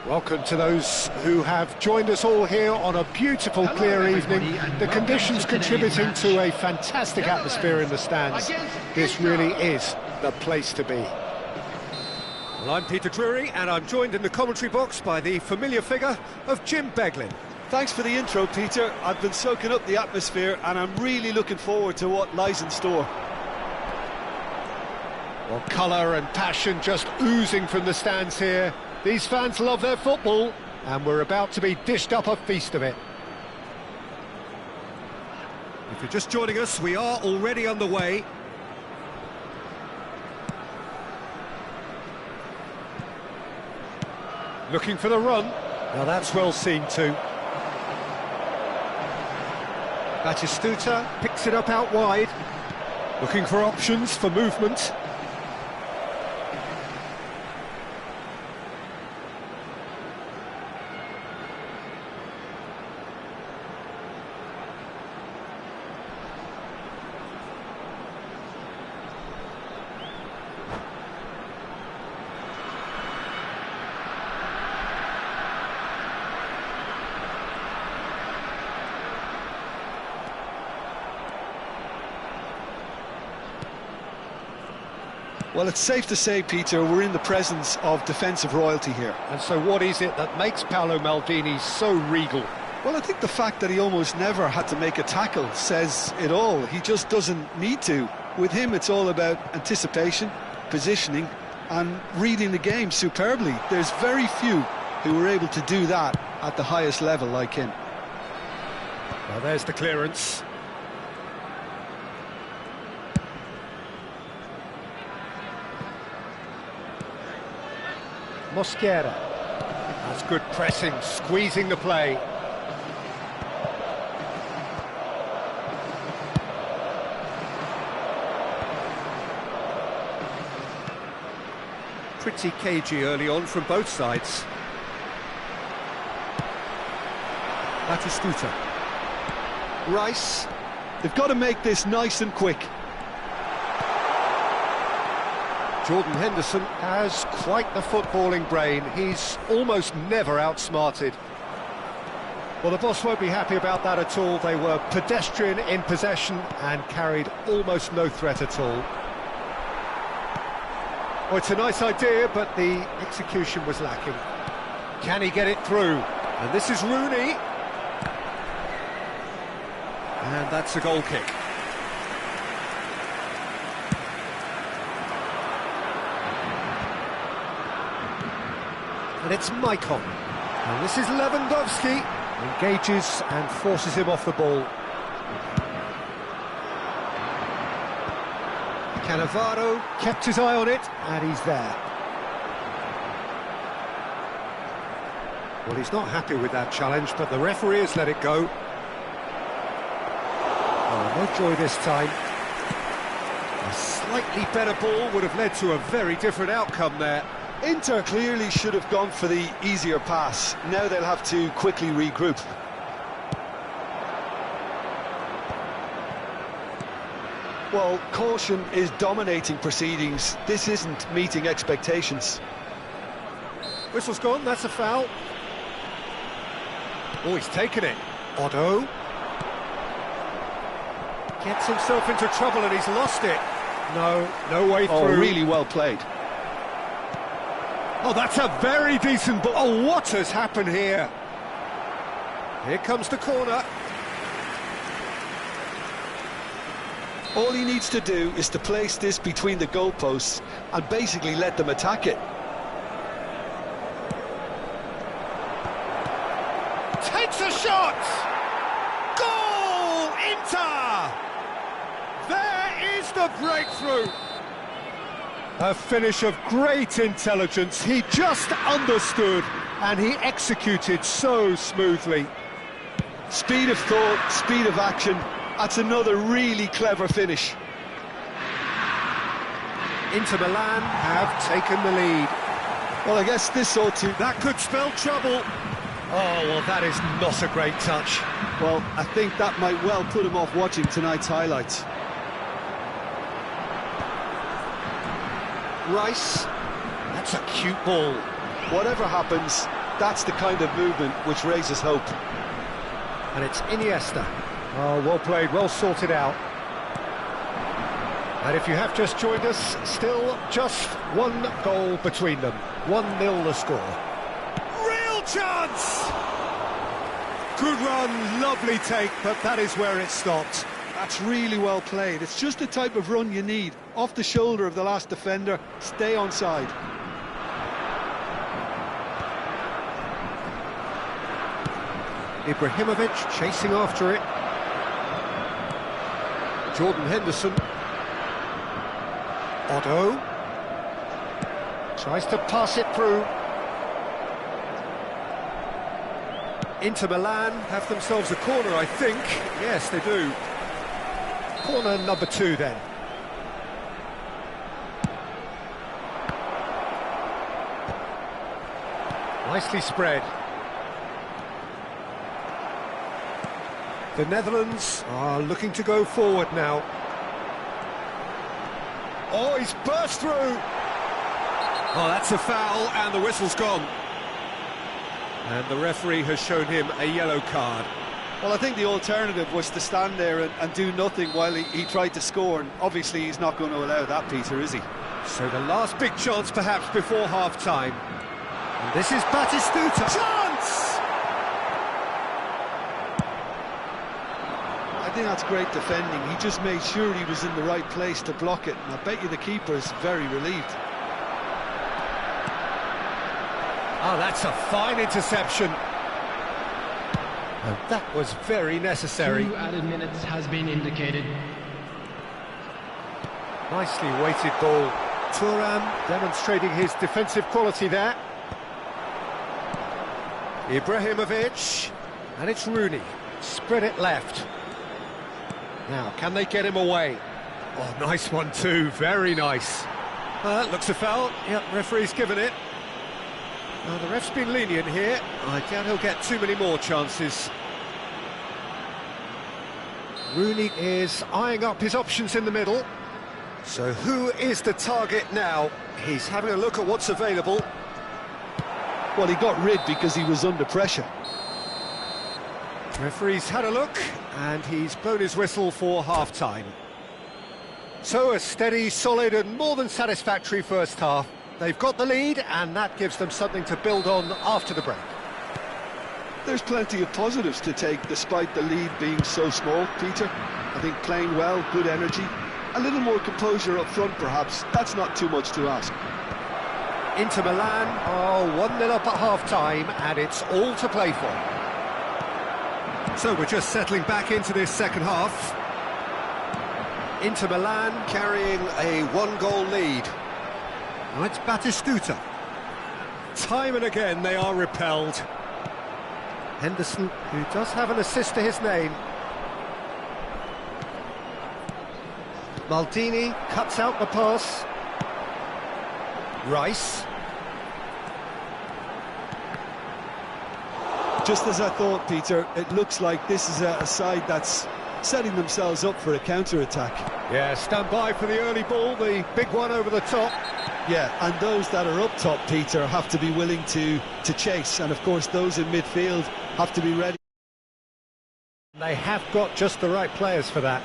Welcome to those who have joined us all here on a beautiful, clear evening. The conditions contributing to a fantastic atmosphere in the stands. This really is the place to be. Well, I'm Peter Drury, and I'm joined in the commentary box by the familiar figure of Jim Beglin. Thanks for the intro, Peter. I've been soaking up the atmosphere, and I'm really looking forward to what lies in store. Well, colour and passion just oozing from the stands here. These fans love their football, and we're about to be dished up a feast of it. If you're just joining us, we are already underway. Looking for the run. Now that's well seen too. Batistuta picks it up out wide. Looking for options for movement. Well, it's safe to say, Peter, we're in the presence of defensive royalty here. And so what is it that makes Paolo Maldini so regal? Well, I think the fact that he almost never had to make a tackle says it all. He just doesn't need to. With him, it's all about anticipation, positioning, and reading the game superbly. There's very few who are able to do that at the highest level like him. Well, there's the clearance. Mosquera. That's good pressing, squeezing the play. Pretty cagey early on from both sides. Batistuta. Rice, they've got to make this nice and quick. Jordan Henderson has quite the footballing brain. He's almost never outsmarted. Well, the boss won't be happy about that at all. They were pedestrian in possession and carried almost no threat at all. Well, it's a nice idea, but the execution was lacking. Can he get it through? And this is Rooney. And that's a goal kick. And it's Maicon. And this is Lewandowski. Engages and forces him off the ball. Cannavaro kept his eye on it, and he's there. Well, he's not happy with that challenge, but the referee has let it go. Oh, no joy this time. A slightly better ball would have led to a very different outcome there. Inter clearly should have gone for the easier pass. Now they'll have to quickly regroup. Well, caution is dominating proceedings. This isn't meeting expectations. Whistle's gone, that's a foul. Oh, he's taken it. Otto. Gets himself into trouble and he's lost it. No way through. Oh, really well played. Oh, that's a very decent ball. Oh, what has happened here? Here comes the corner. All he needs to do is to place this between the goalposts and basically let them attack it. Takes a shot! Goal! Inter! There is the breakthrough! A finish of great intelligence. He just understood and he executed so smoothly. Speed of thought, speed of action. That's another really clever finish. Inter Milan have taken the lead. Well, I guess this ought to... That could spell trouble. Oh, well, that is not a great touch. Well, I think that might well put him off watching tonight's highlights. Rice. That's a cute ball. Whatever happens, That's the kind of movement which raises hope. And it's Iniesta. Oh, well played, well sorted out. And if you have just joined us, still just one goal between them. 1-0 the score. Real chance! Good run, lovely take, but that is where it stopped. That's really well played. It's just the type of run you need. Off the shoulder of the last defender, stay onside. Ibrahimovic chasing after it. Jordan Henderson. Otto. Tries to pass it through. Inter Milan have themselves a corner, I think. Yes, they do. Corner number 2 then. Nicely spread. The Netherlands are looking to go forward now. Oh, he's burst through! Oh, that's a foul, and the whistle's gone. And the referee has shown him a yellow card. Well, I think the alternative was to stand there and do nothing while he tried to score, and obviously he's not going to allow that, Peter, is he? So the last big chance perhaps before half-time. And this is Batistuta. Chance! I think that's great defending. He just made sure he was in the right place to block it, and I bet you the keeper is very relieved. Oh, that's a fine interception. And that was very necessary. 2 added minutes has been indicated. Nicely weighted ball. Thuram demonstrating his defensive quality there. Ibrahimovic. And it's Rooney. Spread it left. Now, can they get him away? Oh, nice one too, very nice. That looks a foul. Yep, referee's given it. The ref's been lenient here. I doubt he'll get too many more chances. Rooney is eyeing up his options in the middle. So who is the target now? He's having a look at what's available. Well, he got rid because he was under pressure. Referee's had a look, and he's blown his whistle for half-time. So a steady, solid and more than satisfactory first half. They've got the lead, and that gives them something to build on after the break. There's plenty of positives to take despite the lead being so small, Peter. I think playing well, good energy, a little more composure up front perhaps. That's not too much to ask. Inter Milan are 1-0 up at half-time, and it's all to play for. So we're just settling back into this second half. Inter Milan carrying a 1-goal lead. Now it's Batistuta. Time and again they are repelled. Henderson, who does have an assist to his name. Maldini cuts out the pass. Rice. Just as I thought, Peter, it looks like this is a side that's setting themselves up for a counter-attack. Yeah, stand by for the early ball, the big one over the top. Yeah, and those that are up top, Peter, have to be willing to chase, and of course those in midfield have to be ready. They have got just the right players for that.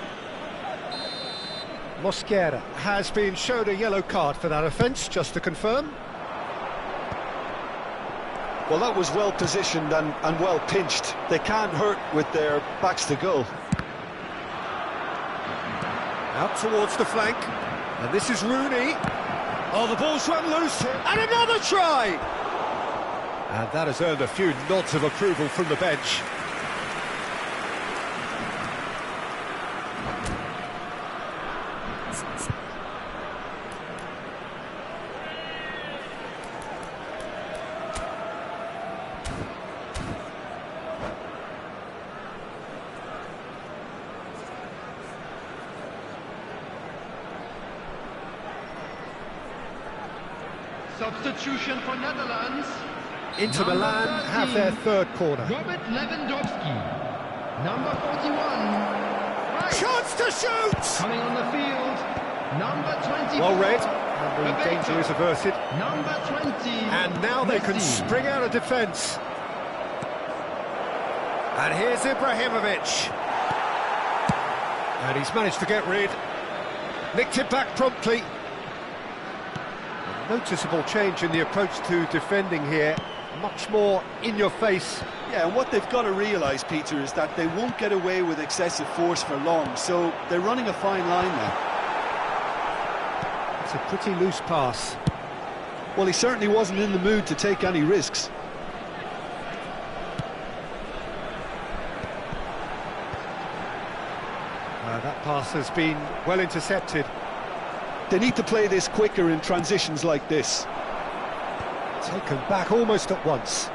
Mosquera has been shown a yellow card for that offence, just to confirm. Well, that was well positioned and well pinched. They can't hurt with their backs to goal. Out towards the flank, and this is Rooney. Oh, the ball's run loose, and another try! And that has earned a few nods of approval from the bench. Substitution for Netherlands. Inter Milan have their third corner. Robert Lewandowski. Number 41. Right. Chance to shoot! Coming on the field. Number 24. Well read, And the danger is averted. Number 20. And now they can Messi. spring out of defence. And here's Ibrahimovic. And he's managed to get rid. Nicked it back promptly. A noticeable change in the approach to defending here. Much more in your face. Yeah, and what they've got to realise, Peter, is that they won't get away with excessive force for long, so they're running a fine line now. It's a pretty loose pass. Well, he certainly wasn't in the mood to take any risks. That pass has been well intercepted. They need to play this quicker in transitions like this. Taken back almost at once.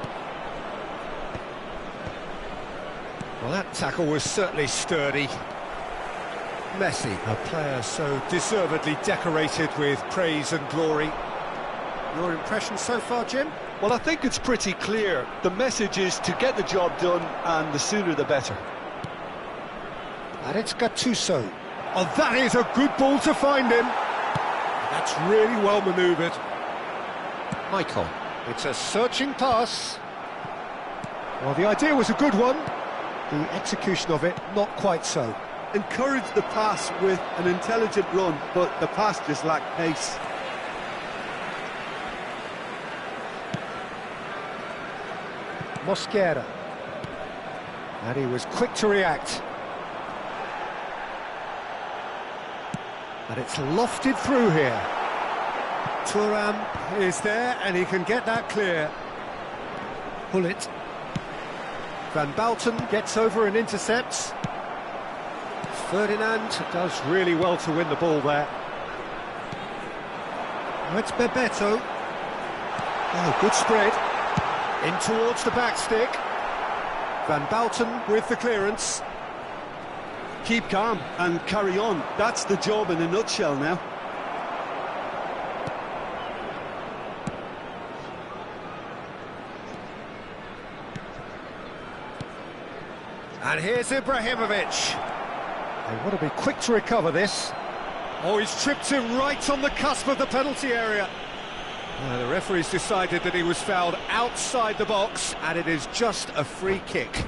Well, that tackle was certainly sturdy. Messi, a player so deservedly decorated with praise and glory. Your impression so far, Jim? Well, I think it's pretty clear. The message is to get the job done, and the sooner the better. And it's Gattuso. Oh, that is a good ball to find him. That's really well manoeuvred. Michael. It's a searching pass. Well, the idea was a good one. The execution of it, not quite so. Encourage the pass with an intelligent run, but the pass just lacked pace. Mosquera. And he was quick to react. And it's lofted through here. Thuram is there, and he can get that clear. Pull it. Van Bouten gets over and intercepts. Ferdinand does really well to win the ball there. Oh, it's Bebeto. Oh, good spread. In towards the back stick. Van Bouten with the clearance. Keep calm and carry on. That's the job in a nutshell now. And here's Ibrahimovic. They want to be quick to recover this. Oh, he's tripped him right on the cusp of the penalty area. The referee's decided that he was fouled outside the box, and it is just a free kick.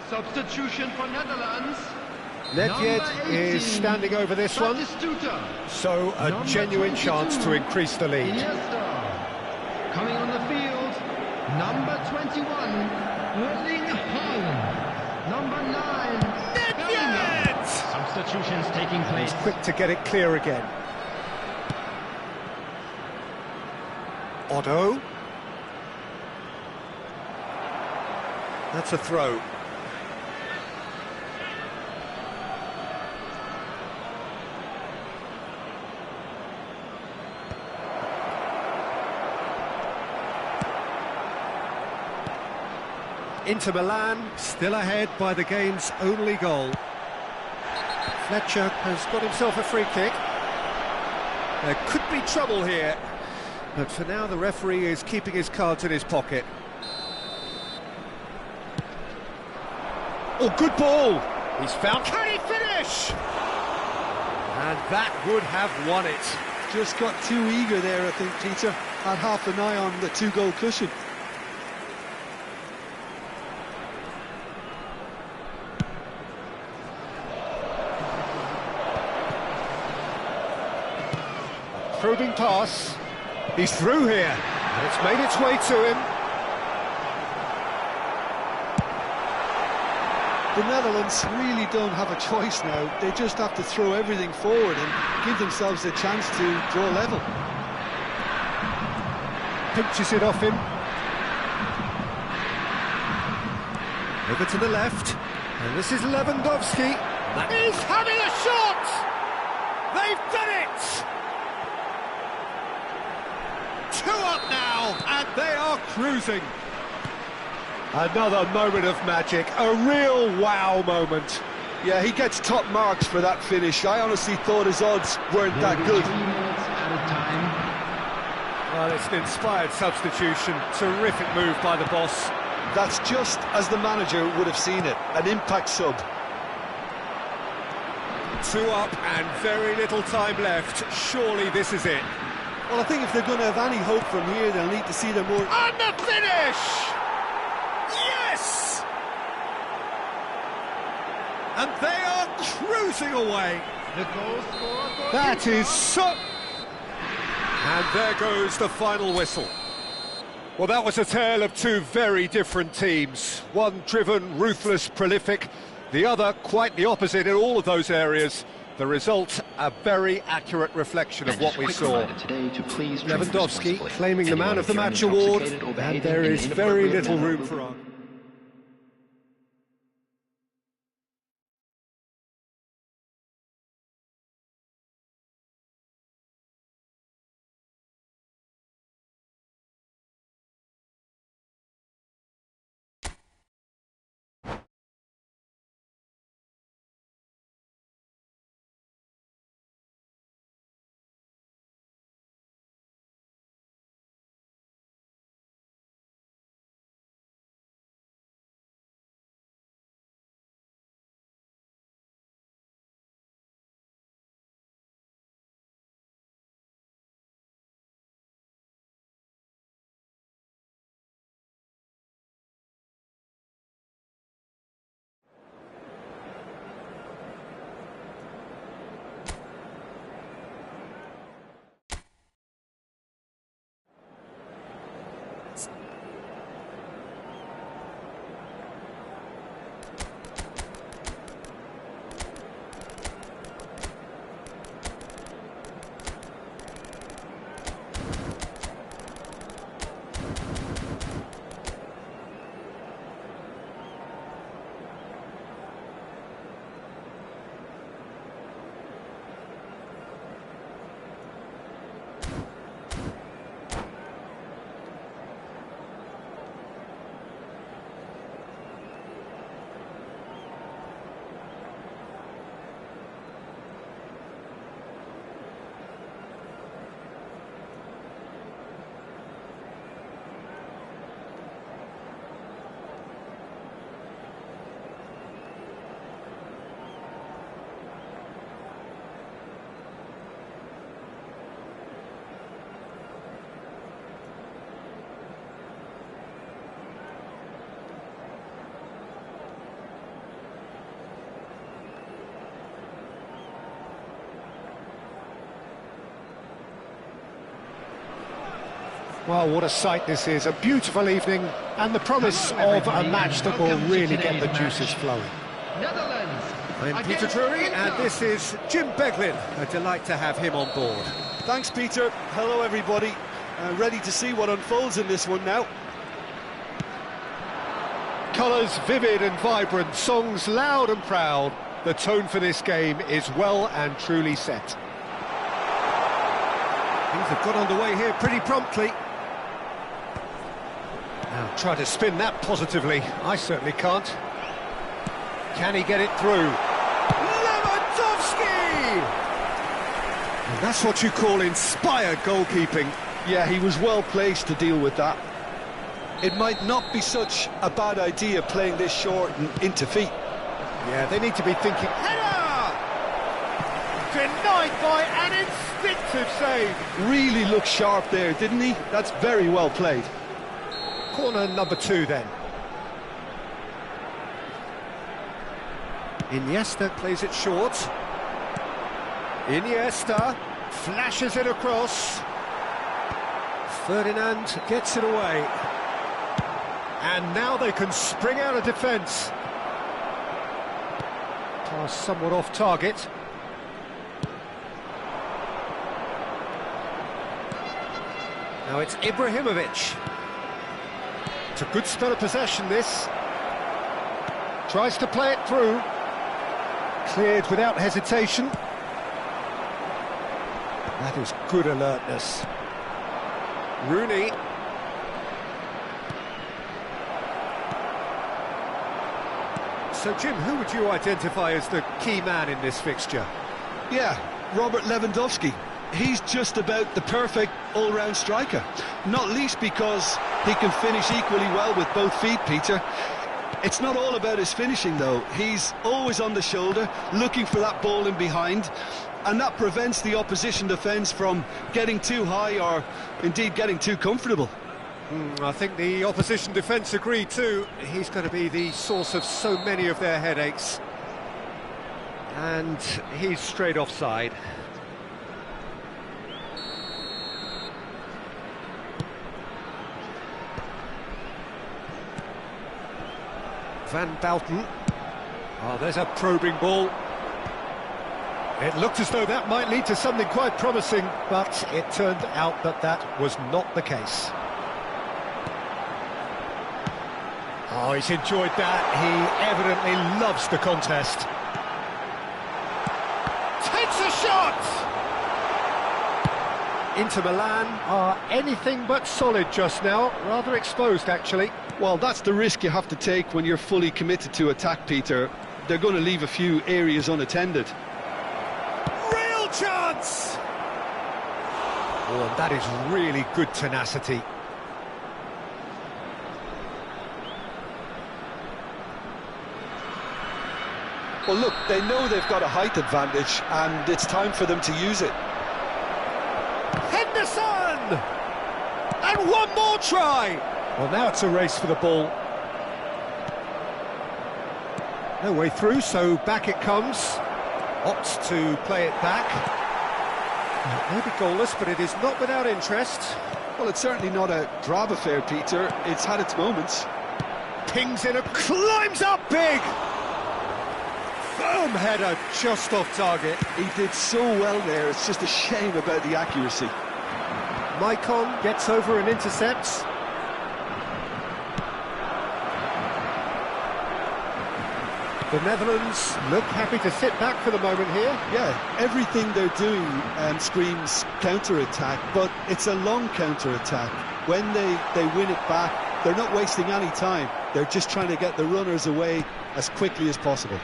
Substitution for Netherlands. Nedved is standing over this one, so a genuine chance to increase the lead. Iniesta. Coming on the field, number 21, Erling Haaland. Number 9, Nedved! Substitutions taking place. He's quick to get it clear again. Otto. That's a throw. Inter Milan still ahead by the game's only goal. Fletcher has got himself a free kick. There could be trouble here, but for now the referee is keeping his cards in his pocket. Oh, good ball! He's found... Can he finish? And that would have won it. Just got too eager there, I think, Peter. Had half an eye on the two-goal cushion. Probing pass. He's through here. And it's made its way to him. The Netherlands really don't have a choice now. They just have to throw everything forward and give themselves a chance to draw level. Pinches it off him. Over to the left. And this is Lewandowski. He's having a shot! They've done it! 2 up now, and they are cruising. Another moment of magic, a real wow moment. Yeah, he gets top marks for that finish. I honestly thought his odds weren't that good. Well, it's an inspired substitution. Terrific move by the boss. That's just as the manager would have seen it, an impact sub. 2 up and very little time left. Surely this is it. Well, I think if they're going to have any hope from here, they'll need to see them more... And the finish! Yes! And they are cruising away. The goal scorer for That Utah. is so... And there goes the final whistle. Well, that was a tale of 2 very different teams. One driven, ruthless, prolific. The other quite the opposite in all of those areas. The result, a very accurate reflection of what we saw. Lewandowski claiming the Man of the Match award, and there is very little room for argument. Well, what a sight this is, a beautiful evening, and the promise of a match that will really get the juices flowing. Netherlands. I'm Peter Drury, and this is Jim Beglin. A delight to have him on board. Thanks, Peter. Hello, everybody. Ready to see what unfolds in this one now. Colours vivid and vibrant, songs loud and proud. The tone for this game is well and truly set. Things have got underway here pretty promptly. Now try to spin that positively. I certainly can't. Can he get it through? Lewandowski! And that's what you call inspired goalkeeping. Yeah, he was well placed to deal with that. It might not be such a bad idea playing this short and into feet. Yeah, they need to be thinking, header! Denied by an instinctive save. Really looked sharp there, didn't he? That's very well played. Corner number 2 then. Iniesta plays it short. Iniesta flashes it across. Ferdinand gets it away. And now they can spring out of defence. are somewhat off target. Now it's Ibrahimovic. It's a good spell of possession, this. Tries to play it through. Cleared without hesitation. That is good alertness. Rooney. So, Jim, who would you identify as the key man in this fixture? Yeah, Robert Lewandowski. He's just about the perfect all-round striker. Not least because he can finish equally well with both feet, Peter. It's not all about his finishing, though. He's always on the shoulder, looking for that ball in behind, and that prevents the opposition defence from getting too high or, indeed, getting too comfortable. I think the opposition defence agree too. He's going to be the source of so many of their headaches. And he's straight offside. Van Bouten. Oh, there's a probing ball. It looked as though that might lead to something quite promising, but it turned out that that was not the case. Oh, he's enjoyed that. He evidently loves the contest. Takes a shot! Inter Milan are anything but solid just now. Rather exposed, actually. Well, that's the risk you have to take when you're fully committed to attack, Peter. They're going to leave a few areas unattended. Real chance! Oh, and that is really good tenacity. Well, look, they know they've got a height advantage, and it's time for them to use it. Henderson! And one more try! Well, now it's a race for the ball. No way through, so back it comes. Opts to play it back. It may be goalless, but it is not without interest. Well, it's certainly not a drab affair, Peter. It's had its moments. Pings in and climbs up big! Firm header, just off target. He did so well there, it's just a shame about the accuracy. Maicon gets over and intercepts. The Netherlands look happy to sit back for the moment here. Yeah, everything they're doing screams counter-attack, but it's a long counter-attack. When they win it back, they're not wasting any time. They're just trying to get the runners away as quickly as possible.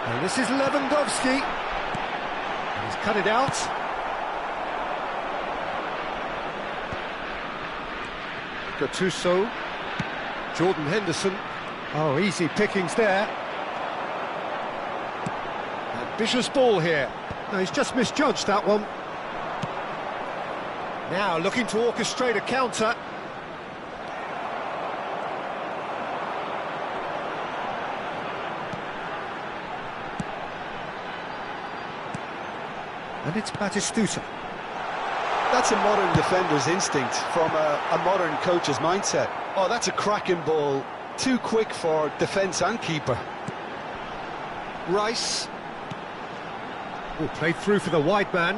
And this is Lewandowski. He's cut it out. Gattuso. Jordan Henderson. Oh, easy pickings there. Ambitious ball here. No, he's just misjudged that one. Now looking to orchestrate a counter. And it's Batistuta. That's a modern defender's instinct from a modern coach's mindset. Oh, that's a cracking ball. Too quick for defence and keeper. Rice. Oh, played through for the wide man.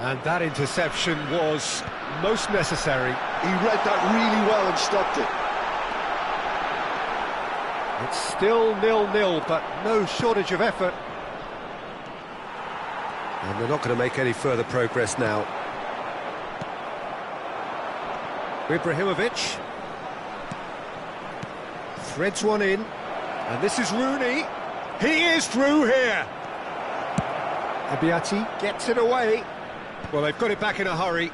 And that interception was most necessary. He read that really well and stopped it. It's still 0-0, but no shortage of effort. And they're not going to make any further progress now. Ibrahimovic. Threads one in. And this is Rooney. He is through here. Abiati gets it away. Well, they've got it back in a hurry.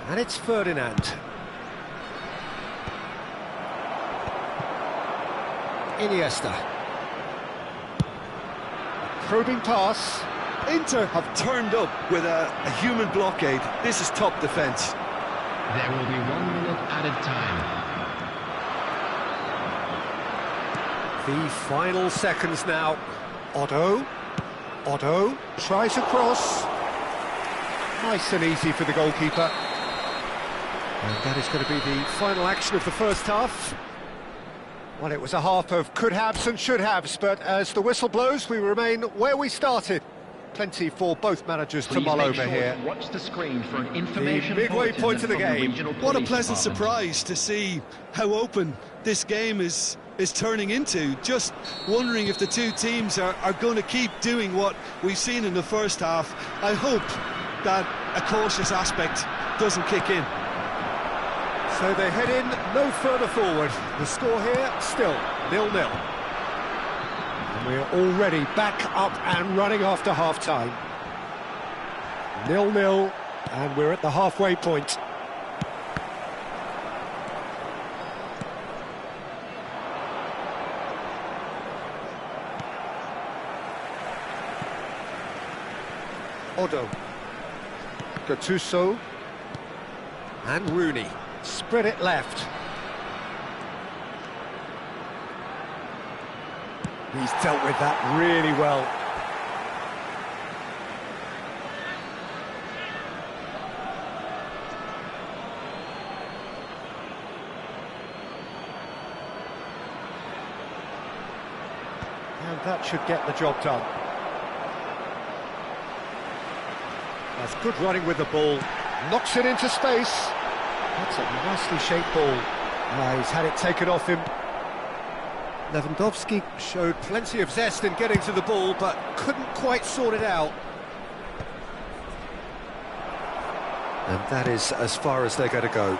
And it's Ferdinand. Iniesta. Probing pass. Inter have turned up with a human blockade. This is top defence. There will be 1 minute added time. The final seconds now. Otto tries a cross. Nice and easy for the goalkeeper. And that is going to be the final action of the first half. Well, it was a half of could-haves and should-haves, but as the whistle blows, we remain where we started. Plenty for both managers to mull over here. Watch the screen for an information The midway bulletin point of the from game. regional What a police pleasant department. surprise to see how open this game is turning into. Just wondering if the two teams are going to keep doing what we've seen in the first half. I hope that a cautious aspect doesn't kick in. So they head in no further forward. The score here, still 0-0. And we're already back up and running after half-time. 0-0, and we're at the halfway point. Odo, Gattuso, and Rooney. Spread it left. He's dealt with that really well. And that should get the job done. That's good running with the ball. Knocks it into space. That's a nicely shaped ball. He's had it taken off him. Lewandowski showed plenty of zest in getting to the ball, but couldn't quite sort it out. And that is as far as they're going to go.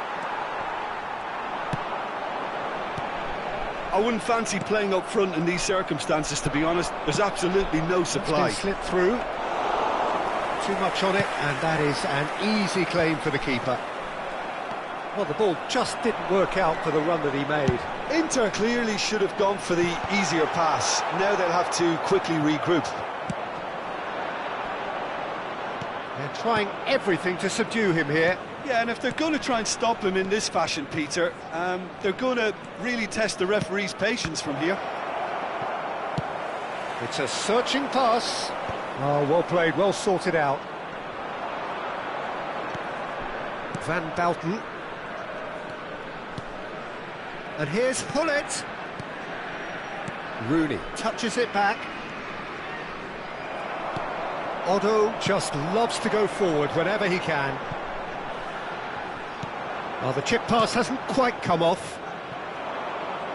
I wouldn't fancy playing up front in these circumstances, to be honest. There's absolutely no supply. It's been slipped through. Too much on it, and that is an easy claim for the keeper. Well, the ball just didn't work out for the run that he made. Inter clearly should have gone for the easier pass. Now they'll have to quickly regroup. They're trying everything to subdue him here. Yeah, and if they're going to try and stop him in this fashion, Peter, they're going to really test the referee's patience from here. It's a searching pass. Oh, well played, well sorted out. Van Bouten. And here's Hullet. Rooney touches it back. Odo just loves to go forward whenever he can. Oh, the chip pass hasn't quite come off.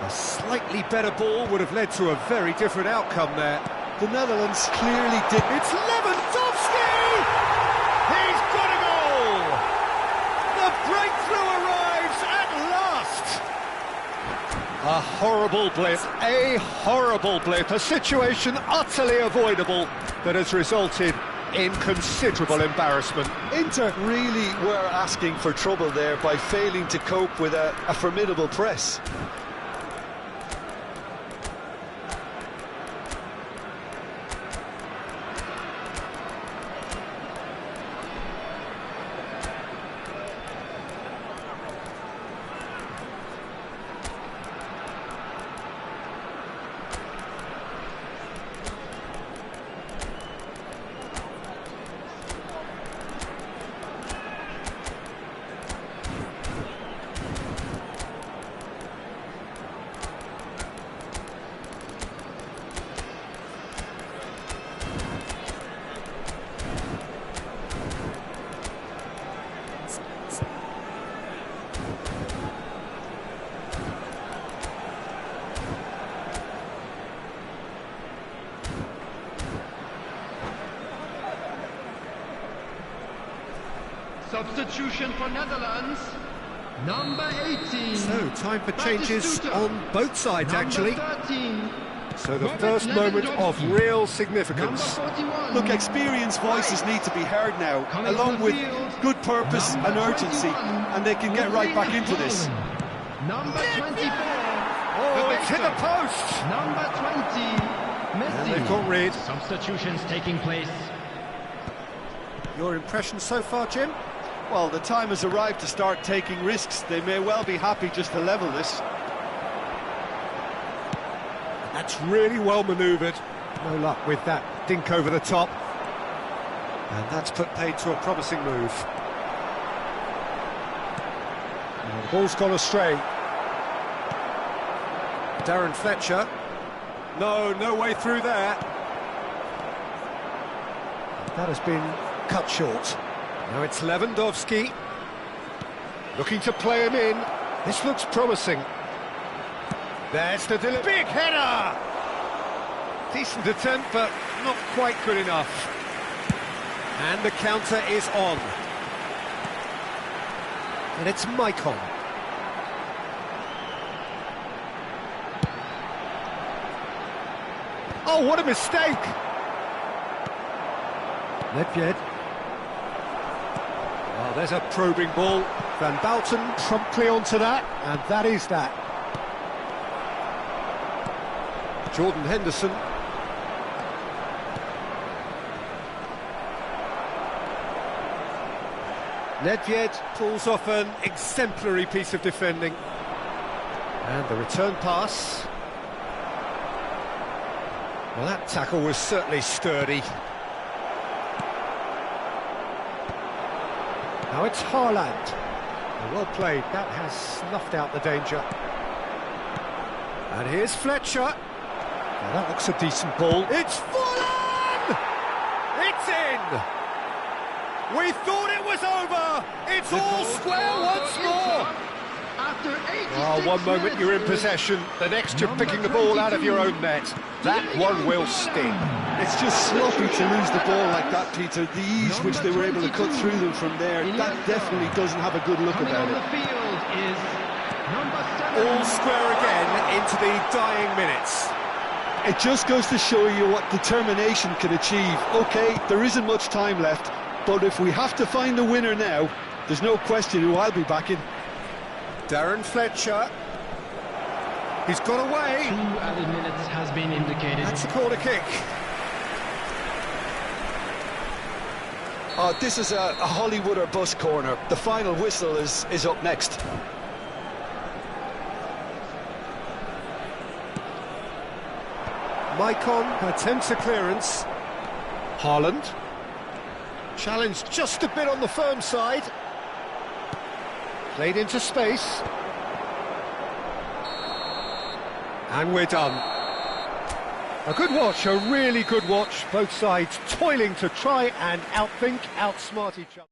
A slightly better ball would have led to a very different outcome there. The Netherlands clearly did. It's Lewandowski! He's got a goal! The breakthrough arrives at last! A horrible blip, a situation utterly avoidable that has resulted in considerable embarrassment. Inter really were asking for trouble there by failing to cope with a formidable press. Substitution for Netherlands, number 18. So, time for changes on both sides, actually. 13. So the first moment of real significance. Look, experienced voices need to be heard now, along with good purpose and urgency, and they can get right back into this. Number 24. Oh, it's hit the post! Number 20. Messi. And they've got rid. Substitutions taking place. Your impression so far, Jim? Well, the time has arrived to start taking risks. They may well be happy just to level this. That's really well manoeuvred. No luck with that dink over the top. And that's put paid to a promising move. And the ball's gone astray. Darren Fletcher. No way through there. That has been cut short. Now it's Lewandowski. Looking to play him in. This looks promising. There's the big header! Decent attempt, but not quite good enough. And the counter is on. And it's Maicon. Oh, what a mistake! Nedved. Oh, there's a probing ball. Van Bouten promptly onto that, and that is that. Jordan Henderson. Nedved pulls off an exemplary piece of defending. And the return pass. Well, that tackle was certainly sturdy. Now it's Haaland. Well played, that has snuffed out the danger. And here's Fletcher. Now that looks a decent ball. It's fallen! It's in! We thought it was over! It's all square once more! Oh, one moment you're in possession, the next you're picking the ball out of your own net. That one will sting. It's just sloppy to lose the ball like that, Peter. The ease which they were able to cut through them from there, that definitely doesn't have a good look about it. All square again into the dying minutes. It just goes to show you what determination can achieve. OK, there isn't much time left, but if we have to find the winner now, there's no question who I'll be backing. Darren Fletcher. He's got away. 2 added minutes has been indicated. That's a corner kick. This is a Hollywood or bust corner. The final whistle is up next. Maicon attempts a clearance. Haaland. Challenged just a bit on the firm side. Played into space. And we're done. A good watch, a really good watch. Both sides toiling to try and outthink, outsmart each other.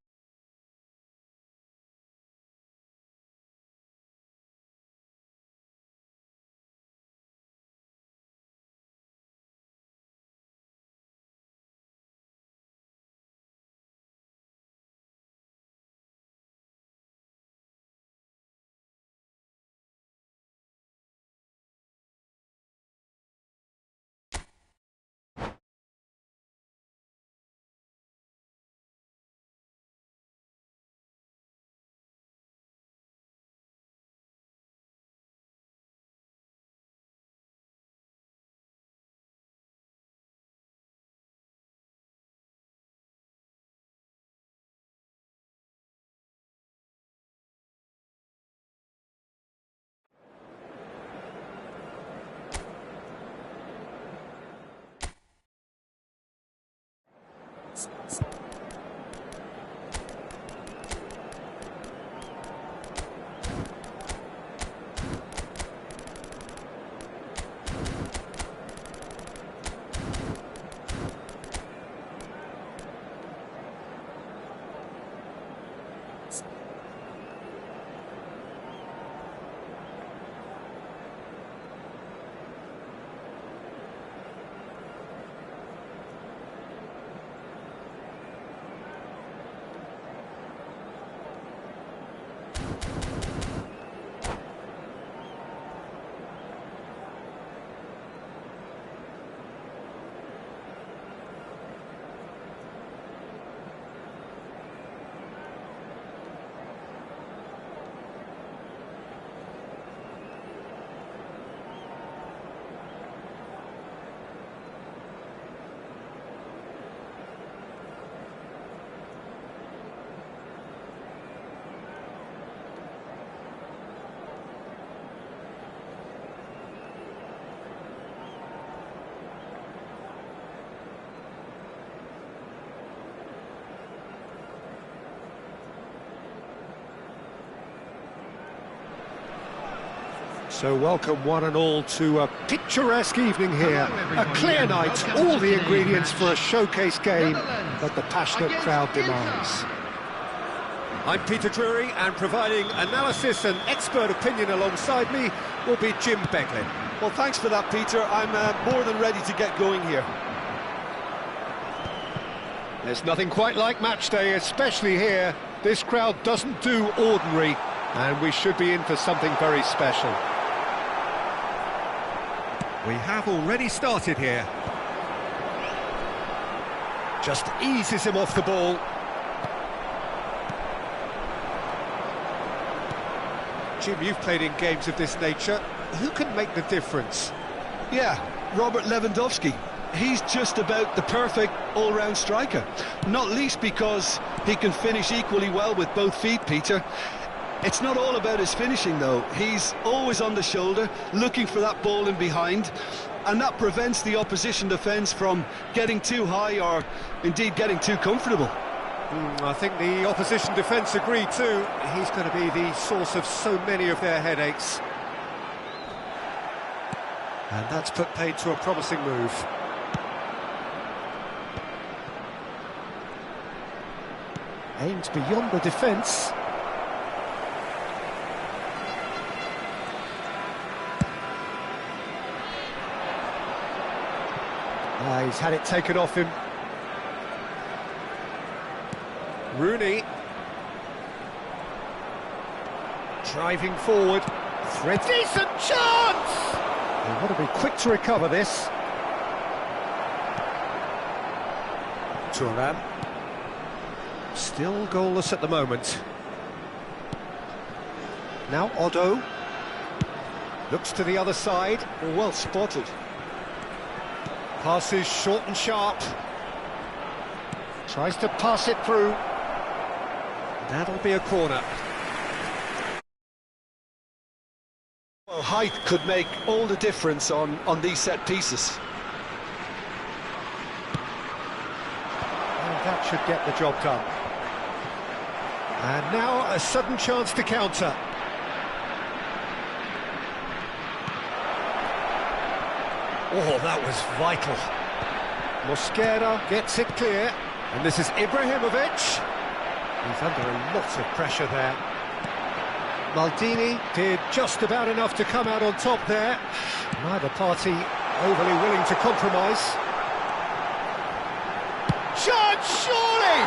So welcome one and all to a picturesque evening here, a clear night, all the ingredients for a showcase game that the passionate crowd demands. I'm Peter Drury, and providing analysis and expert opinion alongside me will be Jim Beglin. Well, thanks for that, Peter. I'm more than ready to get going here. There's nothing quite like match day, especially here. This crowd doesn't do ordinary, and we should be in for something very special. We have already started here. Just eases him off the ball. Jim, you've played in games of this nature. Who can make the difference? Yeah, Robert Lewandowski. He's just about the perfect all-round striker. Not least because he can finish equally well with both feet, Peter. It's not all about his finishing, though. He's always on the shoulder, looking for that ball in behind, and that prevents the opposition defence from getting too high or, indeed, getting too comfortable. I think the opposition defence agree too. He's going to be the source of so many of their headaches. And that's put paid to a promising move. Aims beyond the defence. He's had it taken off him. Rooney. Driving forward. Thread. Decent chance! They want to be quick to recover this. Thuram. Still goalless at the moment. Now Otto. Looks to the other side. Well spotted. Passes short and sharp. Tries to pass it through. That'll be a corner. Well, height could make all the difference on these set pieces. And that should get the job done. And now a sudden chance to counter. Oh, that was vital. Mosquera gets it clear. And this is Ibrahimovic. He's under a lot of pressure there. Maldini did just about enough to come out on top there. Neither party overly willing to compromise. Chance, surely!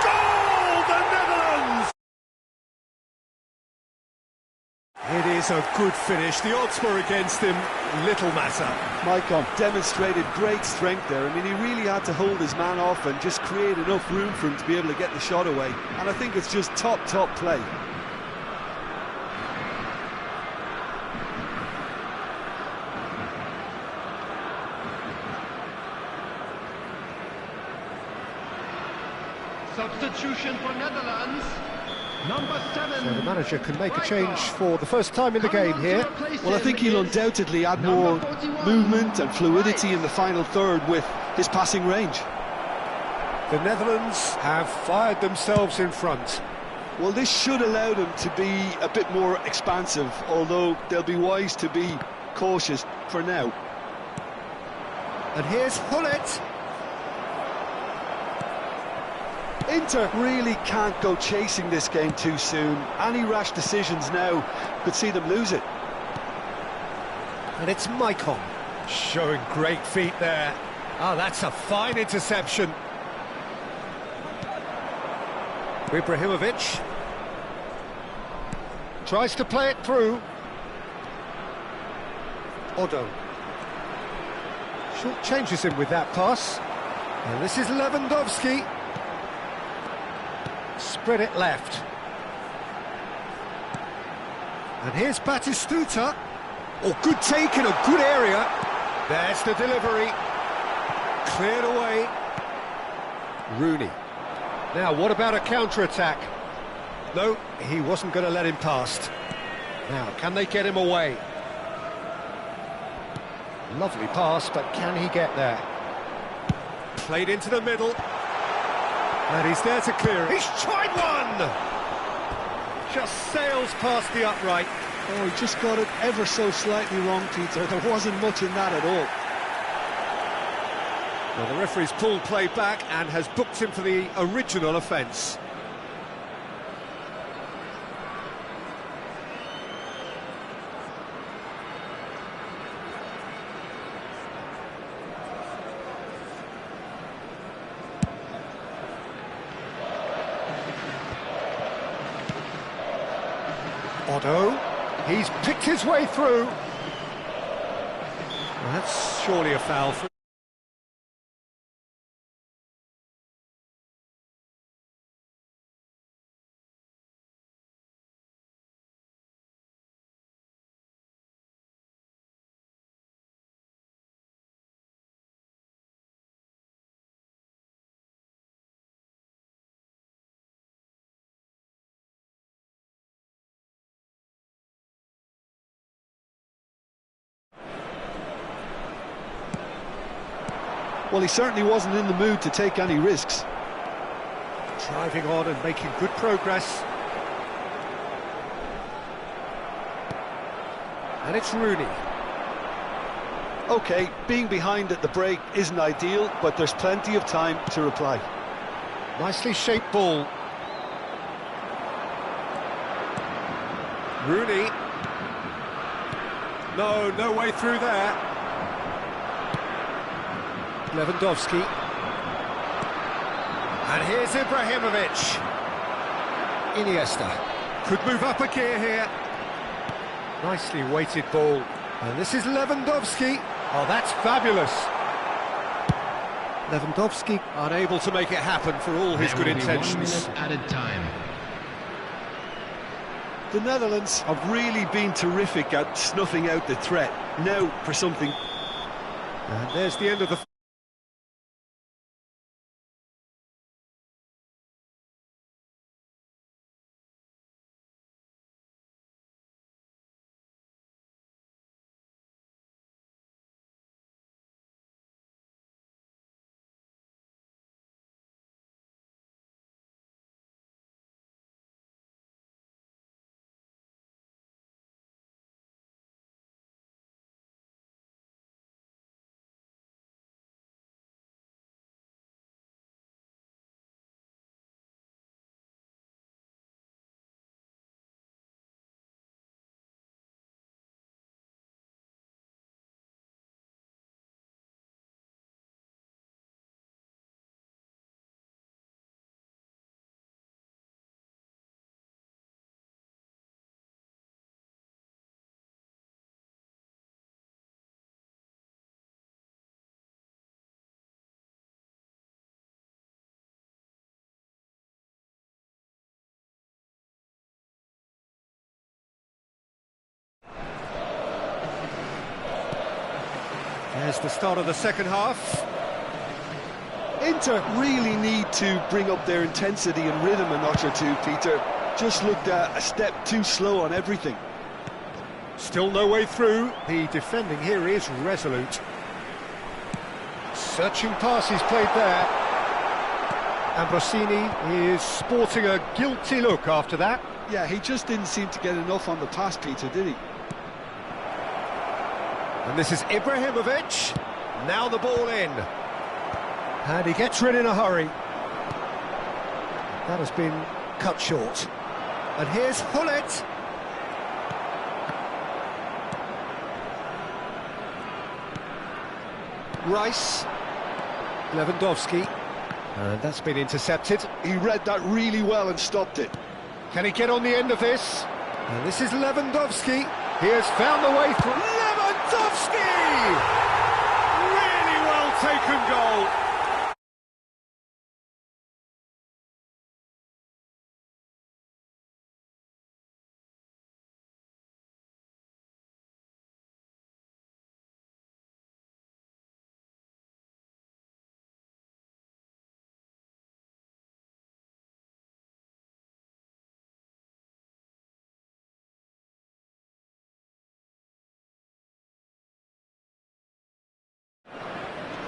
Goal, the Netherlands! It is a good finish. The odds were against him. Little matter. Maicon demonstrated great strength there. I mean, he really had to hold his man off and just create enough room for him to be able to get the shot away. And I think it's just top play. Substitution for Netherlands. Number 7. So the manager can make a change for the first time in the game here. Well, I think he'll undoubtedly add more movement and fluidity in the final third with his passing range. The Netherlands have fired themselves in front. Well, this should allow them to be a bit more expansive, although they'll be wise to be cautious for now. And here's Hullet. Inter really can't go chasing this game too soon. Any rash decisions now could see them lose it. And it's Maicon showing great feet there. Oh, that's a fine interception. Ibrahimovic tries to play it through. Otto short changes him with that pass. And this is Lewandowski. Spread it left. And here's Batistuta. Oh, good take in a good area. There's the delivery. Cleared away. Rooney. Now, what about a counter-attack? No, he wasn't going to let him past. Now, can they get him away? Lovely pass, but can he get there? Played into the middle. And he's there to clear it. He's tried one! Just sails past the upright. Oh, he just got it ever so slightly wrong, Peter. There wasn't much in that at all. Well, the referee's pulled play back and has booked him for the original offence. Otto, he's picked his way through. Well, that's surely a foul. Well, he certainly wasn't in the mood to take any risks. Driving on and making good progress. And it's Rooney. OK, being behind at the break isn't ideal, but there's plenty of time to reply. Nicely shaped ball. Rooney. No way through there. Lewandowski. And here's Ibrahimovic. Iniesta. Could move up a gear here. Nicely weighted ball. And this is Lewandowski. Oh, that's fabulous. Lewandowski unable to make it happen for all his good intentions. 1 minute added time. The Netherlands have really been terrific at snuffing out the threat. Now for something. And there's the end of the... There's the start of the second half. Inter really need to bring up their intensity and rhythm a notch or two, Peter. Just looked a step too slow on everything. Still no way through. The defending here is resolute. Searching passes played there. Ambrosini is sporting a guilty look after that. Yeah, he just didn't seem to get enough on the pass, Peter, did he? And this is Ibrahimovic. Now the ball in. And he gets rid in a hurry. That has been cut short. And here's Hullet. Rice. Lewandowski. And that's been intercepted. He read that really well and stopped it. Can he get on the end of this? And this is Lewandowski. He has found the way through. Lewandowski! Really well taken goal.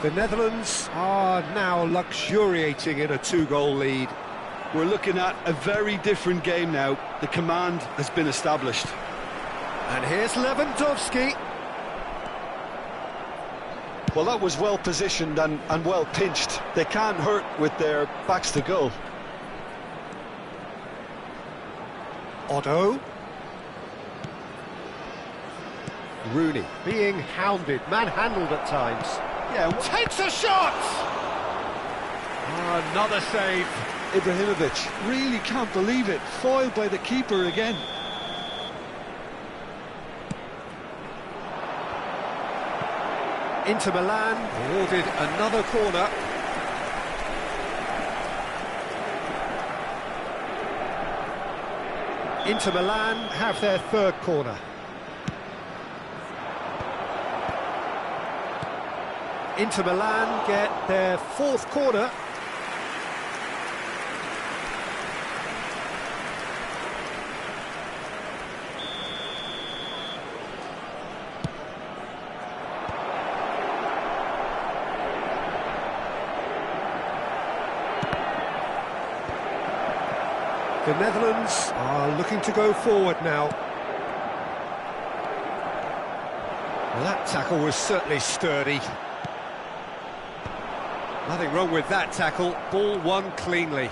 The Netherlands are now luxuriating in a two-goal lead. We're looking at a very different game now. The command has been established. And here's Lewandowski. Well, that was well positioned and well pinched. They can't hurt with their backs to goal. Otto. Rooney being hounded, manhandled at times. Yeah, Takes a shot! Another save. Ibrahimovic, really can't believe it. Foiled by the keeper again. Inter Milan awarded another corner. Inter Milan have their third corner. Inter Milan get their fourth corner. The Netherlands are looking to go forward now. Well, that tackle was certainly sturdy. Nothing wrong with that tackle. Ball won cleanly.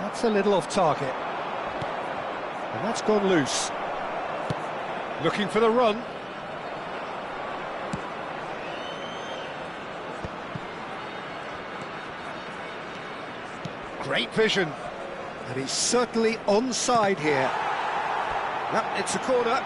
That's a little off target. And that's gone loose. Looking for the run. Great vision, and he's certainly onside here. Yep, it's a corner.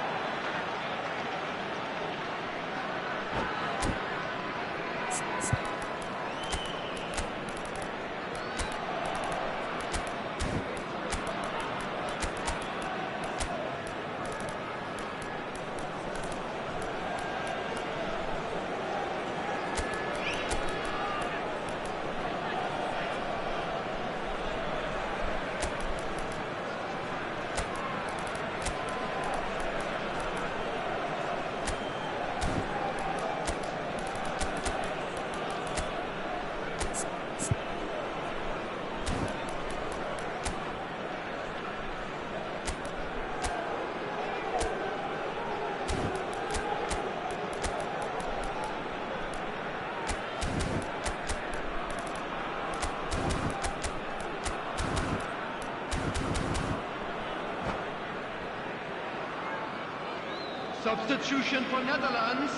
Substitution for Netherlands.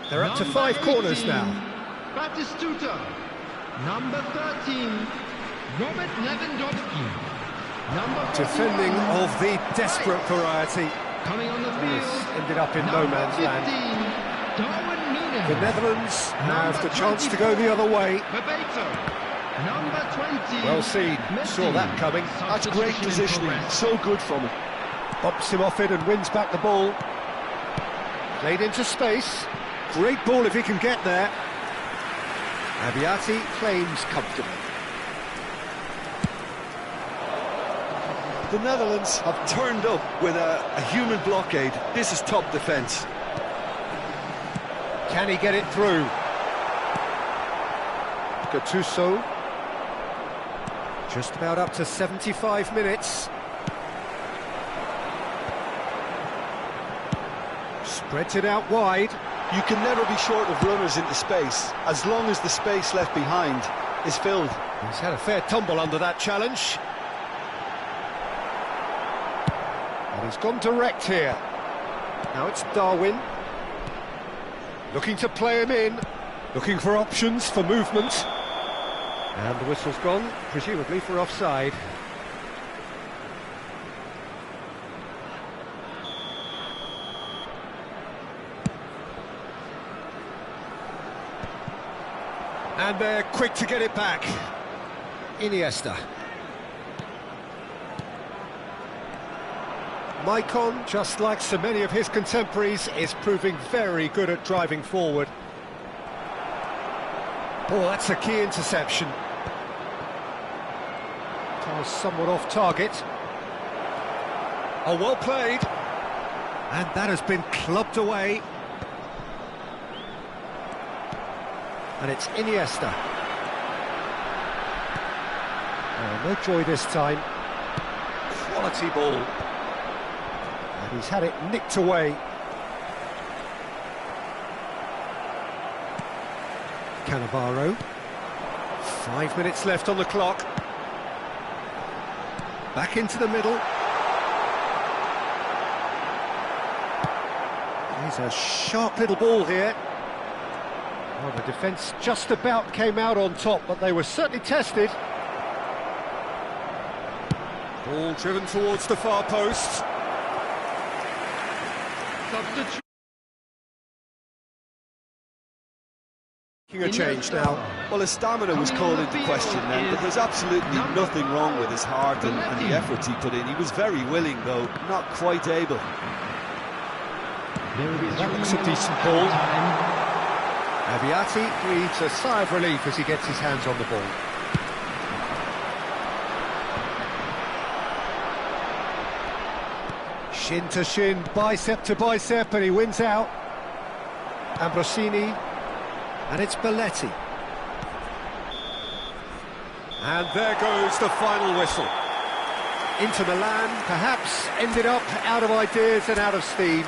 They're up to 5 corners now. Batistuta. Number 13, Robert Lewandowski. Number 41, Defending of the desperate variety. coming on the This field. ended up in no man's land. Darwin Núñez. The Netherlands have the chance to go the other way. Bebeto. Number 20. Well seen, Messi. saw that coming. That's great Substitution in positioning. progress. So good from him. Bumps him off it and wins back the ball. Played into space. Great ball if he can get there. Abiati claims comfortably. The Netherlands have turned up with a human blockade. This is top defence. Can he get it through? Gattuso. Just about up to 75 minutes. Spreads it out wide. You can never be short of runners into space, as long as the space left behind is filled. He's had a fair tumble under that challenge. And he's gone direct here. Now it's Darwin. Looking to play him in. Looking for options for movement. And the whistle's gone, presumably for offside. And they're quick to get it back. Iniesta. Maicon, just like so many of his contemporaries, is proving very good at driving forward. Oh, that's a key interception. That was somewhat off target. Oh, well played. And that has been clubbed away. And it's Iniesta. Oh, no joy this time. quality ball. And he's had it nicked away. Cannavaro. 5 minutes left on the clock. Back into the middle. Here's a sharp little ball here. Well, the defence just about came out on top, but they were certainly tested. Ball driven towards the far post. Substitute. Making a change now. Well, his stamina was called into question then, but there's absolutely nothing wrong with his heart and the efforts he put in. He was very willing, though, not quite able. That looks a decent ball. Aviati breathes a sigh of relief as he gets his hands on the ball. Shin to shin, bicep to bicep, and he wins out. Ambrosini, and it's Belletti. And there goes the final whistle. Inter Milan perhaps ended up out of ideas and out of steam.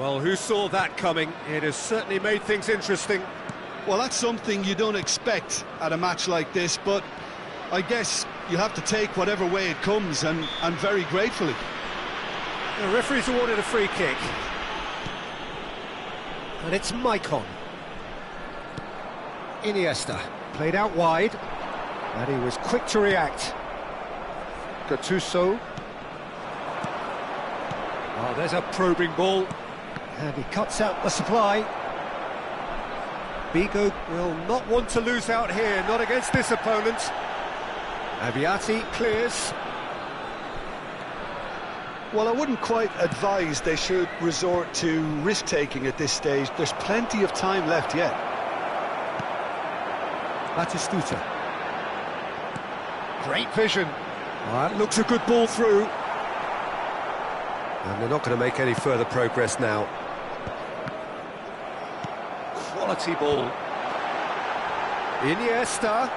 Well, who saw that coming? It has certainly made things interesting. Well, that's something you don't expect at a match like this, but I guess you have to take whatever way it comes, and very gratefully. The referee's awarded a free kick. And it's Maicon. Iniesta, played out wide, and he was quick to react. Gattuso. Oh, there's a probing ball. And he cuts out the supply. Vigo will not want to lose out here, not against this opponent. Aviati clears. Well, I wouldn't quite advise they should resort to risk-taking at this stage. There's plenty of time left yet. Batistuta. Great vision. That looks a good ball through. And they're not going to make any further progress now. Quality ball. Iniesta.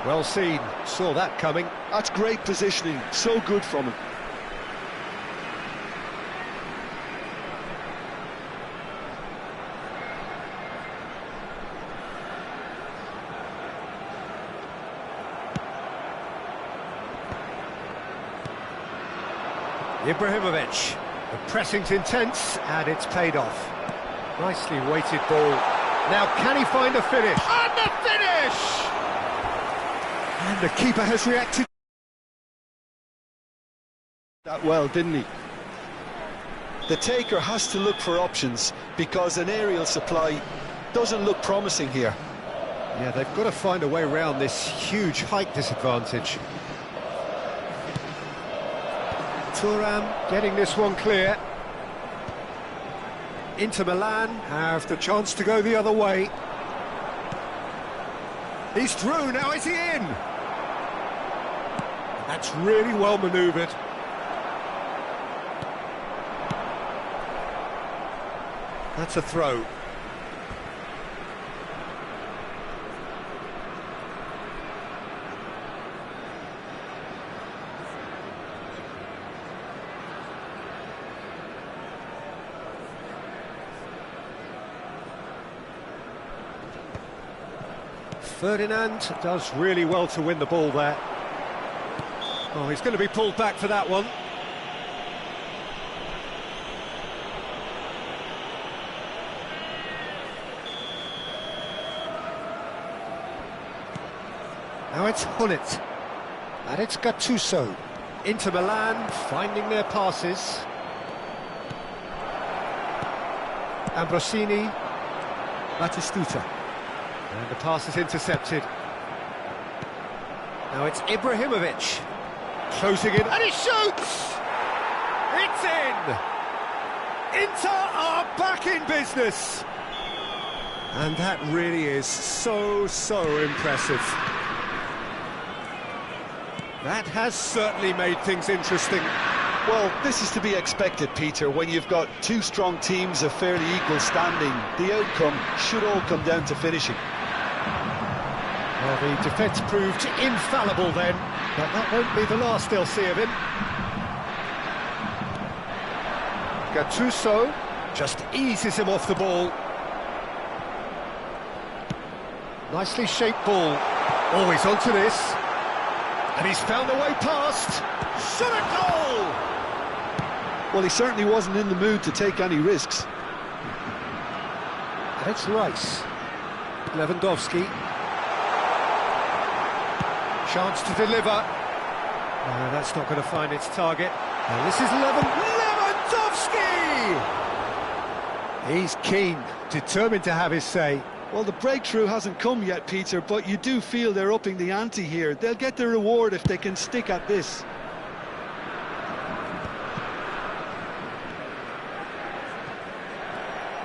Well seen, saw that coming. That's great positioning, so good from him. Ibrahimovic. The pressing's intense, and it's paid off. Nicely weighted ball. Now, can he find the finish? And the finish! And the keeper has reacted That well, didn't he? The taker has to look for options, because an aerial supply doesn't look promising here. Yeah, they've got to find a way around this huge height disadvantage. Thuram getting this one clear. Inter Milan have the chance to go the other way. He's through, now is he in? That's really well manoeuvred. That's a throw. Ferdinand does really well to win the ball there. Oh, he's going to be pulled back for that one. Now it's Hullet. And it's Gattuso. Inter Milan finding their passes. Ambrosini. Batistuta. And the pass is intercepted. Now it's Ibrahimovic. Closing in, and he shoots! It's in! Inter are back in business! And that really is so impressive. That has certainly made things interesting. Well, this is to be expected, Peter, when you've got two strong teams of fairly equal standing. The outcome should all come down to finishing. Well, the defence proved infallible then, but that won't be the last they'll see of him. Gattuso just eases him off the ball. Nicely shaped ball. Always onto this. And he's found a way past. Shot a goal! Well, he certainly wasn't in the mood to take any risks. And it's Rice. Lewandowski. Chance to deliver. No, that's not going to find its target. And this is Lewandowski! He's keen, determined to have his say. Well, the breakthrough hasn't come yet, Peter, but you do feel they're upping the ante here. They'll get the reward if they can stick at this.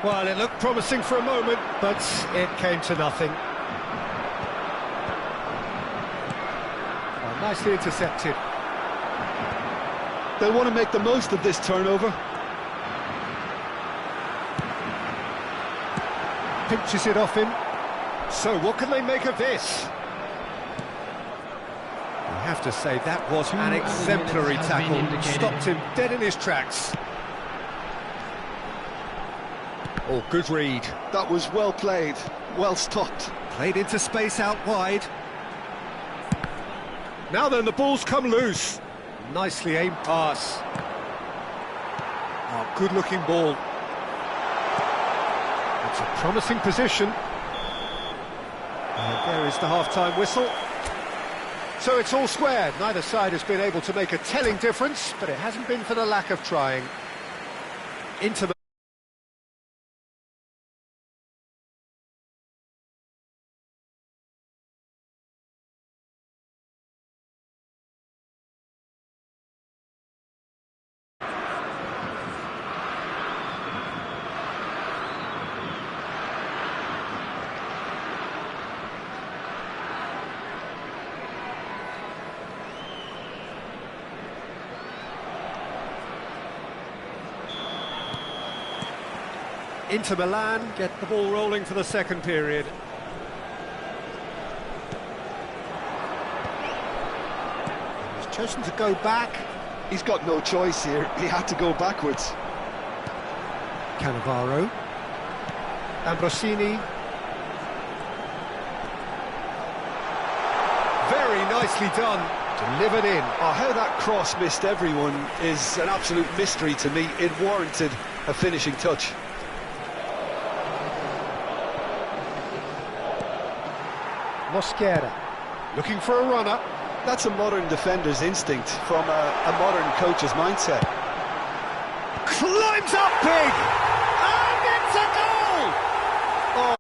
Well, it looked promising for a moment, but it came to nothing. Well, nicely intercepted. They'll want to make the most of this turnover. Pinches it off him. So what can they make of this? have to say, that was an exemplary tackle. Stopped him dead in his tracks. Oh, good read. That was well played, well stopped. Played into space out wide. Now then, the ball's come loose. Nicely aimed pass. Oh, good-looking ball. It's a promising position. And there is the half-time whistle. So it's all squared. Neither side has been able to make a telling difference, but it hasn't been for the lack of trying. Into the... Inter Milan get the ball rolling for the second period. He's chosen to go back. He's got no choice here. He had to go backwards. Cannavaro. Ambrosini. Very nicely done. Delivered in. Oh, how that cross missed everyone is an absolute mystery to me. It warranted a finishing touch. Mosquera, looking for a runner. That's a modern defender's instinct from a modern coach's mindset. Climbs up big, and it's a goal! Oh.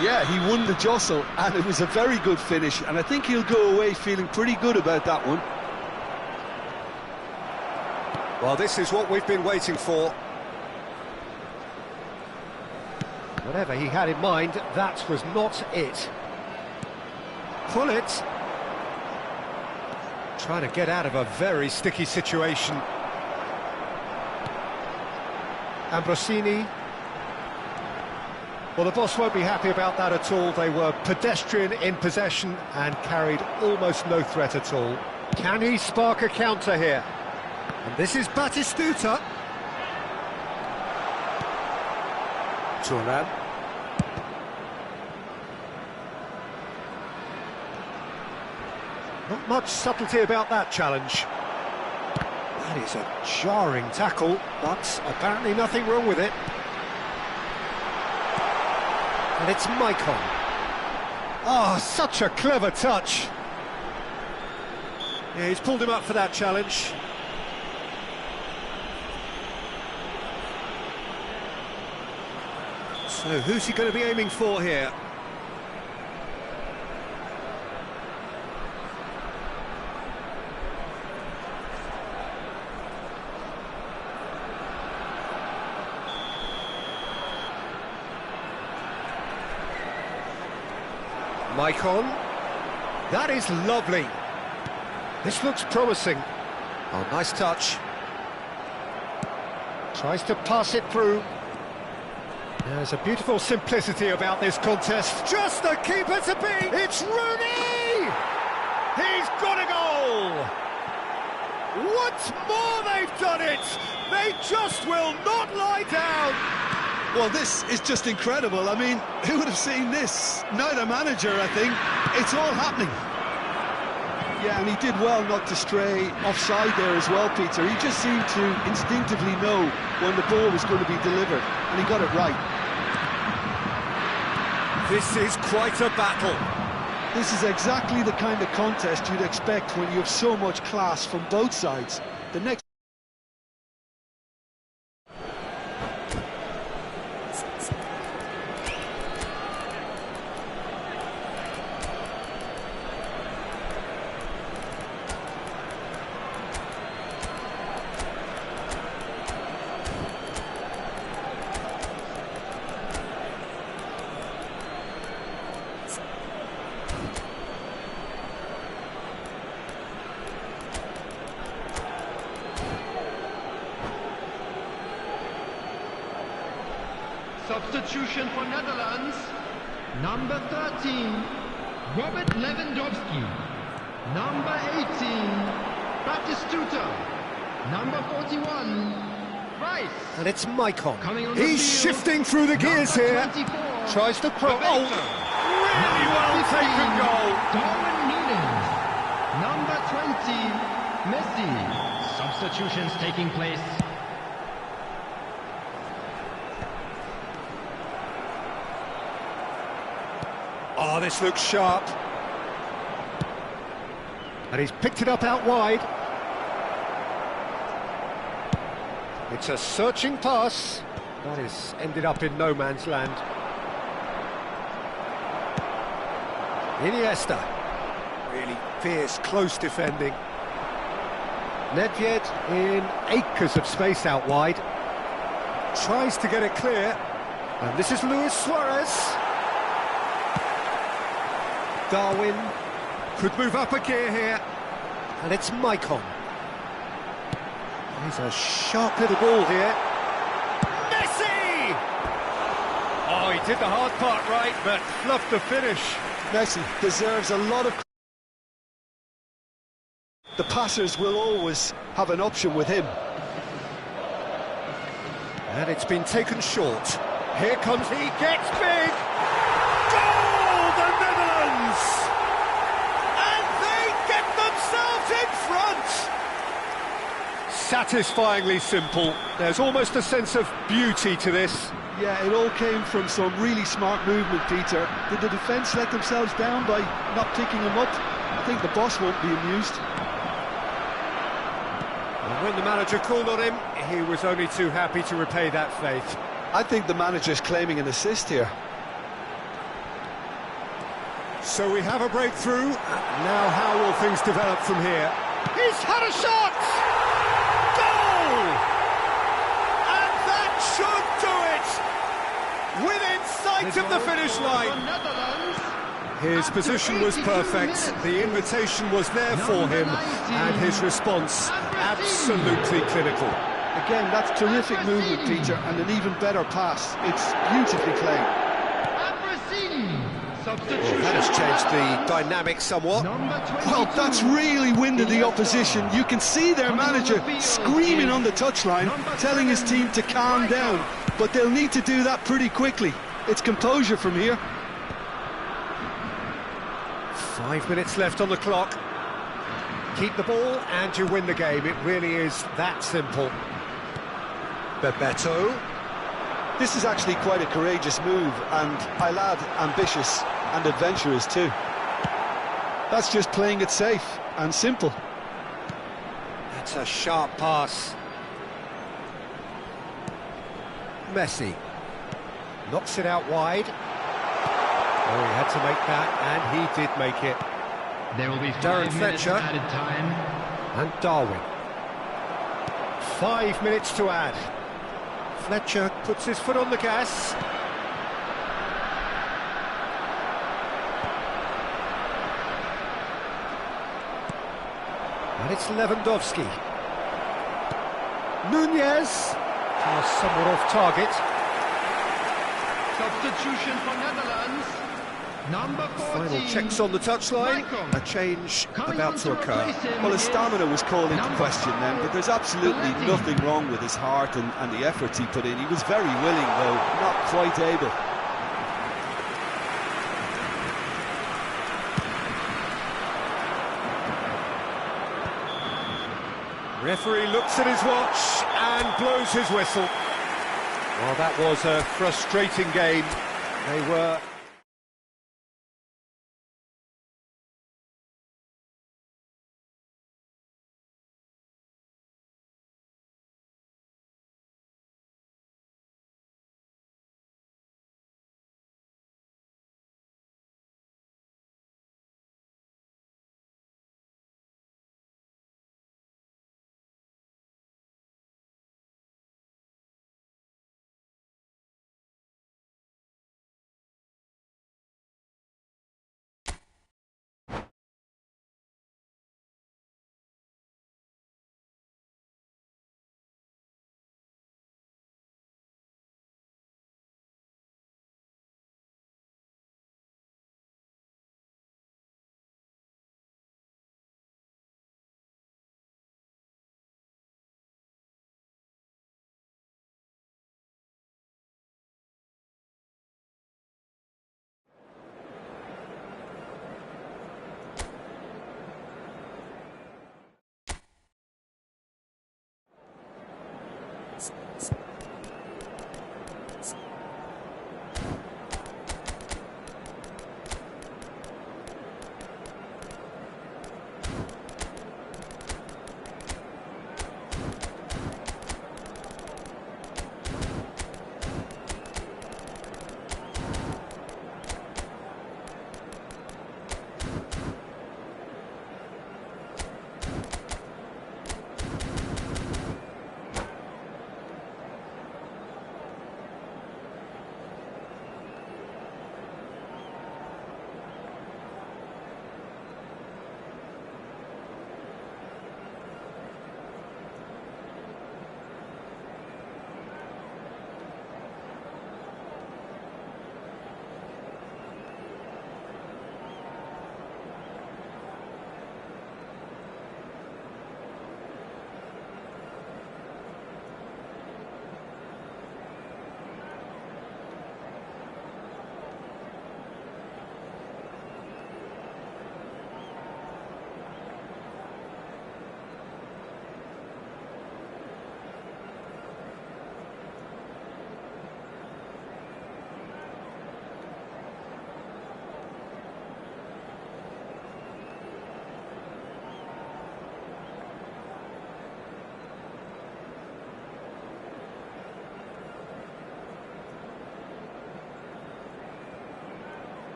Yeah, he won the jostle, and it was a very good finish, and I think he'll go away feeling pretty good about that one. Well, this is what we've been waiting for. Whatever he had in mind, that was not it. Pull it. Trying to get out of a very sticky situation. Ambrosini. Well, the boss won't be happy about that at all. They were pedestrian in possession and carried almost no threat at all. Can he spark a counter here? And this is Batistuta. Turan. Not much subtlety about that challenge. That is a jarring tackle, but apparently nothing wrong with it. And it's Maicon. Oh, such a clever touch. Yeah, he's pulled him up for that challenge. So who's he going to be aiming for here? Maicon. That is lovely. This looks promising. Oh, nice touch. Tries to pass it through. There's a beautiful simplicity about this contest. Just the keeper to beat. It's Rooney! He's got a goal! Once more they've done it! They just will not lie down! Well, this is just incredible. I mean, who would have seen this? Neither manager, I think. It's all happening. Yeah, and he did well not to stray offside there as well, Peter. He just seemed to instinctively know when the ball was going to be delivered, and he got it right. This is quite a battle. This is exactly the kind of contest you'd expect when you have so much class from both sides. The next... Substitution for Netherlands. Number 13, Robert Lewandowski. Number 18, Batistuta. Number 41, Rice. And it's Maicon. Coming on the He's field, shifting through the gears number here. 24, Tries to cross. Oh, really well taken goal. Darwin Núñez. Number 20, Messi. Substitutions taking place. Oh, this looks sharp. And he's picked it up out wide. It's a searching pass. That is ended up in no man's land. Iniesta. Really fierce, close defending. Nedved in acres of space out wide. Tries to get it clear. And this is Luis Suarez. Darwin could move up a gear here. And it's Maicon. He's a sharp little ball here. Messi! Oh, he did the hard part right, but fluffed the finish. Messi deserves a lot of... The passers will always have an option with him. And it's been taken short. Here comes, he gets big! Goal, the Netherlands! And they get themselves in front! Satisfyingly simple. There's almost a sense of beauty to this. Yeah, it all came from some really smart movement, Peter. Did the defence let themselves down by not picking him up? I think the boss won't be amused. And when the manager called on him, he was only too happy to repay that faith. I think the manager's claiming an assist here. So we have a breakthrough. Now how will things develop from here? He's had a shot! Goal! And that should do it! Within sight of the finish line. His position was perfect, the invitation was there for him, and his response absolutely clinical. Again, that's terrific movement, Peter, and an even better pass. It's beautifully played. Well, that has changed the dynamic somewhat. Well, that's really winded the opposition. You can see their manager screaming on the touchline, telling his team to calm down, but they'll need to do that pretty quickly. It's composure from here. 5 minutes left on the clock. Keep the ball and you win the game. It really is that simple. Bebeto. This is actually quite a courageous move, and I'll add ambitious and adventurous too. That's just playing it safe and simple. That's a sharp pass. Messi knocks it out wide. Oh, he had to make that, and he did make it. There will be Darren 5 minutes Fletcher. added time. And Darwin. 5 minutes to add. Fletcher puts his foot on the gas. And it's Lewandowski. Núñez. Somewhat off target. Substitution for Netherlands. Number 14. Final checks on the touchline. Maicon. A change about to occur. Well, his stamina was called into question then, but there's absolutely nothing wrong with his heart and the efforts he put in. He was very willing, though, not quite able. Referee looks at his watch and blows his whistle. Well, that was a frustrating game. They were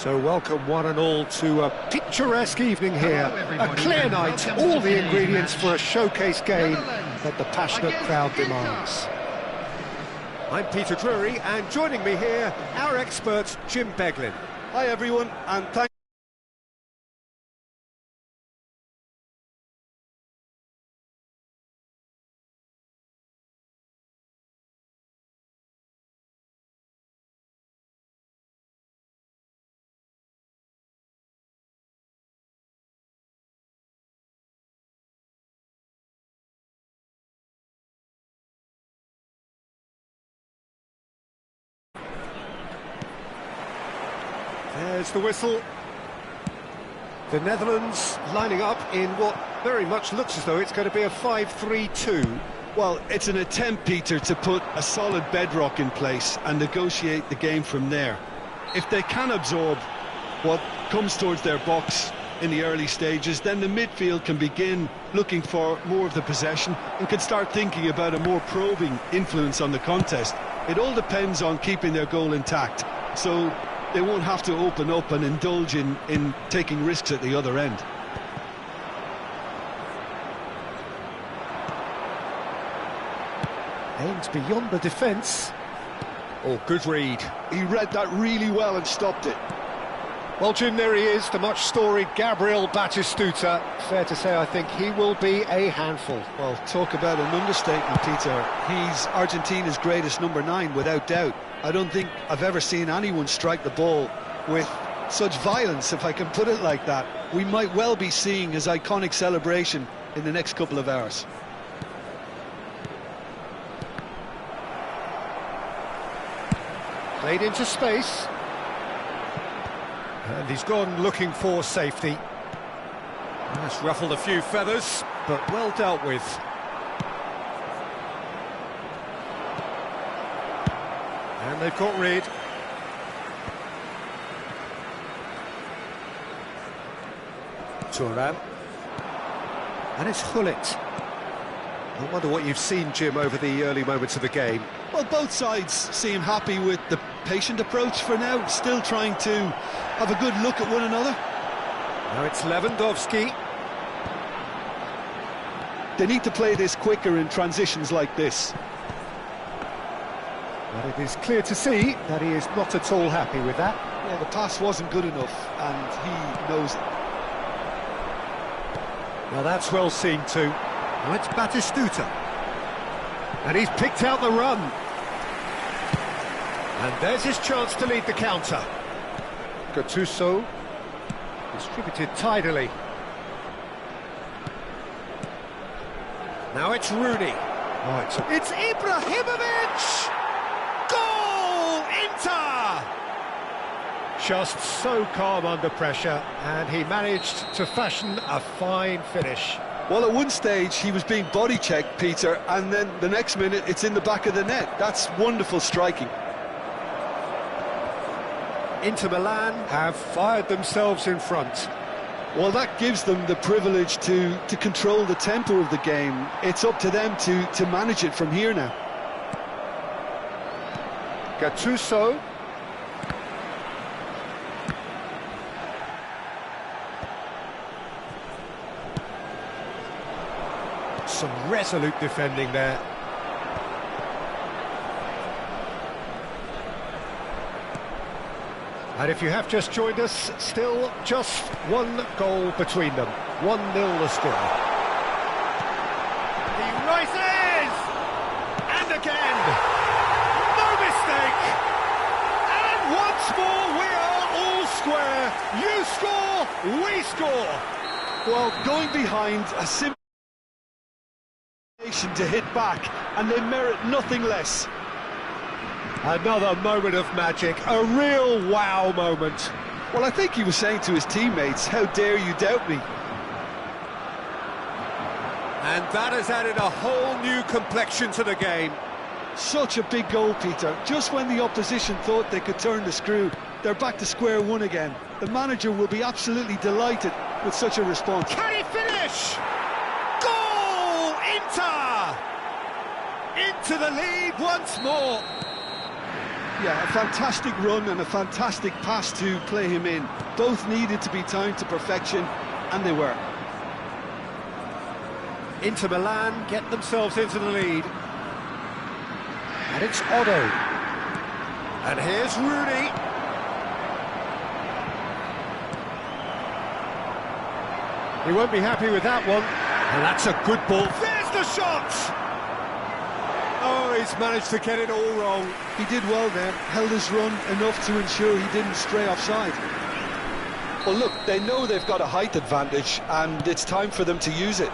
So welcome one and all to a picturesque evening here, a clear night, all the ingredients for a showcase game that the passionate crowd demands. I'm Peter Drury, and joining me here, our expert Jim Beglin. Hi everyone, and thank There's the whistle. The Netherlands lining up in what very much looks as though it's going to be a 5-3-2. Well, it's an attempt, Peter, to put a solid bedrock in place and negotiate the game from there. If they can absorb what comes towards their box in the early stages, then the midfield can begin looking for more of the possession and can start thinking about a more probing influence on the contest. It all depends on keeping their goal intact, so they won't have to open up and indulge in taking risks at the other end. Aims beyond the defence. Oh, good read. He read that really well and stopped it. Well, Jim, there he is, the much-storied Gabriel Batistuta. Fair to say, I think he will be a handful. Well, talk about an understatement, Peter. He's Argentina's greatest number 9, without doubt. I don't think I've ever seen anyone strike the ball with such violence, if I can put it like that. We might well be seeing his iconic celebration in the next couple of hours. Played into space. And he's gone looking for safety. That's ruffled a few feathers, but well dealt with. And they've got rid. Turan. And it's Hullet. I wonder what you've seen, Jim, over the early moments of the game. Well, both sides seem happy with the patient approach for now, still trying to have a good look at one another. Now it's Lewandowski. They need to play this quicker in transitions like this. But it is clear to see that he is not at all happy with that. Yeah, the pass wasn't good enough, and he knows it. Well, that's well seen too. Now it's Batistuta. And he's picked out the run. And there's his chance to lead the counter. Gattuso distributed tidily. Now it's Rooney. Oh, it's Ibrahimovic! Goal! Inter! Just so calm under pressure, and he managed to fashion a fine finish. Well, at one stage he was being body checked, Peter, and then the next minute it's in the back of the net. That's wonderful striking. Inter Milan have fired themselves in front. Well, that gives them the privilege to control the tempo of the game. It's up to them to manage it from here now. Gattuso. Some resolute defending there. And if you have just joined us, still just one goal between them. 1-0 the score. He rises! And again! No mistake! And once more we are all square. You score, we score. Well, going behind a simple to hit back, and they merit nothing less. Another moment of magic, a real wow moment. Well, I think he was saying to his teammates, how dare you doubt me? And that has added a whole new complexion to the game. Such a big goal, Peter. Just when the opposition thought they could turn the screw, they're back to square one again. The manager will be absolutely delighted with such a response. Can he finish? Goal! Inter! Into the lead once more. Yeah, a fantastic run and a fantastic pass to play him in. Both needed to be timed to perfection, and they were. Inter Milan get themselves into the lead. And it's Otto. And here's Rooney. He won't be happy with that one. And that's a good ball. There's the shot! Oh, he's managed to get it all wrong. He did well there, held his run enough to ensure he didn't stray offside. Well, look, they know they've got a height advantage, and it's time for them to use it.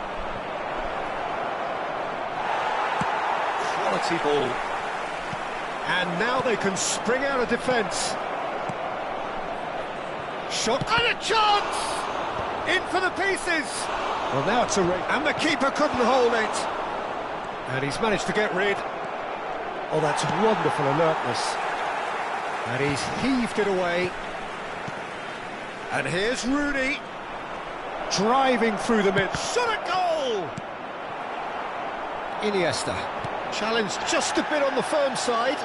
Quality ball. And now they can spring out of defence. Shot and a chance! In for the pieces! Well, now it's a ring. And the keeper couldn't hold it. And he's managed to get rid. Oh, that's wonderful alertness. And he's heaved it away. And here's Rooney. Driving through the mid. Shot a goal! Iniesta. Challenged just a bit on the firm side.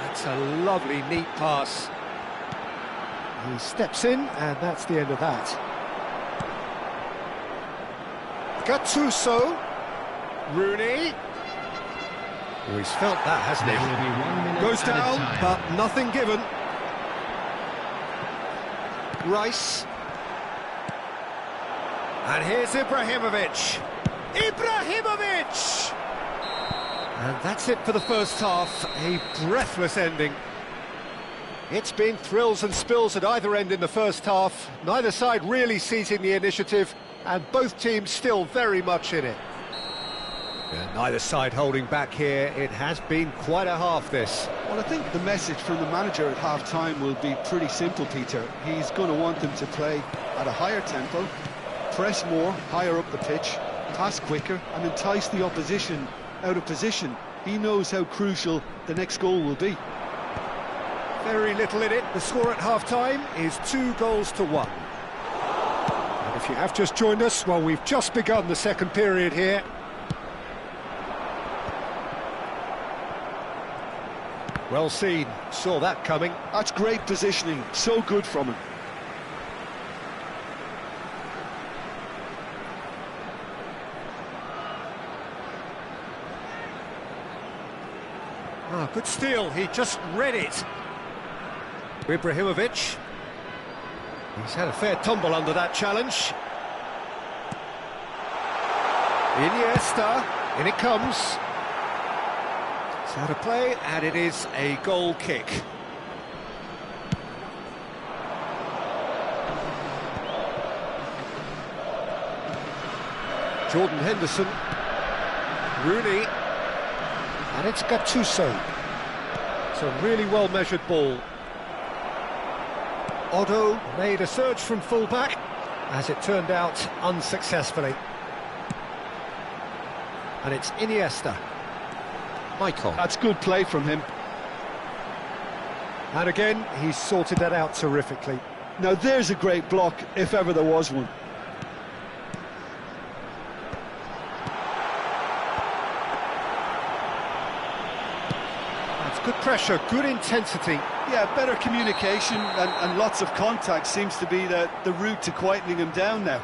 That's a lovely, neat pass. He steps in, and that's the end of that. Gattuso. Rooney. Oh, he's felt that, hasn't There will be 1 minute he? Goes added down, time. but nothing given. Rice. And here's Ibrahimovic. Ibrahimovic! And that's it for the first half. A breathless ending. It's been thrills and spills at either end in the first half. Neither side really seizing the initiative, and both teams still very much in it. Yeah, neither side holding back here. It has been quite a half, this. Well, I think the message from the manager at half-time will be pretty simple, Peter. He's going to want them to play at a higher tempo, press more, higher up the pitch, pass quicker, and entice the opposition out of position. He knows how crucial the next goal will be. Very little in it. The score at half-time is 2-1. And if you have just joined us, well, we've just begun the second period here. Well seen, saw that coming. That's great positioning, so good from him. Ah, good steal, he just read it. Ibrahimovic. He's had a fair tumble under that challenge. Iniesta, in it comes. It's out of play, and it is a goal kick. Jordan Henderson. Rooney. And it's Gattuso. It's a really well-measured ball. Otto made a surge from full-back, as it turned out, unsuccessfully. And it's Iniesta. Michael. That's good play from him. And again, he's sorted that out terrifically. Now there's a great block, if ever there was one. That's good pressure, good intensity. Yeah, better communication and lots of contact seems to be the route to quietening him down now.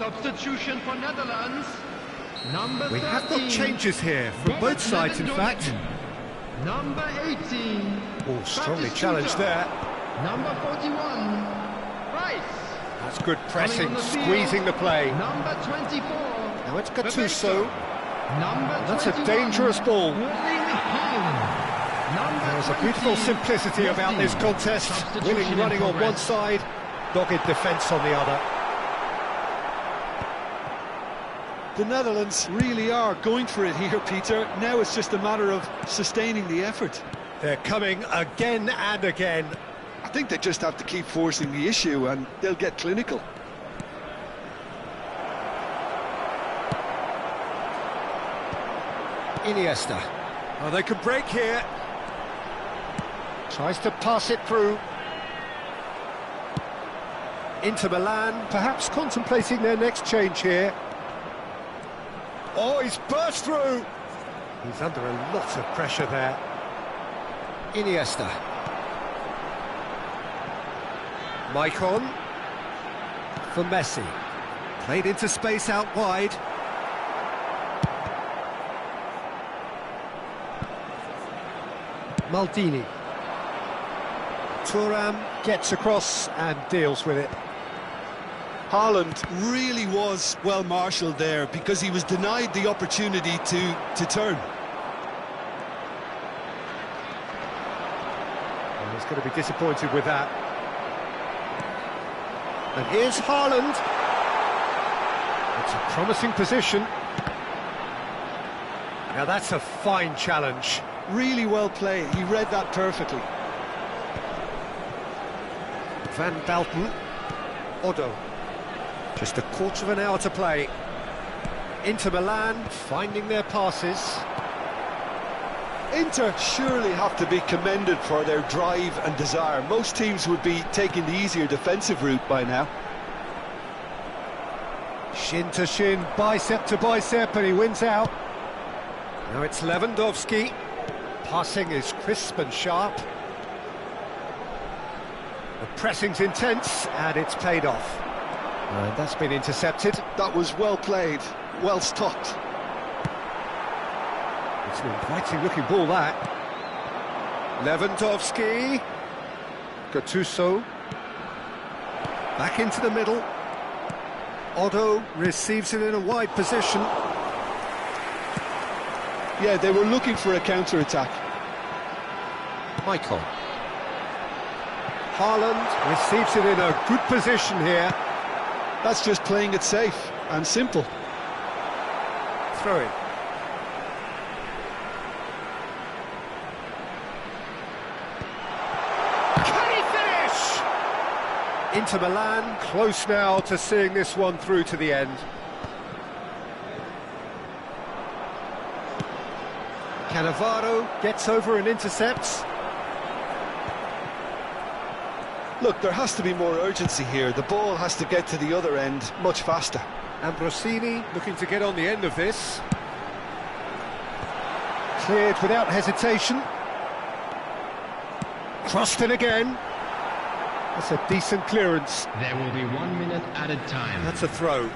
Substitution for Netherlands. Number 13. We have got changes here from both sides, in fact. Number 18. Oh, strongly challenged there. Number 41. Rice. That's good pressing, squeezing the play. Number 24. Now it's Gattuso. That's a 21. dangerous ball. Number There's a beautiful 20. simplicity about this contest. Willing running on one side, dogged defence on the other. The Netherlands really are going for it here, Peter. Now it's just a matter of sustaining the effort. They're coming again and again. I think they just have to keep forcing the issue and they'll get clinical. Iniesta. Oh, they could break here. Tries to pass it through. Inter Milan, perhaps contemplating their next change here. Oh, he's burst through. He's under a lot of pressure there. Iniesta. Maicon. For Messi. Played into space out wide. Maldini. Thuram gets across and deals with it. Haaland really was well marshalled there because he was denied the opportunity to turn. Well, he's going to be disappointed with that. And here's Haaland. It's a promising position. Now that's a fine challenge. Really well played. He read that perfectly. Van Balten. Oddo. Just a quarter of an hour to play. Inter Milan finding their passes. Inter surely have to be commended for their drive and desire. Most teams would be taking the easier defensive route by now. Shin to shin, bicep to bicep, and he wins out. Now it's Lewandowski. Passing is crisp and sharp. The pressing's intense, and it's paid off. And that's been intercepted. That was well played, well stopped. It's an inviting looking ball, that. Lewandowski. Gattuso. Back into the middle. Oddo receives it in a wide position. Yeah, they were looking for a counter-attack. Maicon. Haaland receives it in a good position here. That's just playing it safe and simple. Throw in. Can he finish? Inter Milan close now to seeing this one through to the end. Cannavaro gets over and intercepts. Look, there has to be more urgency here. The ball has to get to the other end much faster. Ambrosini looking to get on the end of this. Cleared without hesitation. Crossed in again. That's a decent clearance. There will be 1 minute added time. That's a throw.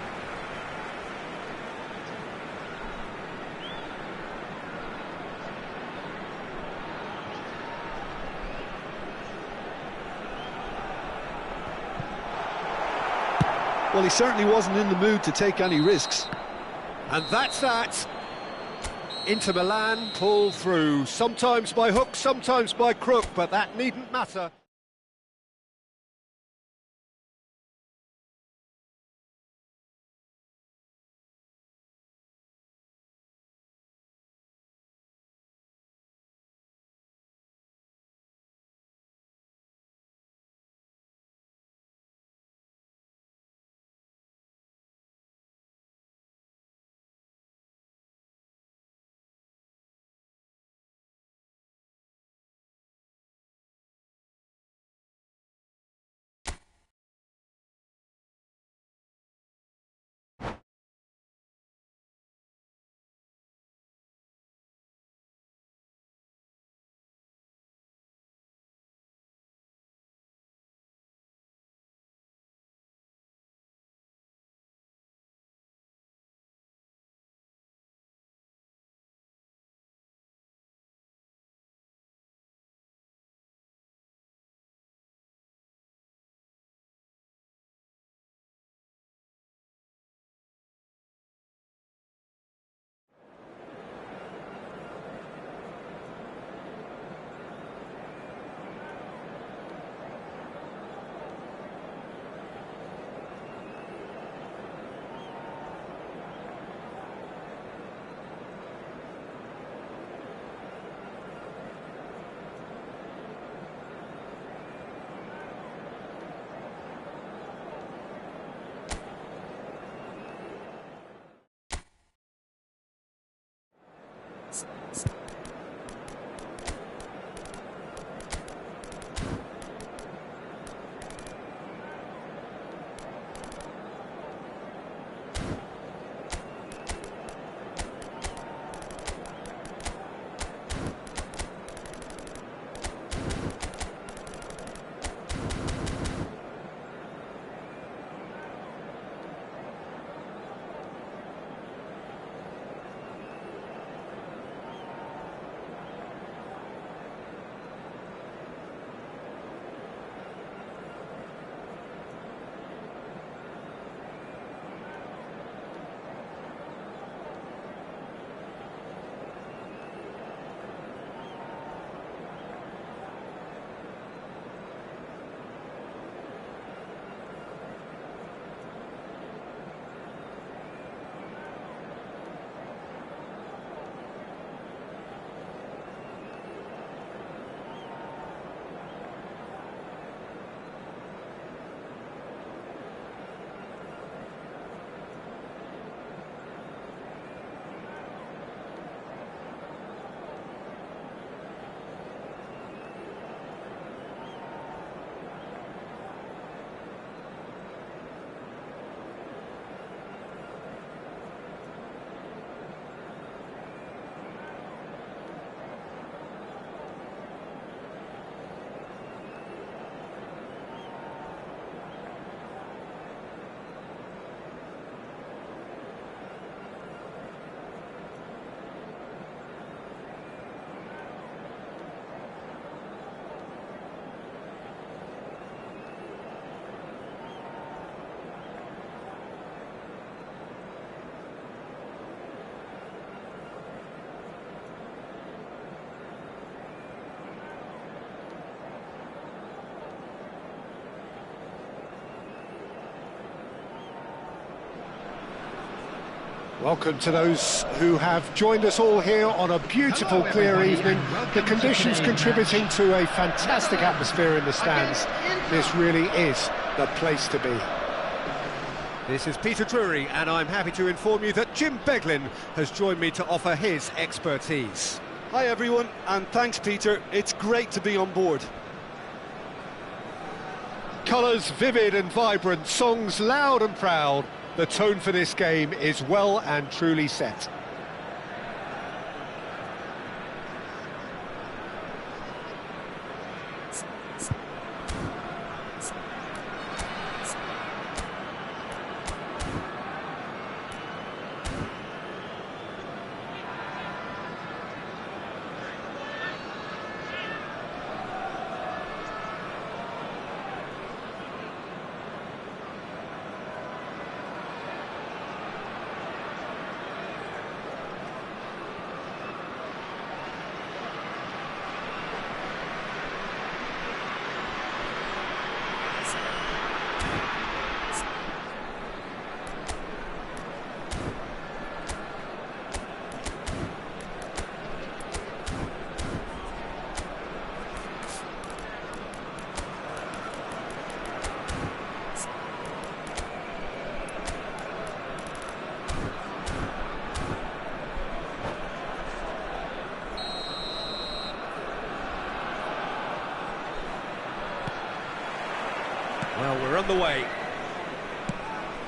Well, he certainly wasn't in the mood to take any risks. And that's that. Inter Milan pull through, sometimes by hook, sometimes by crook, but that needn't matter. Welcome to those who have joined us all here on a beautiful, clear evening. The conditions contributing to a fantastic atmosphere in the stands. This really is the place to be. This is Peter Drury, and I'm happy to inform you that Jim Beglin has joined me to offer his expertise. Hi everyone, and thanks Peter, it's great to be on board. Colours vivid and vibrant, songs loud and proud. The tone for this game is well and truly set. Well, we're on the way.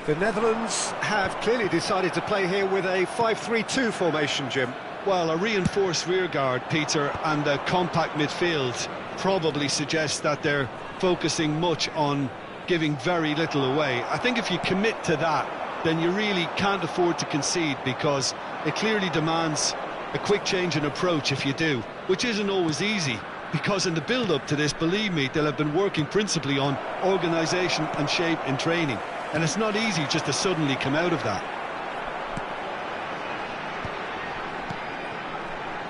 The Netherlands have clearly decided to play here with a 5-3-2 formation, Jim. Well, a reinforced rearguard, Peter, and a compact midfield probably suggests that they're focusing much on giving very little away. I think if you commit to that, then you really can't afford to concede, because it clearly demands a quick change in approach if you do, which isn't always easy, because in the build-up to this, believe me, they'll have been working principally on organisation and shape in training, and it's not easy just to suddenly come out of that.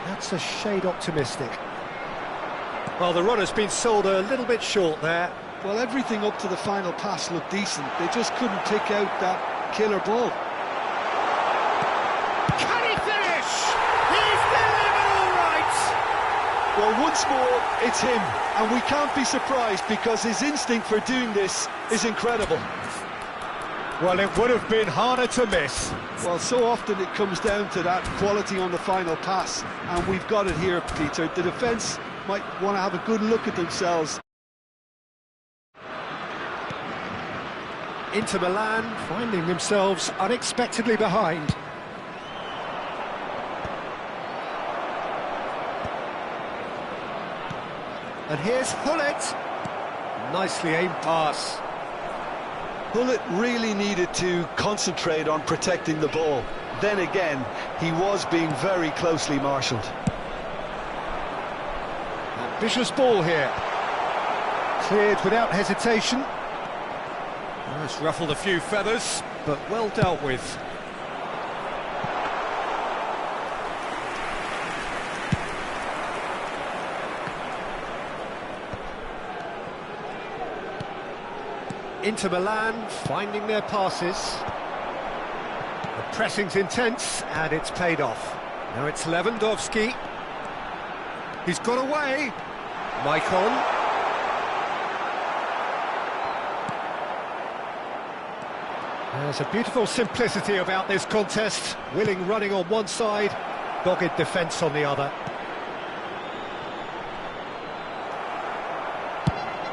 That's a shade optimistic. Well, the run has been sold a little bit short there. Well, everything up to the final pass looked decent. They just couldn't pick out that killer ball. Can he finish? He's delivered all right! Well, once more, it's him, and we can't be surprised because his instinct for doing this is incredible. Well, it would have been harder to miss. Well, so often it comes down to that quality on the final pass, and we've got it here, Peter. The defence might want to have a good look at themselves. Inter Milan finding themselves unexpectedly behind. And here's Hullet. Nicely aimed pass. Hullet really needed to concentrate on protecting the ball. Then again, he was being very closely marshalled. Ambitious ball here. Cleared without hesitation. Well, it's ruffled a few feathers, but well dealt with. Inter Milan finding their passes. The pressing's intense, and it's paid off. Now it's Lewandowski. He's got away. Maicon. There's a beautiful simplicity about this contest. Willing running on one side, dogged defence on the other.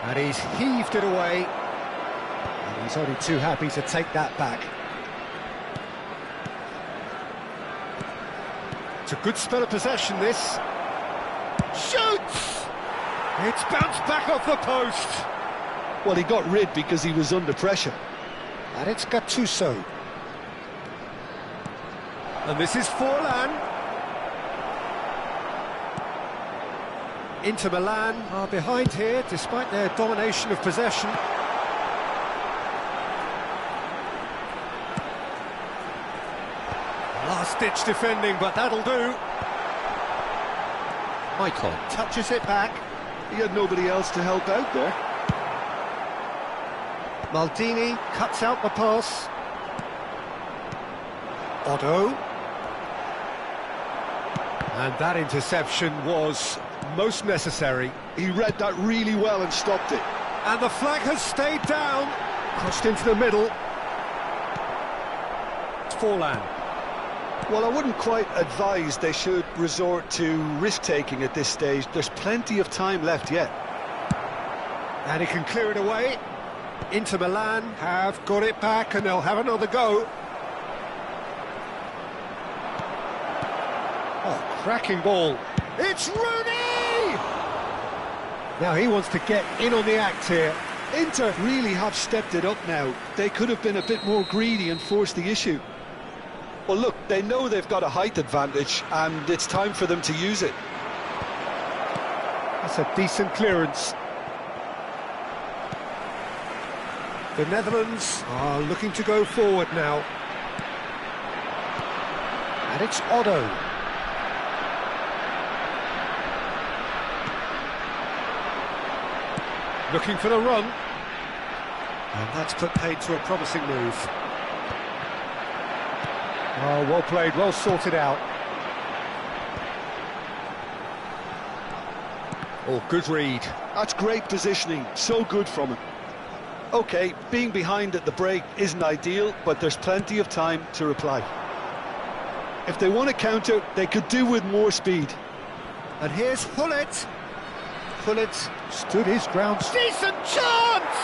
And he's heaved it away. And he's only too happy to take that back. It's a good spell of possession, this. Shoots! It's bounced back off the post. Well, he got rid because he was under pressure. And it's Gattuso. And this is Forlan. Inter Milan are behind here, despite their domination of possession. Last-ditch defending, but that'll do. Maicon touches it back. He had nobody else to help out there. Maldini cuts out the pass. Otto. And that interception was most necessary. He read that really well and stopped it. And the flag has stayed down. Crossed into the middle. Forlan. Well, I wouldn't quite advise they should resort to risk-taking at this stage. There's plenty of time left yet. And he can clear it away. Inter Milan have got it back and they'll have another go. Oh, cracking ball. It's Rooney! Now he wants to get in on the act here. Inter really have stepped it up now. They could have been a bit more greedy and forced the issue. Well, look, they know they've got a height advantage, and it's time for them to use it. That's a decent clearance. The Netherlands are looking to go forward now. And it's Otto. Looking for the run. And that's put paid to a promising move. Oh, well played, well sorted out. Oh, good read. That's great positioning, so good from him. OK, being behind at the break isn't ideal, but there's plenty of time to reply. If they want to counter, they could do with more speed. And here's Hullet. Hullet stood his ground. Decent chance!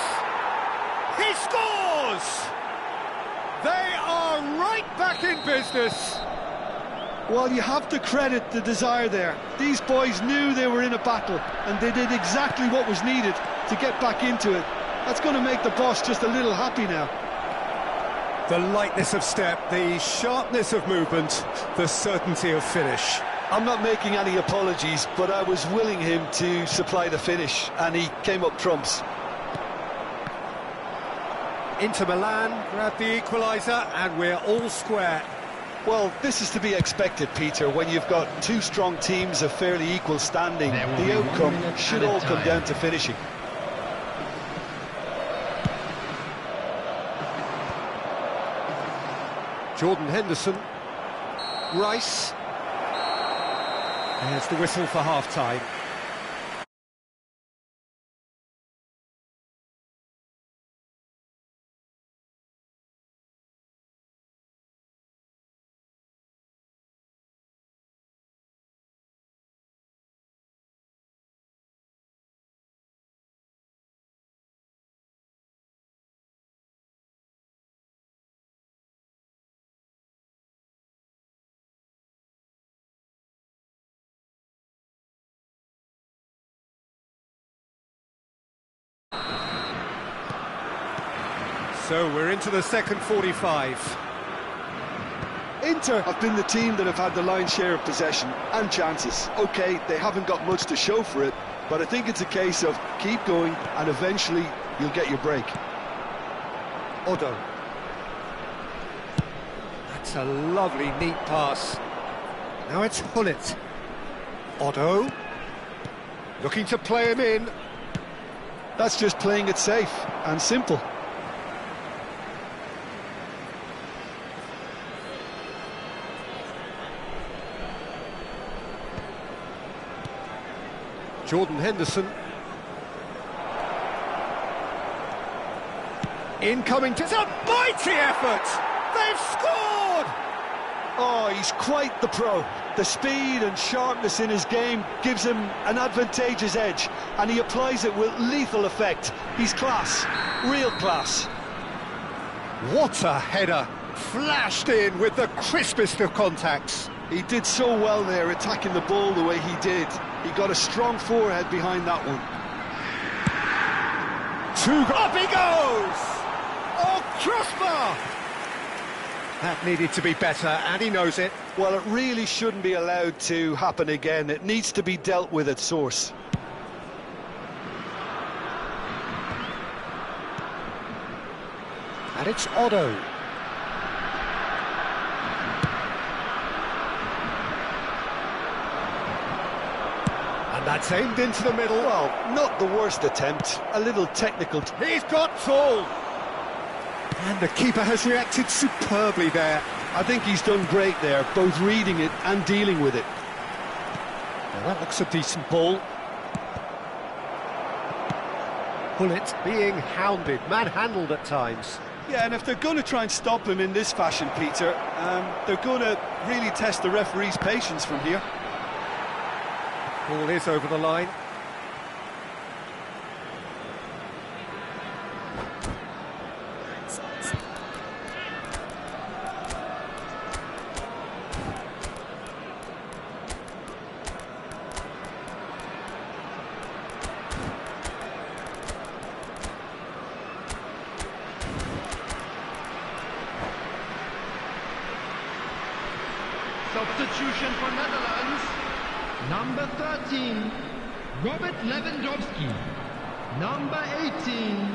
He scores! They are right back in business. Well, you have to credit the desire there. These boys knew they were in a battle, and they did exactly what was needed to get back into it. That's going to make the boss just a little happy now. The lightness of step, the sharpness of movement, the certainty of finish. I'm not making any apologies, but I was willing him to supply the finish, and he came up trumps. Inter Milan grab the equaliser, and we're all square. Well, this is to be expected, Peter, when you've got two strong teams of fairly equal standing. The outcome should all come down to finishing. Jordan Henderson. Rice. There's the whistle for half-time. So we're into the second 45. Inter have been the team that have had the lion's share of possession and chances. OK, they haven't got much to show for it, but I think it's a case of keep going and eventually you'll get your break. Otto. That's a lovely, neat pass. Now it's Hullet. Otto. Looking to play him in. That's just playing it safe and simple. Jordan Henderson. Incoming, it's a mighty effort! They've scored! Oh, he's quite the pro. The speed and sharpness in his game gives him an advantageous edge, and he applies it with lethal effect. He's class, real class. What a header! Flashed in with the crispest of contacts. He did so well there, attacking the ball the way he did. He got a strong forehead behind that one. Up he goes! Oh, crossbar! That needed to be better, and he knows it. Well, it really shouldn't be allowed to happen again. It needs to be dealt with at source. And it's Otto. And that's aimed into the middle. Well, not the worst attempt. A little technical. He's got tall. And the keeper has reacted superbly there. I think he's done great there, both reading it and dealing with it. Now that looks a decent ball. Pullet being hounded, manhandled at times. Yeah, and if they're going to try and stop him in this fashion, Peter, they're going to really test the referee's patience from here. Ball is over the line. Substitution for Netherlands. Number 13, Robert Lewandowski. Number 18,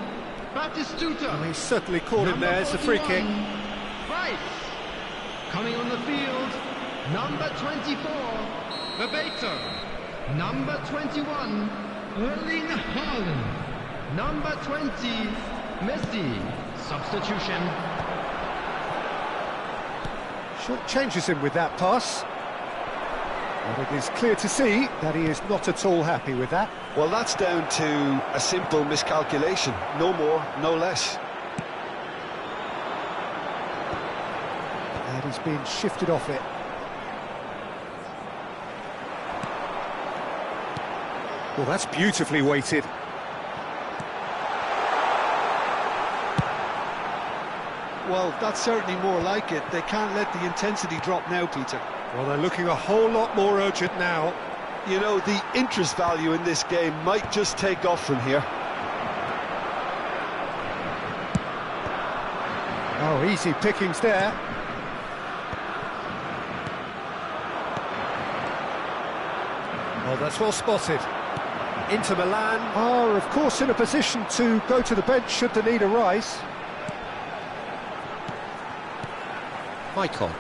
Batistuta. He's certainly caught him there. It's a free kick. Price. Coming on the field, number 24, Bebeto. Number 21, Erling Haaland. Number 20, Messi. Substitution. Short changes him with that pass. But it is clear to see that he is not at all happy with that. Well, that's down to a simple miscalculation. No more, no less. And he's being shifted off it. Well, that's beautifully weighted. Well, that's certainly more like it. They can't let the intensity drop now, Peter. Well, they're looking a whole lot more urgent now. You know, the interest value in this game might just take off from here. Oh, easy pickings there. Well, that's well spotted. Inter Milan are, of course, in a position to go to the bench should the need arise. Michael.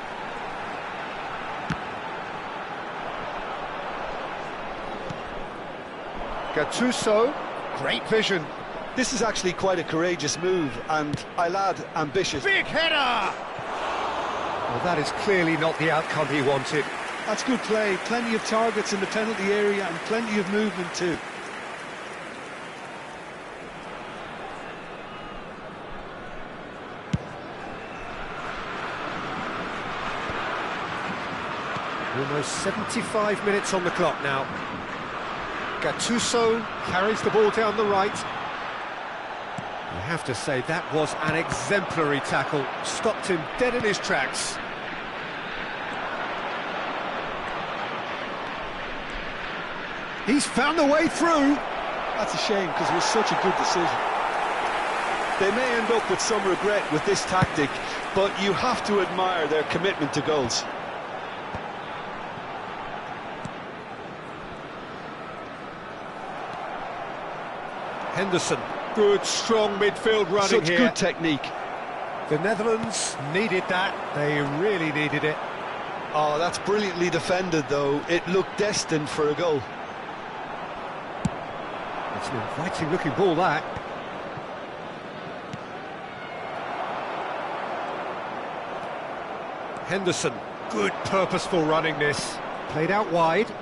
Gattuso, great vision. This is actually quite a courageous move, and I'll add, ambitious. Big header! Well, that is clearly not the outcome he wanted. That's good play, plenty of targets in the penalty area and plenty of movement too. Almost 75 minutes on the clock now. Gattuso carries the ball down the right. I have to say, that was an exemplary tackle. Stopped him dead in his tracks. He's found the way through. That's a shame, because it was such a good decision. They may end up with some regret with this tactic, but you have to admire their commitment to goals. Henderson, good, strong midfield running Such here. good technique. The Netherlands needed that. They really needed it. Oh, that's brilliantly defended, though. It looked destined for a goal. It's an inviting-looking ball, that. Henderson, good, purposeful running this. Played out wide.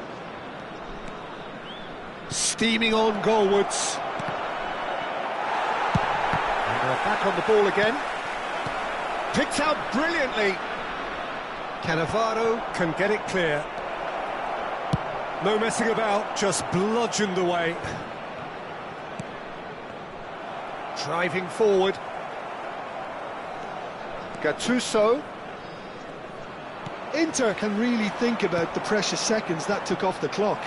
Steaming on goalwards. Back on the ball again. Picked out brilliantly. Cannavaro can get it clear. No messing about, just bludgeoned away. Driving forward. Gattuso. Inter can really think about the precious seconds that took off the clock.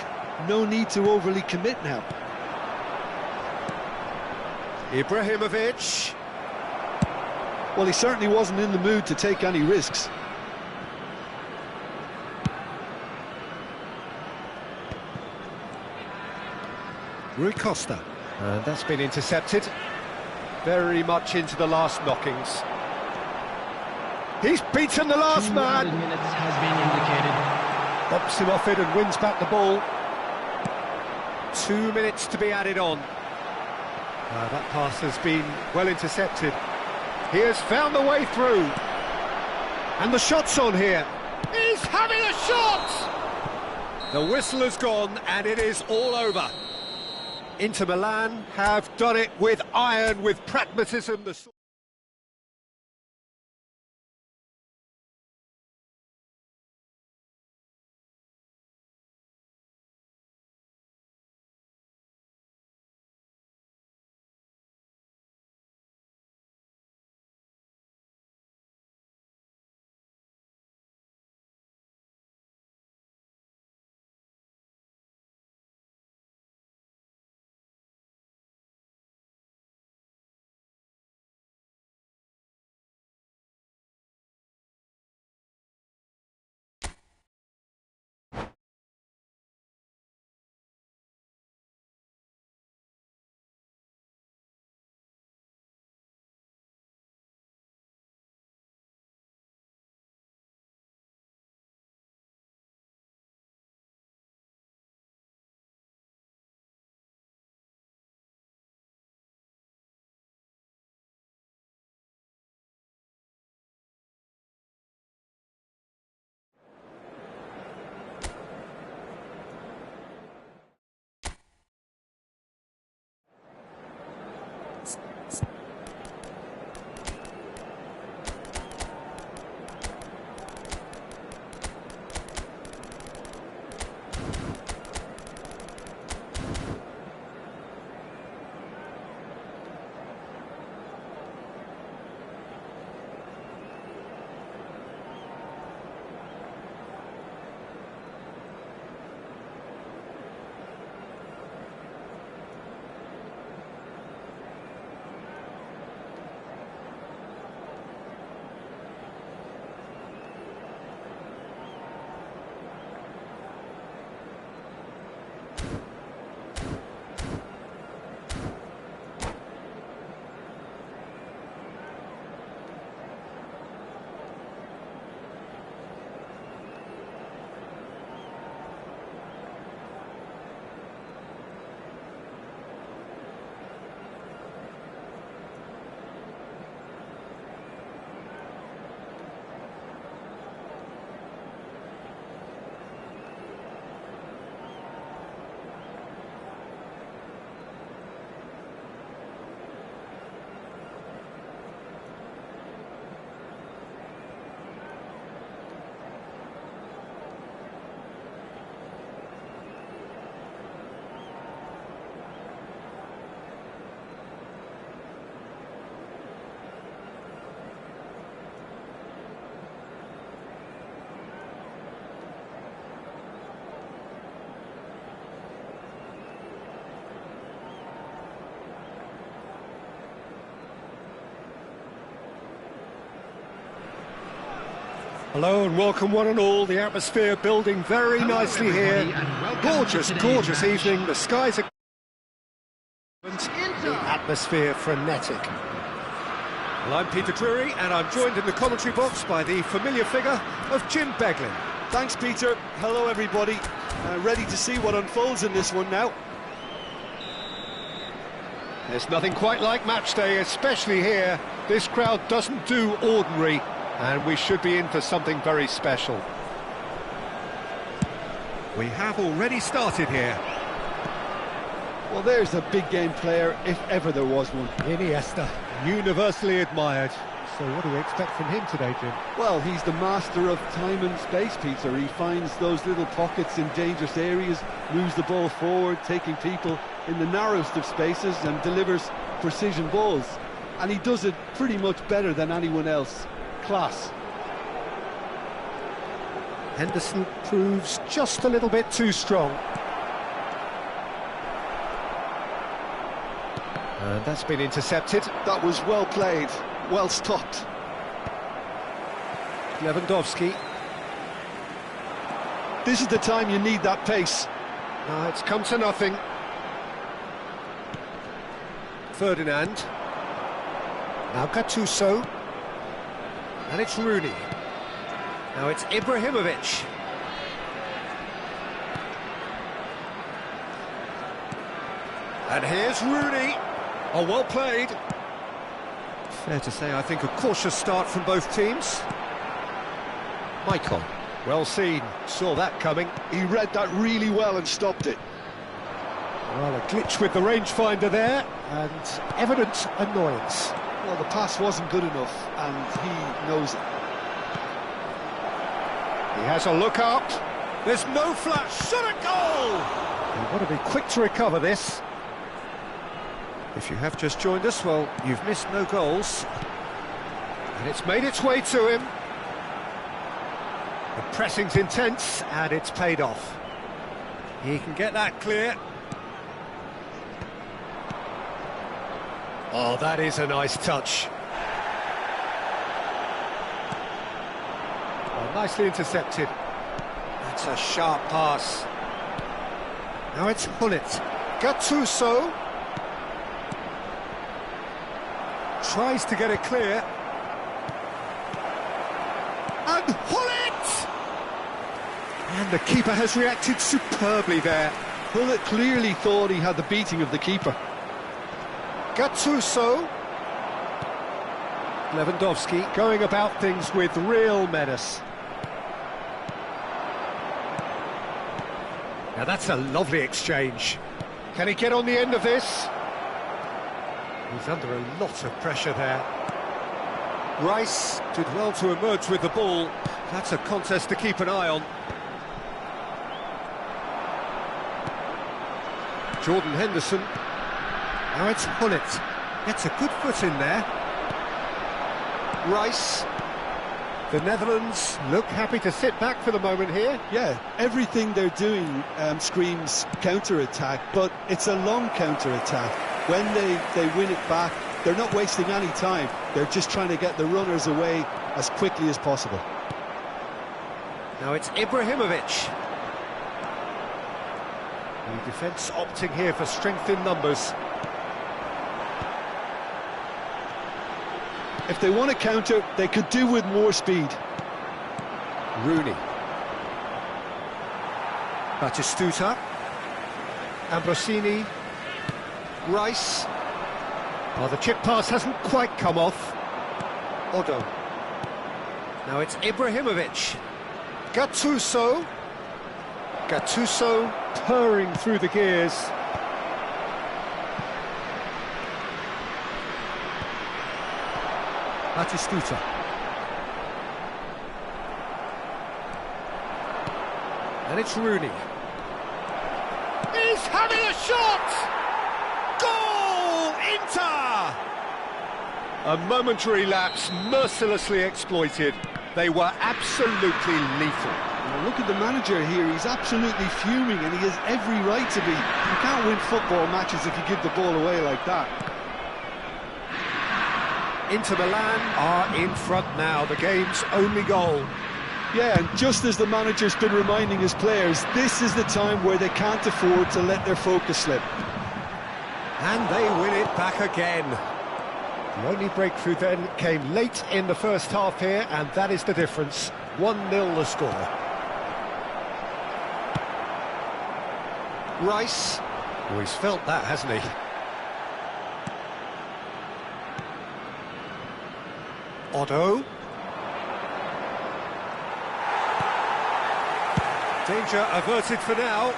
No need to overly commit now. Ibrahimovic. Well, he certainly wasn't in the mood to take any risks. Rui Costa. And that's been intercepted. Very much into the last knockings. He's beaten the last man. 2 minutes has been indicated. Bumps him off it and wins back the ball. 2 minutes to be added on. That pass has been well intercepted. He has found the way through. And the shot's on here. He's having a shot! The whistle has gone and it is all over. Inter Milan have done it with iron, with pragmatism. Hello and welcome one and all. The atmosphere building very nicely here. Gorgeous, gorgeous evening. The skies are... The atmosphere frenetic. Well, I'm Peter Drury and I'm joined in the commentary box by the familiar figure of Jim Beglin. Thanks, Peter. Hello, everybody. Ready to see what unfolds in this one now. There's nothing quite like match day, especially here. This crowd doesn't do ordinary, and we should be in for something very special. We have already started here. Well, there's a big game player, if ever there was one. Iniesta, universally admired. So what do we expect from him today, Jim? Well, he's the master of time and space, Peter. He finds those little pockets in dangerous areas, moves the ball forward, taking people in the narrowest of spaces and delivers precision balls. And he does it pretty much better than anyone else. Class. Henderson proves just a little bit too strong. And that's been intercepted. That was well played, well stopped. Lewandowski. This is the time you need that pace. It's come to nothing. Ferdinand. Now Gattuso. And it's Rooney. Now it's Ibrahimovic. And here's Rooney. Oh, well played. Fair to say, I think, a cautious start from both teams. Maicon. Well seen, saw that coming. He read that really well and stopped it. Well, a glitch with the rangefinder there, and evident annoyance. Well, the pass wasn't good enough, and he knows it. He has a look up. There's no flash, shot at goal! You've got to be quick to recover this. If you have just joined us, well, you've missed no goals. And it's made its way to him. The pressing's intense, and it's paid off. He can get that clear. Oh, that is a nice touch. Well, nicely intercepted. That's a sharp pass. Now it's Hullet. Gattuso. Tries to get it clear. And Hullet! And the keeper has reacted superbly there. Hullet clearly thought he had the beating of the keeper. Gattuso. Lewandowski going about things with real menace. Now that's a lovely exchange. Can he get on the end of this? He's under a lot of pressure there. Rice did well to emerge with the ball. That's a contest to keep an eye on. Jordan Henderson. Now it's Hullet. Gets a good foot in there. Rice. The Netherlands look happy to sit back for the moment here. Yeah, everything they're doing screams counter-attack, but it's a long counter-attack. When they win it back, they're not wasting any time. They're just trying to get the runners away as quickly as possible. Now it's Ibrahimovic. The defence opting here for strength in numbers. If they want to counter, they could do with more speed. Rooney. Batistuta. Ambrosini. Rice. Oh, the chip pass hasn't quite come off. Odo. Now it's Ibrahimovic. Gattuso. Gattuso purring through the gears. Batistuta. And it's Rooney. He's having a shot! Goal! Inter! A momentary lapse mercilessly exploited. They were absolutely lethal. Well, look at the manager here, he's absolutely fuming and he has every right to be. You can't win football matches if you give the ball away like that. Inter Milan are in front now, the game's only goal. Yeah, and just as the manager's been reminding his players, this is the time where they can't afford to let their focus slip. And they win it back again. The only breakthrough then came late in the first half here, and that is the difference. 1-0 the score. Rice. Oh, he's felt that, hasn't he? Otto. Danger averted for now.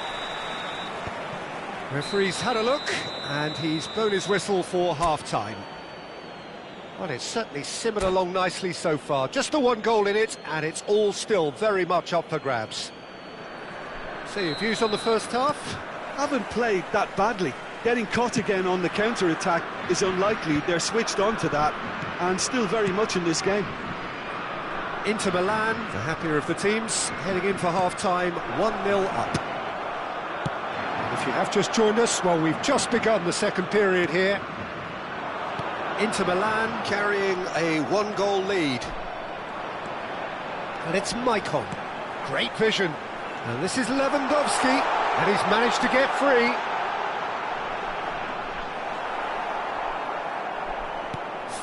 Referee's had a look, and he's blown his whistle for half-time. Well, it's certainly simmered along nicely so far. Just the one goal in it, and it's all still very much up for grabs. So, your views on the first half? Haven't played that badly. Getting caught again on the counter-attack is unlikely. They're switched on to that, and still very much in this game. Inter Milan, the happier of the teams, heading in for half-time, 1-0 up. And if you have just joined us, well, we've just begun the second period here. Inter Milan carrying a one-goal lead. And it's Maicon. Great vision. And this is Lewandowski, and he's managed to get free.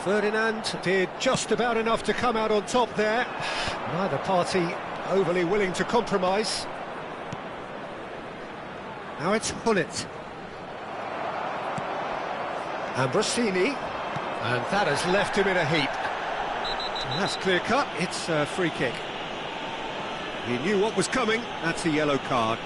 Ferdinand did just about enough to come out on top there. Neither party overly willing to compromise. Now it's Hullet. Ambrosini. And that has left him in a heap. And that's clear cut, it's a free kick. He knew what was coming. That's a yellow card.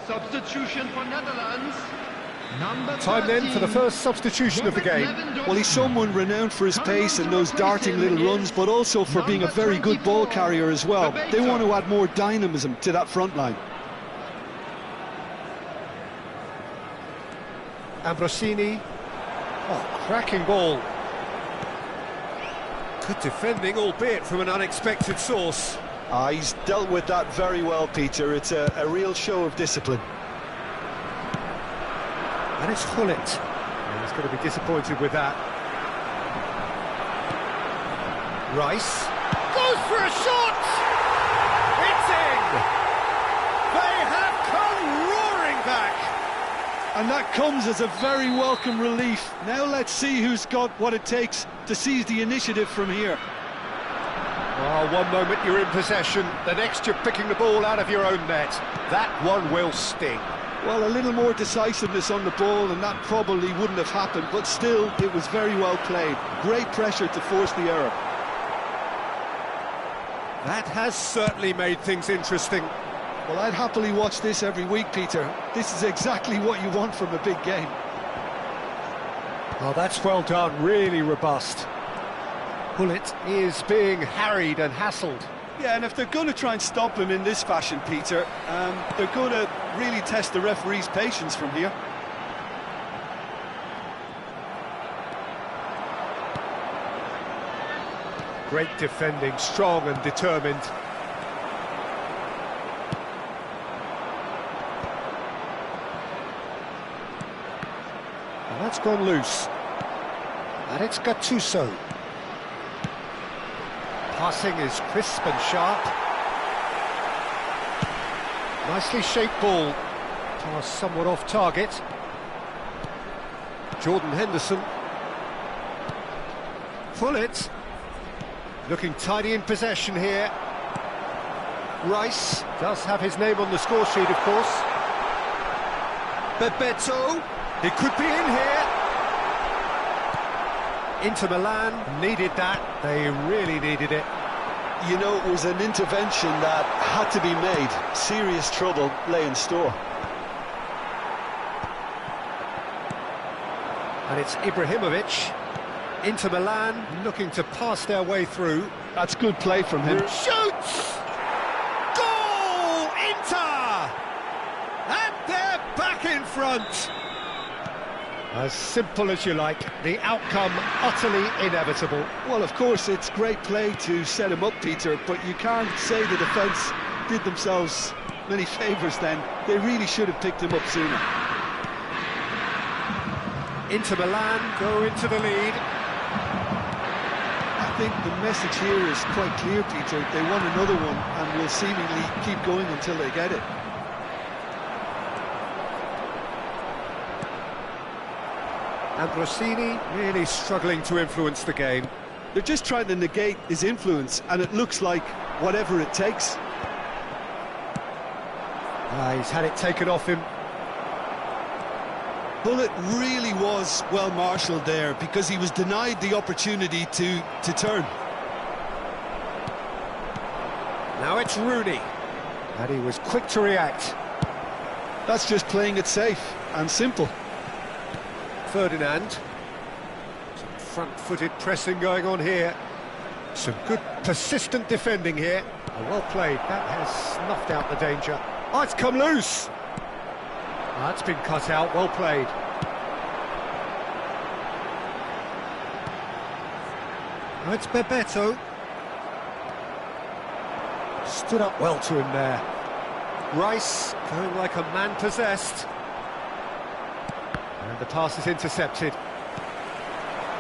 Substitution for Netherlands. Number Time then for the 13. first substitution of the game. Well, he's someone renowned for his pace and those darting little runs, but also for being a very good ball carrier as well. They want to add more dynamism to that front line. Ambrosini. Oh, cracking ball. Good defending, albeit from an unexpected source. He's dealt with that very well, Peter. It's a real show of discipline. And it's Hullet. He's going to be disappointed with that. Rice. Goes for a shot! It's in! They have come roaring back! And that comes as a very welcome relief. Now let's see who's got what it takes to seize the initiative from here. Well, one moment you're in possession, the next you're picking the ball out of your own net. That one will sting. Well, a little more decisiveness on the ball and that probably wouldn't have happened, but still, it was very well played. Great pressure to force the error. That has certainly made things interesting. Well, I'd happily watch this every week, Peter. This is exactly what you want from a big game. Oh, that's well done, really robust. Hullet is being harried and hassled. Yeah, and if they're going to try and stop him in this fashion, Peter, they're going to really test the referee's patience from here. Great defending, strong and determined. And that's gone loose. And it's Gattuso. Passing is crisp and sharp. Nicely shaped ball. Pass somewhat off target. Jordan Henderson. Hullet. Looking tidy in possession here. Rice does have his name on the score sheet, of course. Bebeto. He could be in here. Inter Milan needed that. They really needed it. You know, it was an intervention that had to be made. Serious trouble lay in store. And it's Ibrahimovic. Inter Milan looking to pass their way through. That's good play from him. Shoots! Goal! Inter! And they're back in front. As simple as you like, the outcome utterly inevitable. Well, of course, it's great play to set him up, Peter, but you can't say the defence did themselves many favours then. They really should have picked him up sooner. Inter Milan go into the lead. I think the message here is quite clear, Peter. They want another one and will seemingly keep going until they get it. Ambrosini really struggling to influence the game. They're just trying to negate his influence, and it looks like whatever it takes. He's had it taken off him. Well, it really was well marshalled there because he was denied the opportunity to turn. Now it's Rooney. And he was quick to react. That's just playing it safe and simple. Ferdinand. Some front-footed pressing going on here. Some good persistent defending here. Well played, that has snuffed out the danger. Oh, it's come loose. That's been cut out, well played. Oh, it's Bebeto. Stood up well to him there. Rice going like a man possessed. And the pass is intercepted.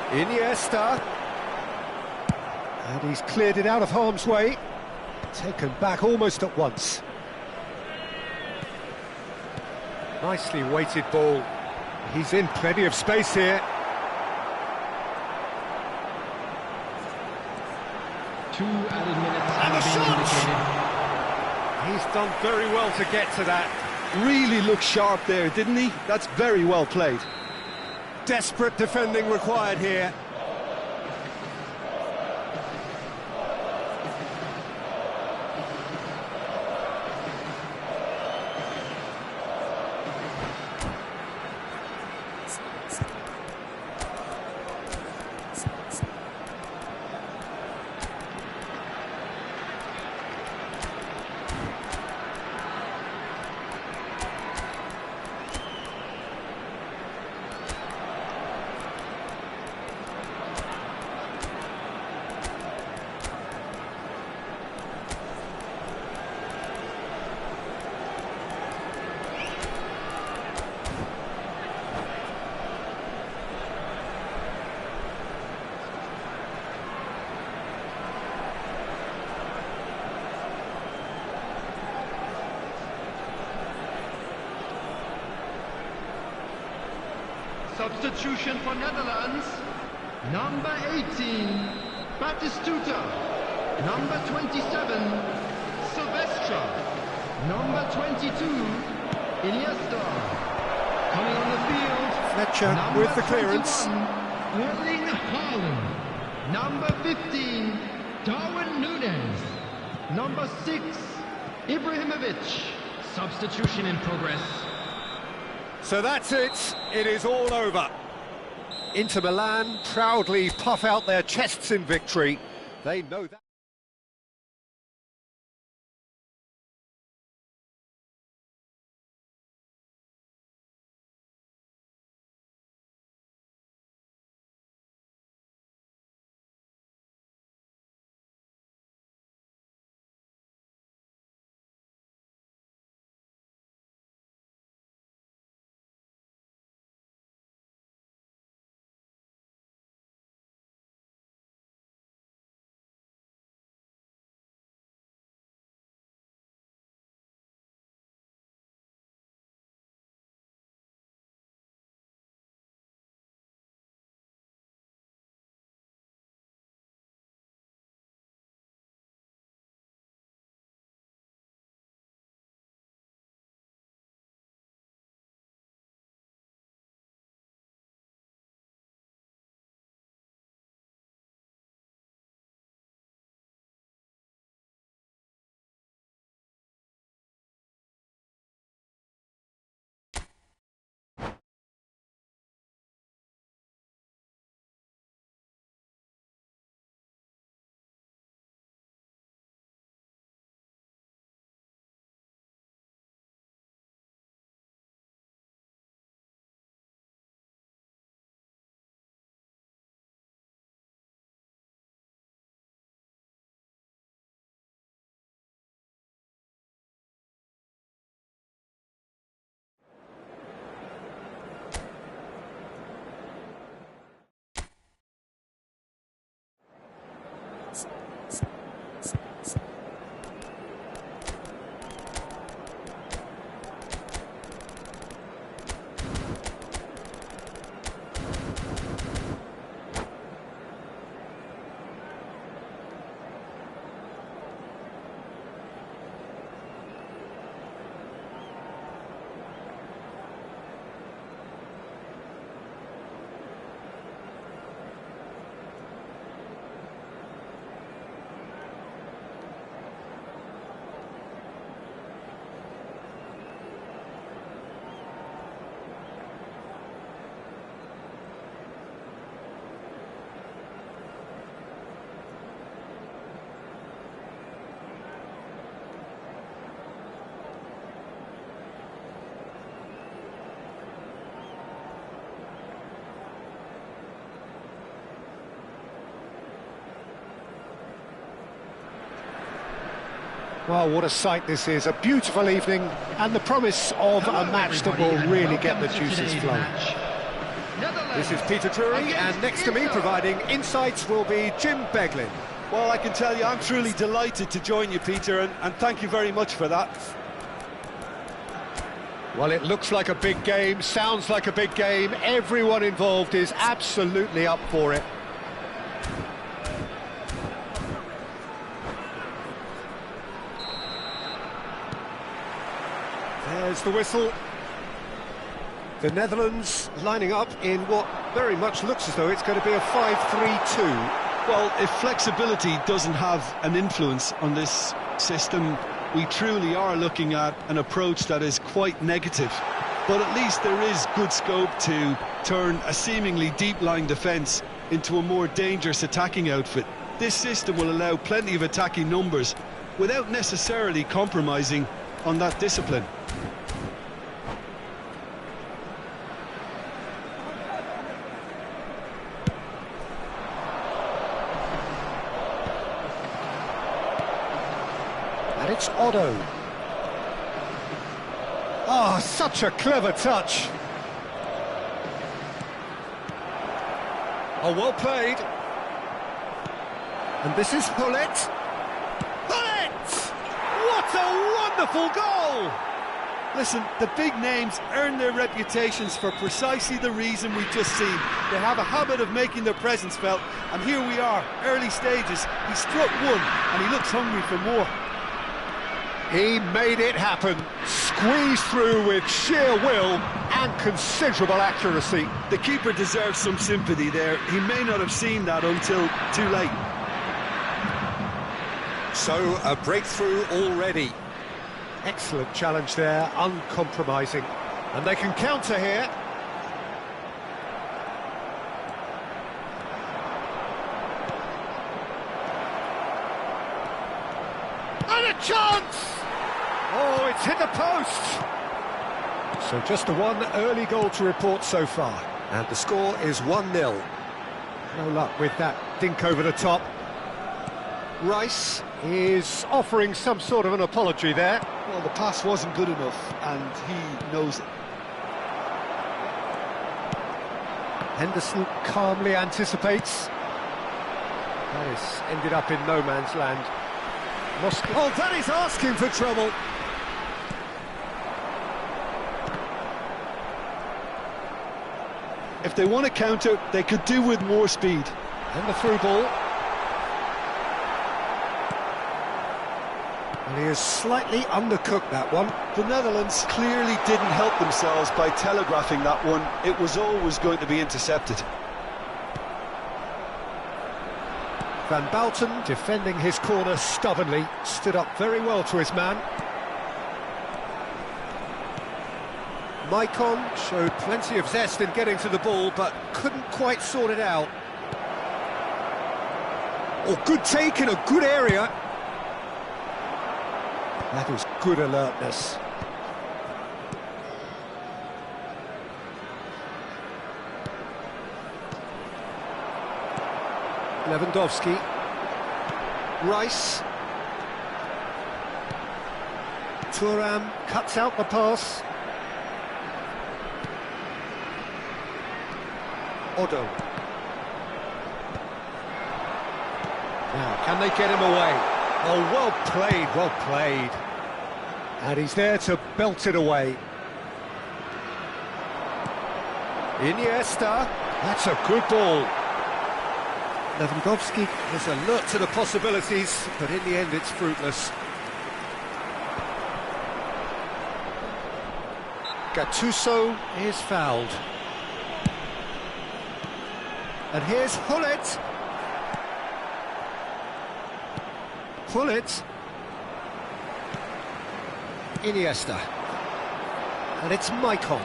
Iniesta. And he's cleared it out of harm's way. Taken back almost at once. Nicely weighted ball. He's in plenty of space here. 2 added minutes And the are being shot! indicated. He's done very well to get to that. Really looked sharp there, didn't he? That's very well played. Desperate defending required here. Substitution for Netherlands. Number 18, Batistuta. Number 27, Silvestre. Number 22, Iniesta. Coming on the field, Fletcher number with the clearance. 21, Erling Haaland. Number 15, Darwin Núñez. Number 6, Ibrahimovic. Substitution in progress. So that's it. It is all over. Inter Milan proudly puff out their chests in victory. They know that. Well, what a sight this is, a beautiful evening, and the promise of a match that will really get the juices flowing. This is Peter Drury, and next to me providing insights will be Jim Beglin. Well, I can tell you, I'm truly delighted to join you, Peter, and thank you very much for that. Well, it looks like a big game, sounds like a big game. Everyone involved is absolutely up for it. There's the whistle. The Netherlands lining up in what very much looks as though it's going to be a 5-3-2. Well, if flexibility doesn't have an influence on this system, we truly are looking at an approach that is quite negative. But at least there is good scope to turn a seemingly deep-lying defence into a more dangerous attacking outfit. This system will allow plenty of attacking numbers without necessarily compromising on that discipline. And it's Otto. Oh, such a clever touch. Oh, well played. And this is Hullet. Hullet! What a wonderful goal! Listen, the big names earn their reputations for precisely the reason we've just seen. They have a habit of making their presence felt, and here we are, early stages. He struck one, and he looks hungry for more. He made it happen, squeezed through with sheer will and considerable accuracy. The keeper deserves some sympathy there. He may not have seen that until too late. So, a breakthrough already. Excellent challenge there, uncompromising. And they can counter here. And a chance! Oh, it's hit the post! So just the one early goal to report so far. And the score is 1-0. No luck with that dink over the top. Rice is offering some sort of an apology there. Well, the pass wasn't good enough, and he knows it. Henderson calmly anticipates. Harris ended up in no man's land. Oh, that is asking for trouble. If they want to counter, they could do with more speed. And the through ball. And he has slightly undercooked that one. The Netherlands clearly didn't help themselves by telegraphing that one. It was always going to be intercepted. Van Bouten, defending his corner stubbornly, stood up very well to his man. Maicon showed plenty of zest in getting to the ball, but couldn't quite sort it out. Oh, good take in a good area. That was good alertness. Lewandowski. Rice. Thuram cuts out the pass. Otto. Now, can they get him away? Oh, well played, well played. And he's there to belt it away. Iniesta. That's a good ball. Lewandowski is alert to the possibilities, but in the end it's fruitless. Gattuso is fouled. And here's Hullet. Hullet. Iniesta. And it's Maicon.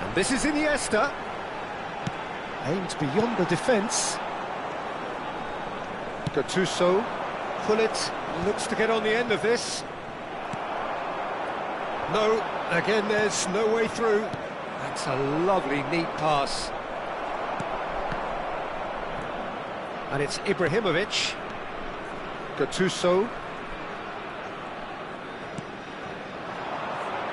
And this is Iniesta. Aimed beyond the defence. Gattuso. Hullet looks to get on the end of this. No, again there's no way through. That's a lovely, neat pass. And it's Ibrahimovic. Gattuso.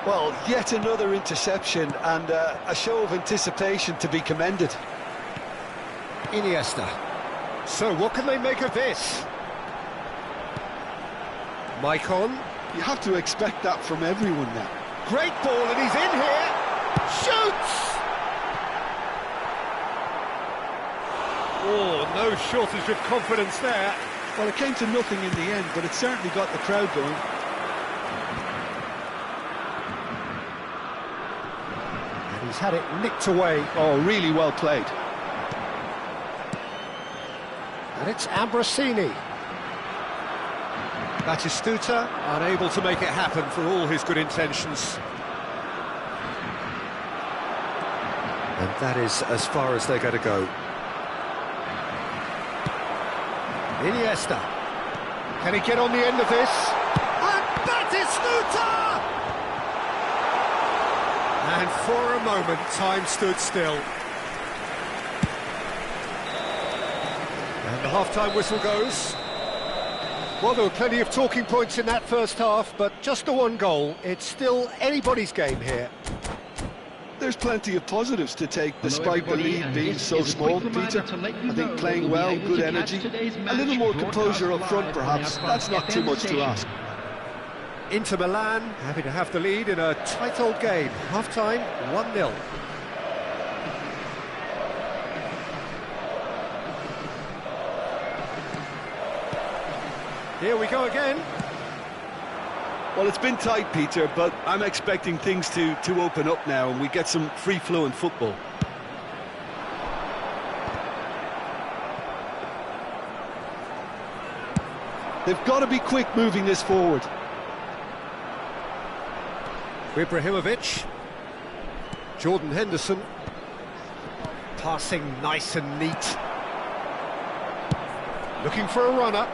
Well, yet another interception and a show of anticipation to be commended. Iniesta. So what can they make of this? Maicon. You have to expect that from everyone now. Great ball, and he's in here. Shoots! Oh, no shortage of confidence there. Well, it came to nothing in the end, but it certainly got the crowd going. And he's had it nicked away. Oh, really well played. And it's Ambrosini. Batistuta, unable to make it happen for all his good intentions. And that is as far as they're going to go. Iniesta. Can he get on the end of this? And Batistuta! And for a moment, time stood still. And the half-time whistle goes. Well, there were plenty of talking points in that first half, but just the one goal. It's still anybody's game here. There's plenty of positives to take despite the lead being so small, Peter. I think playing well, good energy, a little more composure up front perhaps, that's not too much to ask. Inter Milan happy to have the lead in a tight old game. Half-time, 1-0. Here we go again. Well, it's been tight, Peter, but I'm expecting things to open up now and we get some free-flowing football. They've got to be quick moving this forward. Ibrahimovic. Jordan Henderson. Passing nice and neat. Looking for a runner.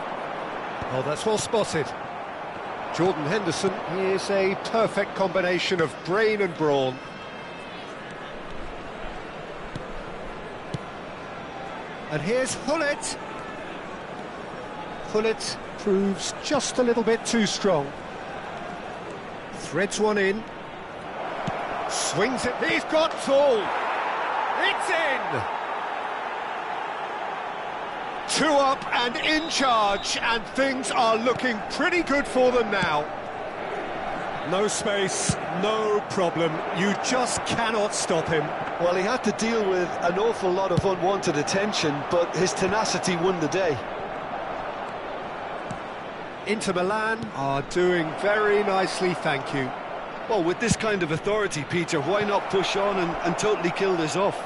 Oh, that's well spotted. Jordan Henderson is a perfect combination of brain and brawn. And here's Hullet. Hullet proves just a little bit too strong. Threads one in. Swings it. He's got tall. It's in. 2 up and in charge, and things are looking pretty good for them now. No space, no problem. You just cannot stop him. Well, he had to deal with an awful lot of unwanted attention, but his tenacity won the day. Inter Milan are doing very nicely, thank you. Well, with this kind of authority, Peter, why not push on and totally kill this off?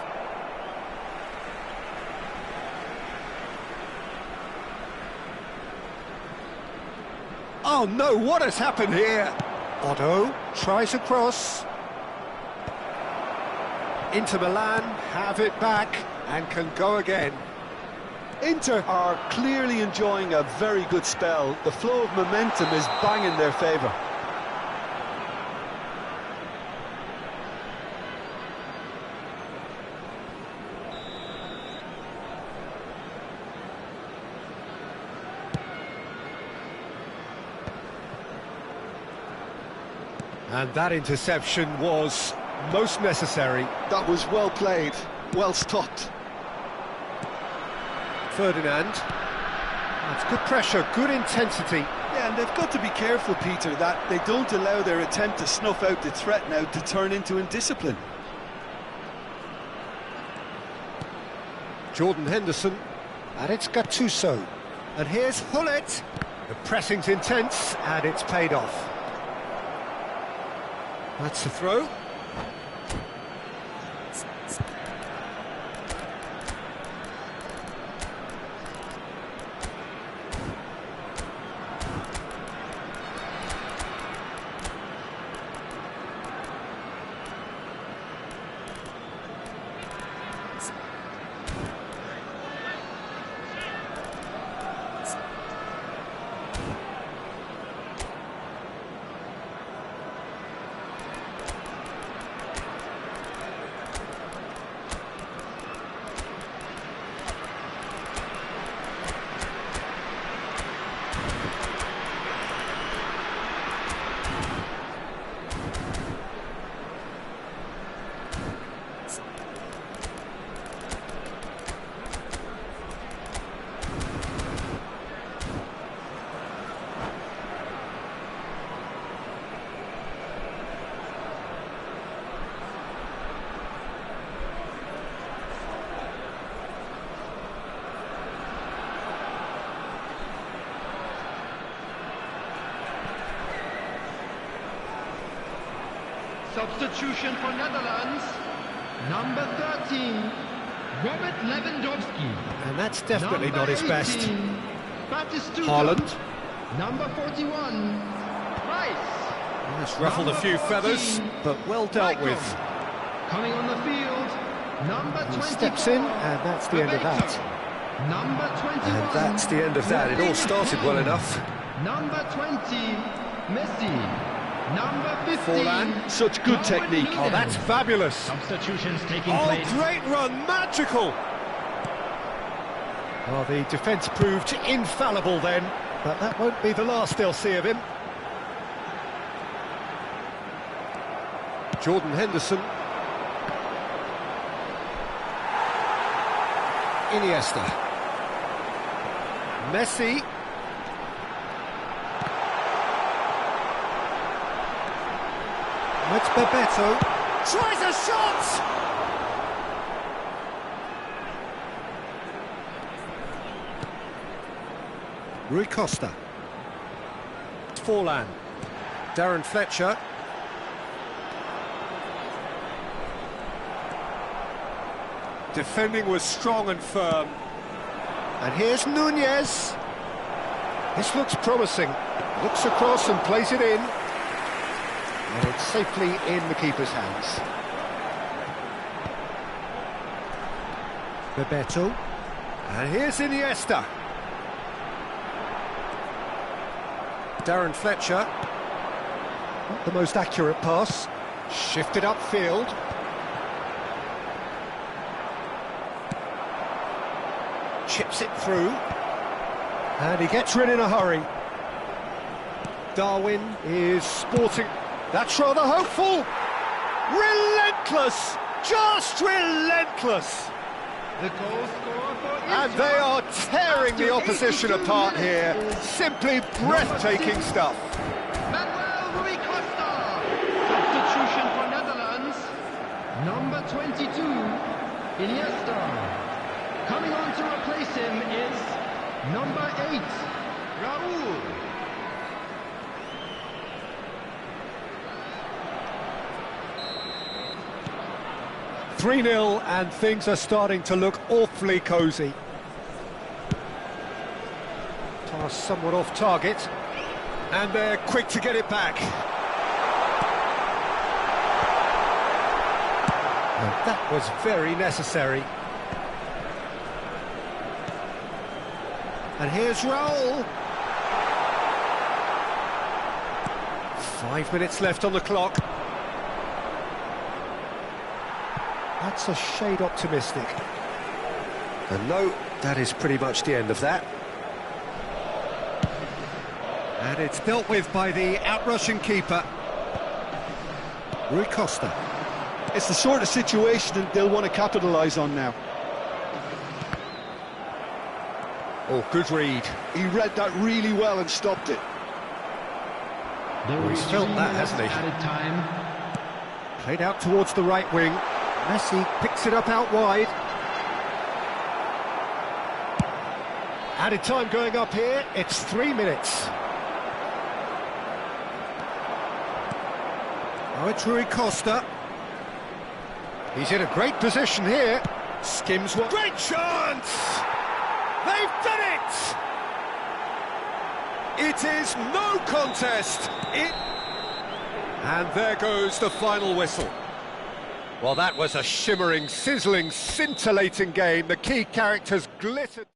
Oh no, what has happened here? Otto tries a cross. Inter Milan have it back and can go again. Inter are clearly enjoying a very good spell. The flow of momentum is bang in their favour. And that interception was most necessary. That was well played, well stopped. Ferdinand. That's good pressure, good intensity. Yeah, and they've got to be careful, Peter, that they don't allow their attempt to snuff out the threat now to turn into indiscipline. Jordan Henderson. And it's Gattuso. And here's Hullet. The pressing's intense, and it's paid off. That's a throw. Substitution for Netherlands. Number 13, Robert Lewandowski. And that's definitely not his best. Batistuta. Haaland. Number 41, Rice. It's ruffled a few feathers, but well dealt with. Coming on the field, number 24. He steps in, and that's the end of that. Number 21. And that's the end of that. It all started well enough. Number 20, Messi. Number 15. Forlan. Such good technique. Oh, that's fabulous. Substitutions taking Oh, place. great run, magical. Well, the defence proved infallible then, but that won't be the last they'll see of him. Jordan Henderson. Iniesta. Messi. It's Bebeto. Tries a shot! Rui Costa. Forlan. Darren Fletcher. Defending was strong and firm. And here's Nunez. This looks promising. Looks across and plays it in. And it's safely in the keeper's hands. Bebeto. And here's Iniesta. Darren Fletcher. Not the most accurate pass. Shifted upfield. Chips it through. And he gets rid in a hurry. Darwin is sporting. That's rather hopeful. Relentless. Just relentless. The goal scorer for And Israel. they are tearing the After opposition 82 apart here. minutes. Simply breathtaking stuff. Manuel Rui Costa. Substitution for Netherlands. Number 22, Iniesta. Coming on to replace him is number 8, Raul. Three 0 and things are starting to look awfully cosy. Pass somewhat off target. And they're quick to get it back. And that was very necessary. And here's Raul. 5 minutes left on the clock. That's a shade optimistic. And no, that is pretty much the end of that. And it's dealt with by the outrushing keeper. Rui Costa. It's the sort of situation that they'll want to capitalise on now. Oh, good read. He read that really well and stopped it. He's felt that, hasn't he? Added time. Played out towards the right wing. Messi picks it up out wide. Added time going up here. It's 3 minutes. Now it's Rui Costa. He's in a great position here. Skims one. Great chance! They've done it! It is no contest. And there goes the final whistle. Well, that was a shimmering, sizzling, scintillating game. The key characters glittered.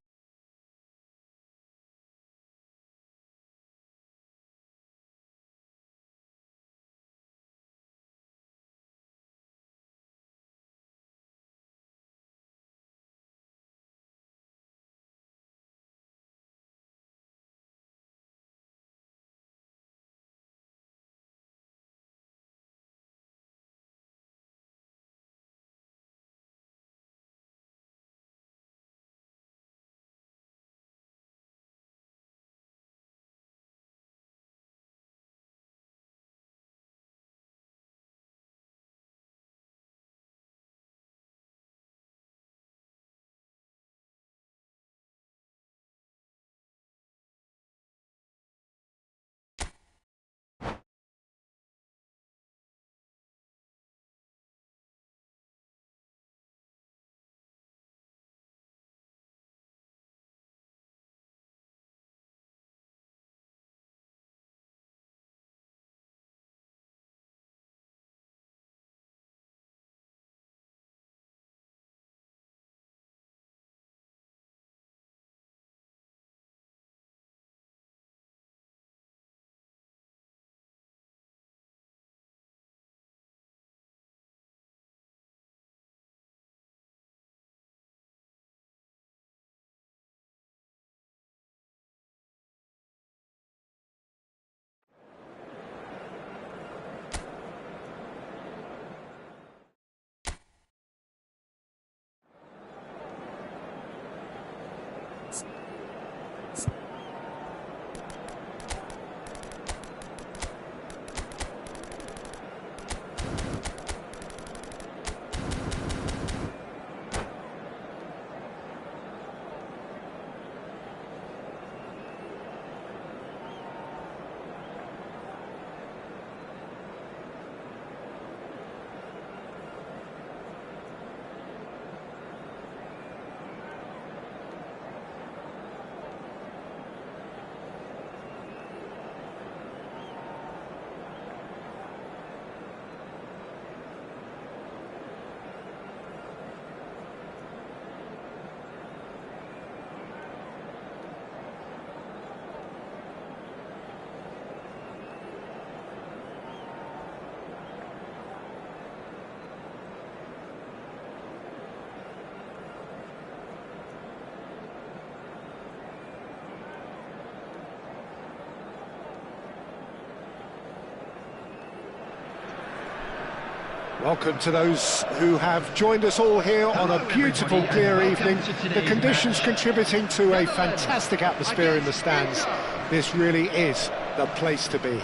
Welcome to those who have joined us all here on a beautiful, clear evening. The conditions contributing to a fantastic atmosphere in the stands. This really is the place to be.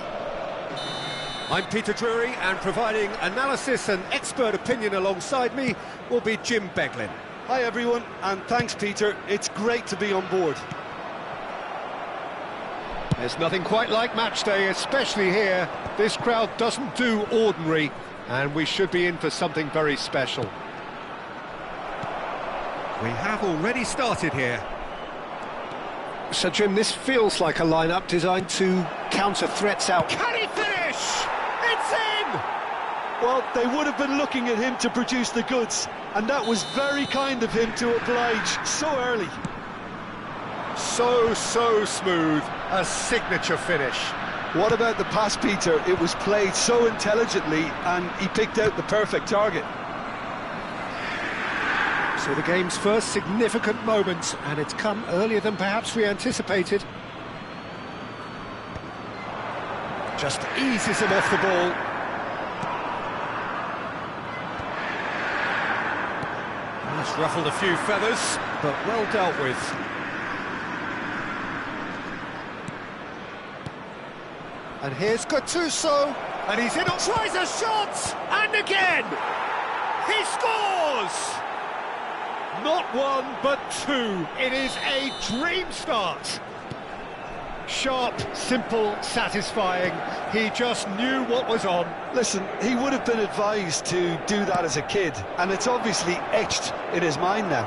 I'm Peter Drury, and providing analysis and expert opinion alongside me will be Jim Beglin. Hi everyone, and thanks Peter, it's great to be on board. There's nothing quite like match day, especially here. This crowd doesn't do ordinary, and we should be in for something very special. We have already started here. So Jim, this feels like a lineup designed to counter threats out. Can he finish? It's in! Well, they would have been looking at him to produce the goods, and that was very kind of him to oblige so early. So smooth, a signature finish. What about the pass, Peter? It was played so intelligently, and he picked out the perfect target. So the game's first significant moment, and it's come earlier than perhaps we anticipated. Just eases him off the ball. That's ruffled a few feathers, but well dealt with. And here's Gattuso, And he's in, tries a shot, and again! He scores! Not one, but two. It is a dream start. sharp, simple, satisfying. He just knew what was on. Listen, he would have been advised to do that as a kid, and it's obviously etched in his mind now.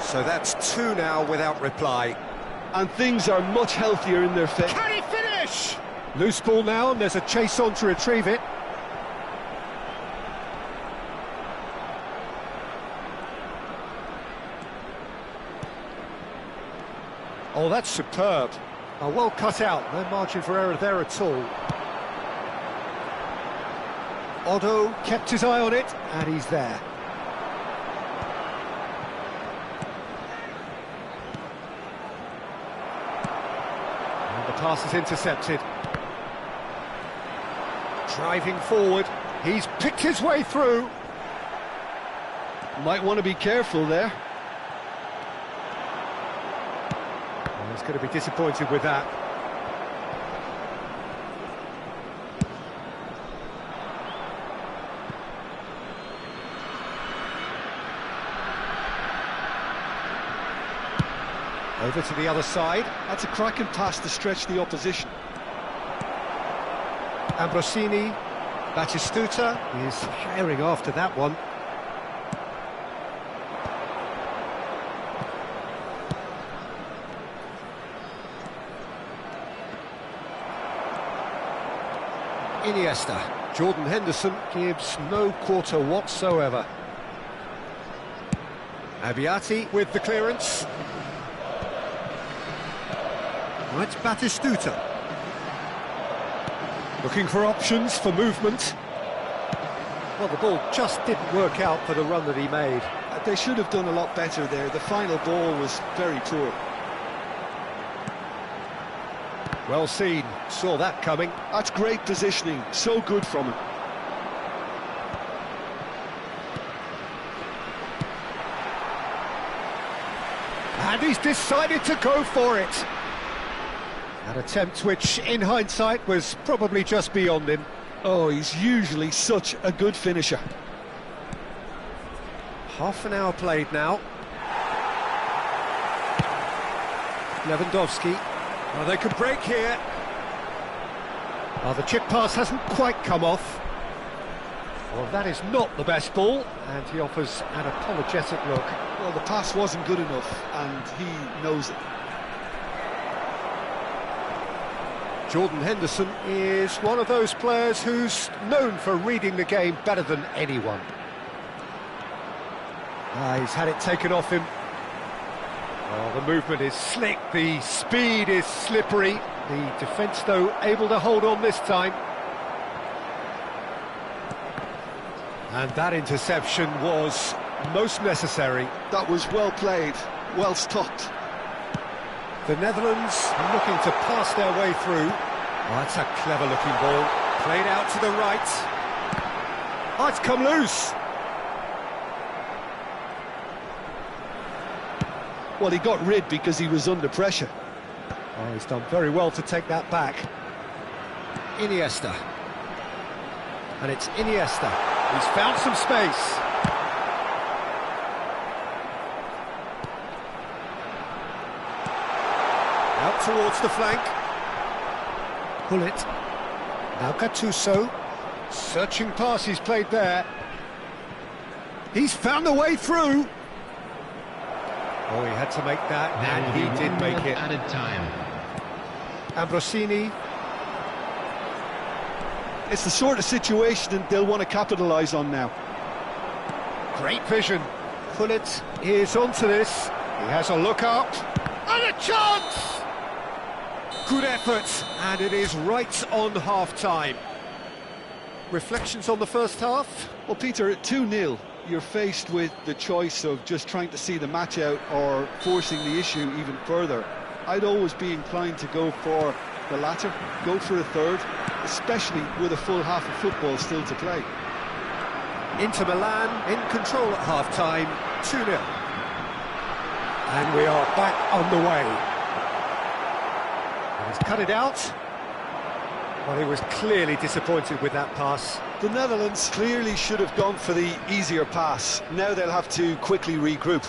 So that's two now without reply. And things are much healthier in their fit. Can he finish? Loose ball now, and there's a chase on to retrieve it. Oh, that's superb. Oh, well cut out, no margin for error there at all. Otto kept his eye on it, and he's there. And the pass is intercepted. Driving forward, he's picked his way through. Might want to be careful there. He's going to be disappointed with that. Over to the other side. That's a cracking pass to stretch the opposition. Ambrosini, Batistuta is herring after that one. Iniesta. Jordan Henderson gives no quarter whatsoever. Abbiati with the clearance. That's Batistuta. Looking for options for movement. Well, the ball just didn't work out for the run that he made. They should have done a lot better there. The final ball was very poor. Well seen, saw that coming. That's great positioning, so good from him. And he's decided to go for it. An attempt which, in hindsight, was probably just beyond him. Oh, he's usually such a good finisher. Half an hour played now. Lewandowski. Well, they could break here. Oh, the chip pass hasn't quite come off. Well, that is not the best ball, and he offers an apologetic look. Well, the pass wasn't good enough, and he knows it. Jordan Henderson is one of those players who's known for reading the game better than anyone. He's had it taken off him. Oh, the movement is slick, the speed is slippery. The defence, though, able to hold on this time. And that interception was most necessary. That was well played, well stopped. The Netherlands looking to pass their way through. Oh, that's a clever-looking ball. Played out to the right. Oh, it's come loose. Well, he got rid because he was under pressure. Oh, he's done very well to take that back. Iniesta. And it's Iniesta. He's found some space. Out towards the flank. Pull it. Now Gattuso. Searching pass he's played there. He's found a way through. Oh, he had to make that, and he did make it. Added time. Ambrosini. It's the sort of situation they'll want to capitalise on now. Great vision. Pullet is onto this. He has a look up. And a chance! Good effort, and it is right on half-time. Reflections on the first half? Well, Peter, at 2-0, you're faced with the choice of just trying to see the match out or forcing the issue even further. I'd always be inclined to go for the latter, go for a third, especially with a full half of football still to play. Inter Milan in control at half-time, 2-0. And we are back on the way. And he's cut it out. Well, he was clearly disappointed with that pass. The Netherlands clearly should have gone for the easier pass. Now they'll have to quickly regroup.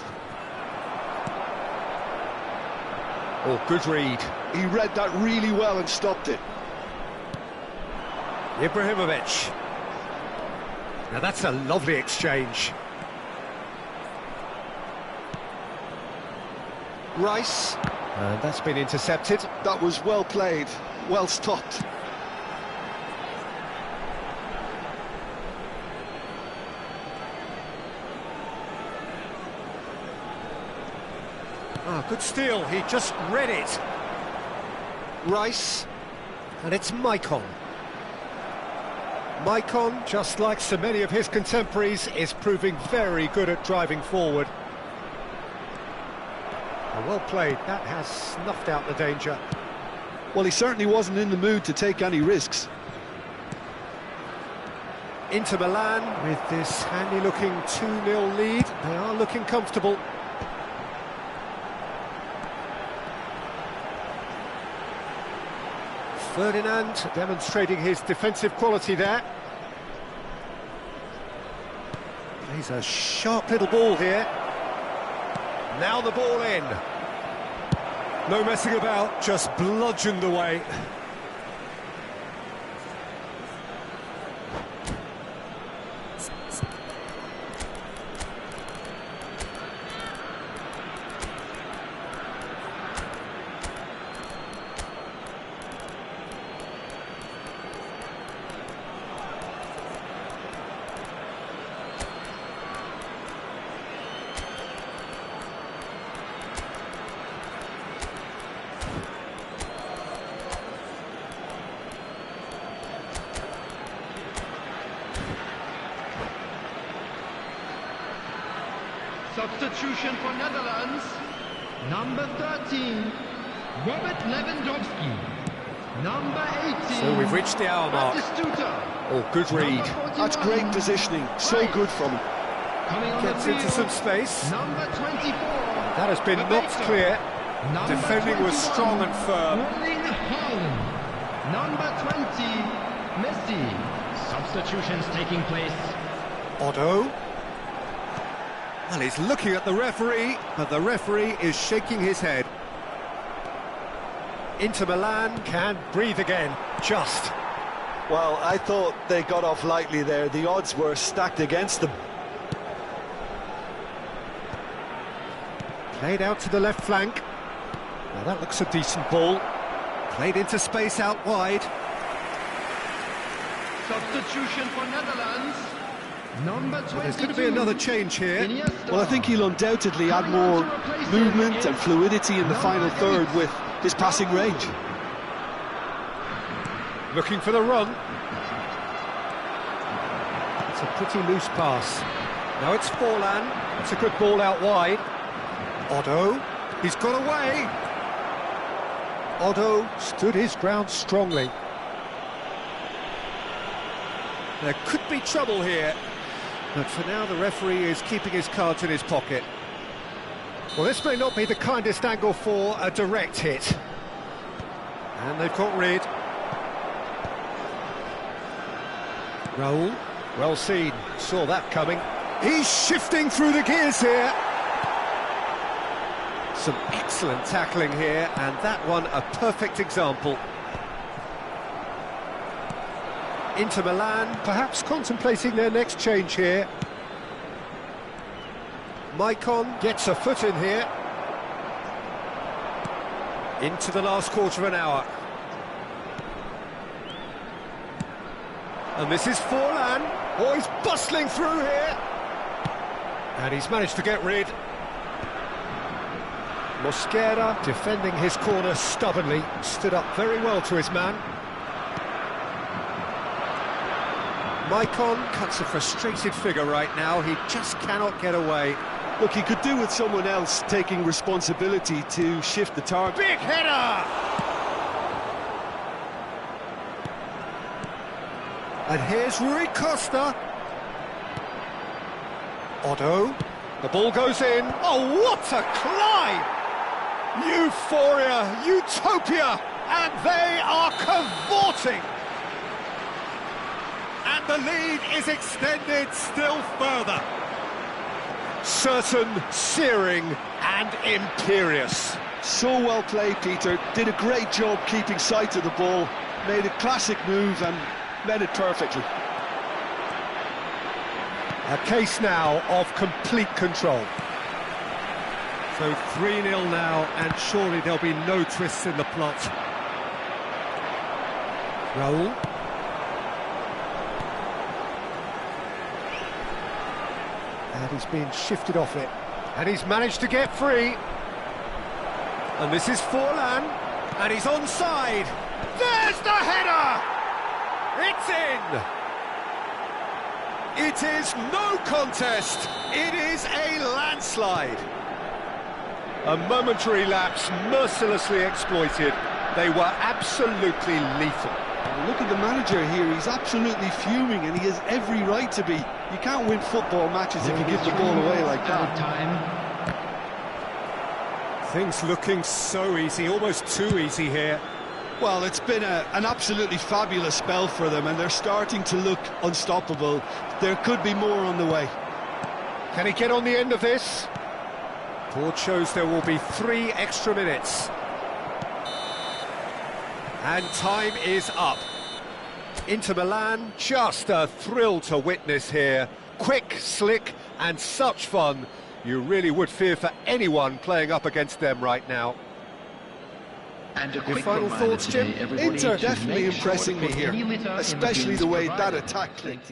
Oh, good read. He read that really well and stopped it. Ibrahimovic. Now that's a lovely exchange. Rice. And that's been intercepted. That was well played, well stopped. Oh, good steal, he just read it. Rice, and it's Maicon. Maicon, just like so many of his contemporaries, is proving very good at driving forward. Oh, well played, that has snuffed out the danger. Well, he certainly wasn't in the mood to take any risks. Inter Milan with this handy-looking 2-0 lead. They are looking comfortable. Ferdinand demonstrating his defensive quality there. He's a sharp little ball here. Now the ball in. No messing about, just bludgeoned away. Substitution for Netherlands. Number 13, Robert Lewandowski. Number 18. So we've reached the hour mark. Oh, good read. That's great positioning, so good from him. Gets into some space. Number 24. That has been knocked clear. Defending was strong and firm. Number 20, Messi. Substitutions taking place. Otto. Well, he's looking at the referee, but the referee is shaking his head. Inter Milan can breathe again, just. Well, I thought they got off lightly there. The odds were stacked against them. Played out to the left flank. Now that looks a decent ball. Played into space out wide. Substitution for Netherlands. Number 22. There's going to be another change here. Iniesta. Well, I think he'll undoubtedly add more movement and fluidity in the final third with his passing range. Looking for the run. It's a pretty loose pass. Now it's Forlan. It's a good ball out wide. Otto. He's got away. Otto stood his ground strongly. There could be trouble here, but for now the referee is keeping his cards in his pocket. Well, this may not be the kindest angle for a direct hit. And they've caught Reed. Raul. Well seen, saw that coming. He's shifting through the gears here. Some excellent tackling here, and that one a perfect example. Inter Milan, Perhaps contemplating their next change here. Maicon Gets a foot in here. into the last quarter of an hour. And this is Forlan. Oh, he's bustling through here. And he's managed to get rid. Mosquera defending his corner stubbornly. Stood up very well to his man. Maicon cuts a frustrated figure right now. He just cannot get away. Look, he could do with someone else taking responsibility to shift the target. Big header! And here's Rui Costa. Otto. The ball goes in. Oh, what a climb! Euphoria, utopia, and they are cavorting. And the lead is extended still further. Certain, searing, and imperious. So well played, Peter. Did a great job keeping sight of the ball. Made a classic move and met it perfectly. A case now of complete control. So 3-0 now, and surely there'll be no twists in the plot. Raul. And he's been shifted off it. And he's managed to get free. And this is Forlan, and he's onside. There's the header! It's in! It is no contest. It is a landslide. A momentary lapse mercilessly exploited. They were absolutely lethal. Look at the manager here, he's absolutely fuming and he has every right to be. You can't win football matches if you give the ball away like that. Things looking so easy, almost too easy here. Well, it's been an absolutely fabulous spell for them and they're starting to look unstoppable. There could be more on the way. Can he get on the end of this? Board shows there will be 3 extra minutes. And time is up. Inter Milan, just a thrill to witness here. Quick, slick, and such fun. You really would fear for anyone playing up against them right now. And Your final thoughts, Jim? Inter definitely impressing me here, especially the way that attack clicked.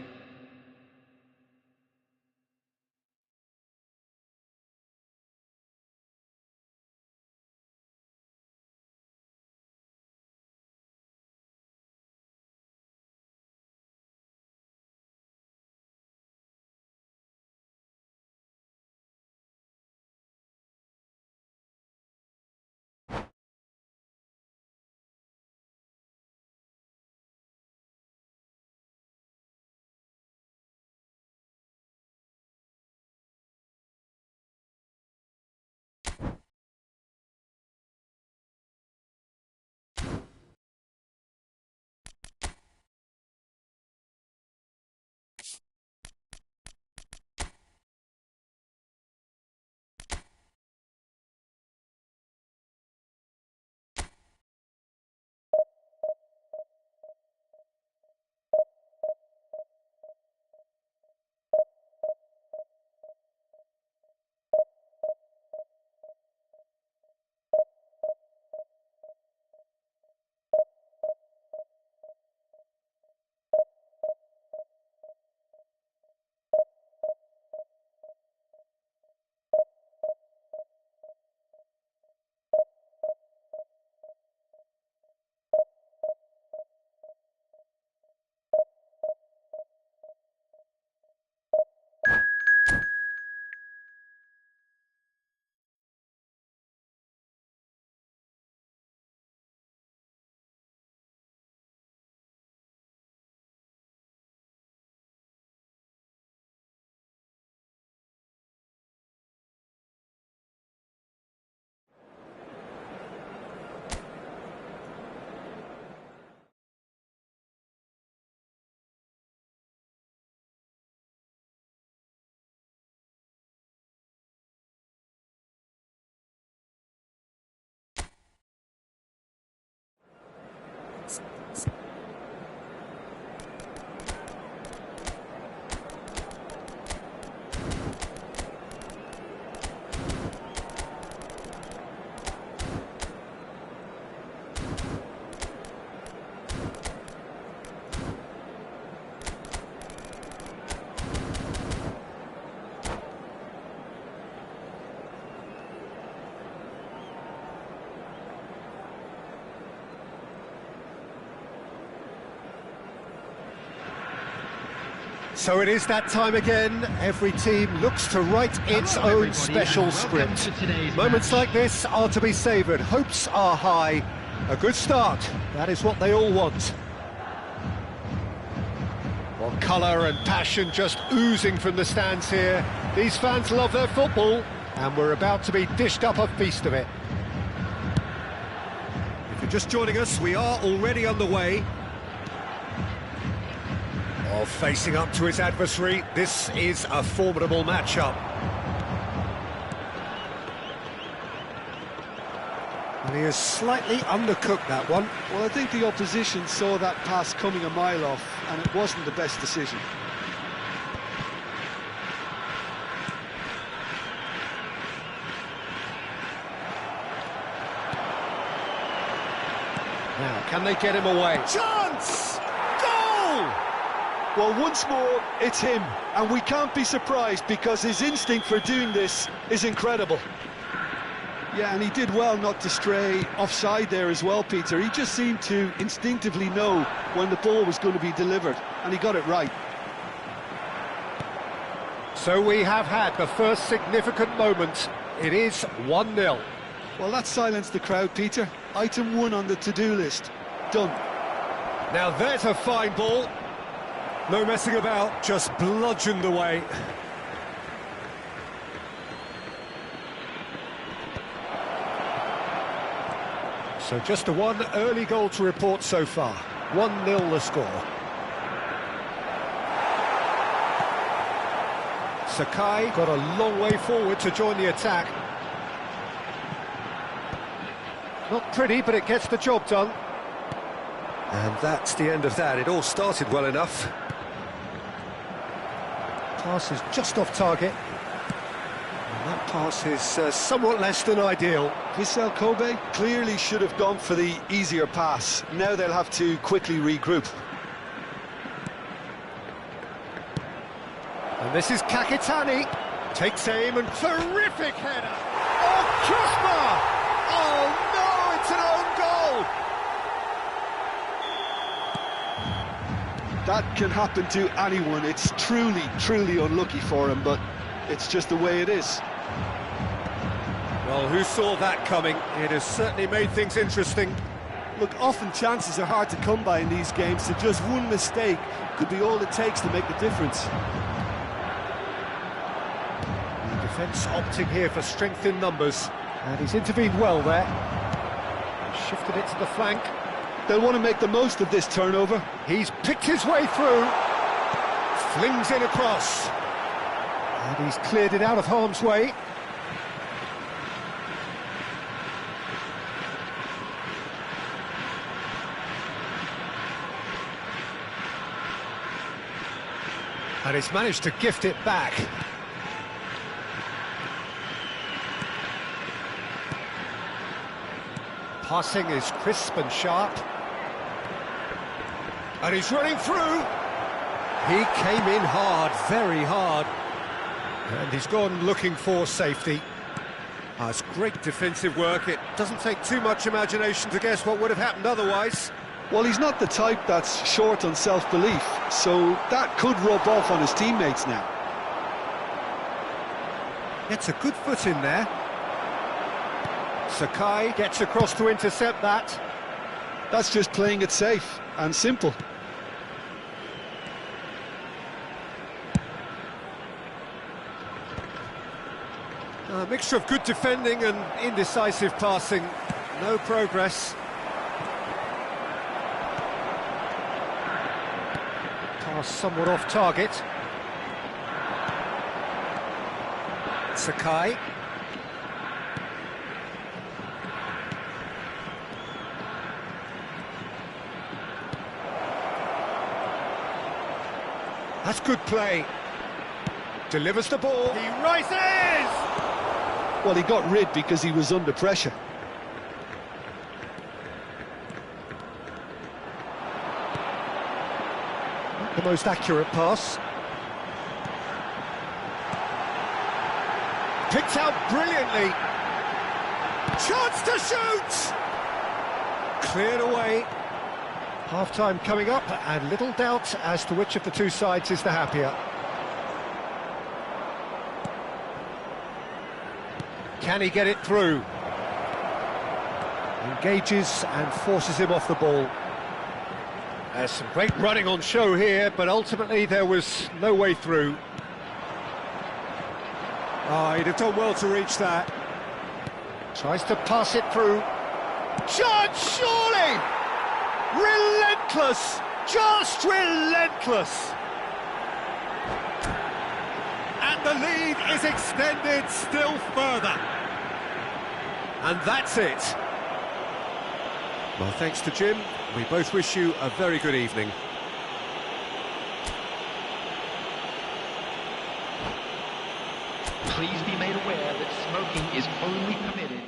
So it is that time again. Every team looks to write its own special script. Moments like this are to be savoured. Hopes are high. A good start. That is what they all want. Well, colour and passion just oozing from the stands here. These fans love their football, and we're about to be dished up a feast of it. If you're just joining us, we are already on the way. Oh, facing up to his adversary, this is a formidable matchup. And he has slightly undercooked that one. Well, I think the opposition saw that pass coming a mile off, and it wasn't the best decision. Now, can they get him away? Chance! Goal! Well, once more, it's him, and we can't be surprised because his instinct for doing this is incredible. Yeah, and he did well not to stray offside there as well, Peter. He just seemed to instinctively know when the ball was going to be delivered, and he got it right. So we have had the first significant moment. It is 1-0. Well, that silenced the crowd, Peter. Item 1 on the to-do list. Done. Now there's a fine ball. No messing about, just bludgeoned away. So just the one early goal to report so far. 1-0 the score. Sakai got a long way forward to join the attack. Not pretty, but it gets the job done. And that's the end of that. It all started well enough. Pass is just off target. And that pass is somewhat less than ideal. Vissel Kobe clearly should have gone for the easier pass. Now they'll have to quickly regroup. And this is Kakitani. Takes aim and terrific header. Oh, Kusma! Oh no, it's an own goal! That can happen to anyone. It's truly, truly unlucky for him, but it's just the way it is. Well, who saw that coming? It has certainly made things interesting. Look, often chances are hard to come by in these games, so just one mistake could be all it takes to make the difference. The defence opting here for strength in numbers, and he's intervened well there. Shifted it to the flank. They'll want to make the most of this turnover. He's picked his way through. Flings in across. And he's cleared it out of harm's way. And he's managed to gift it back. Passing is crisp and sharp. And he's running through. He came in hard, very hard. And he's gone looking for safety. It's great defensive work. It doesn't take too much imagination to guess what would have happened otherwise. Well, he's not the type that's short on self-belief, so that could rub off on his teammates now. Gets a good foot in there. Sakai gets across to intercept that. That's just playing it safe and simple. A mixture of good defending and indecisive passing. No progress. Pass somewhat off target. Sakai. That's good play. Delivers the ball. He rises! Well, he got rid because he was under pressure. Not the most accurate pass. Picked out brilliantly. Chance to shoot! Cleared away. Half-time coming up, and little doubt as to which of the two sides is the happier. Can he get it through? Engages and forces him off the ball. There's some great running on show here, but ultimately there was no way through. Oh, he'd have done well to reach that. Tries to pass it through. Chance, surely! Relentless! Just relentless! And the lead is extended still further. And that's it. Well, thanks to Jim. We both wish you a very good evening. Please be made aware that smoking is only permitted.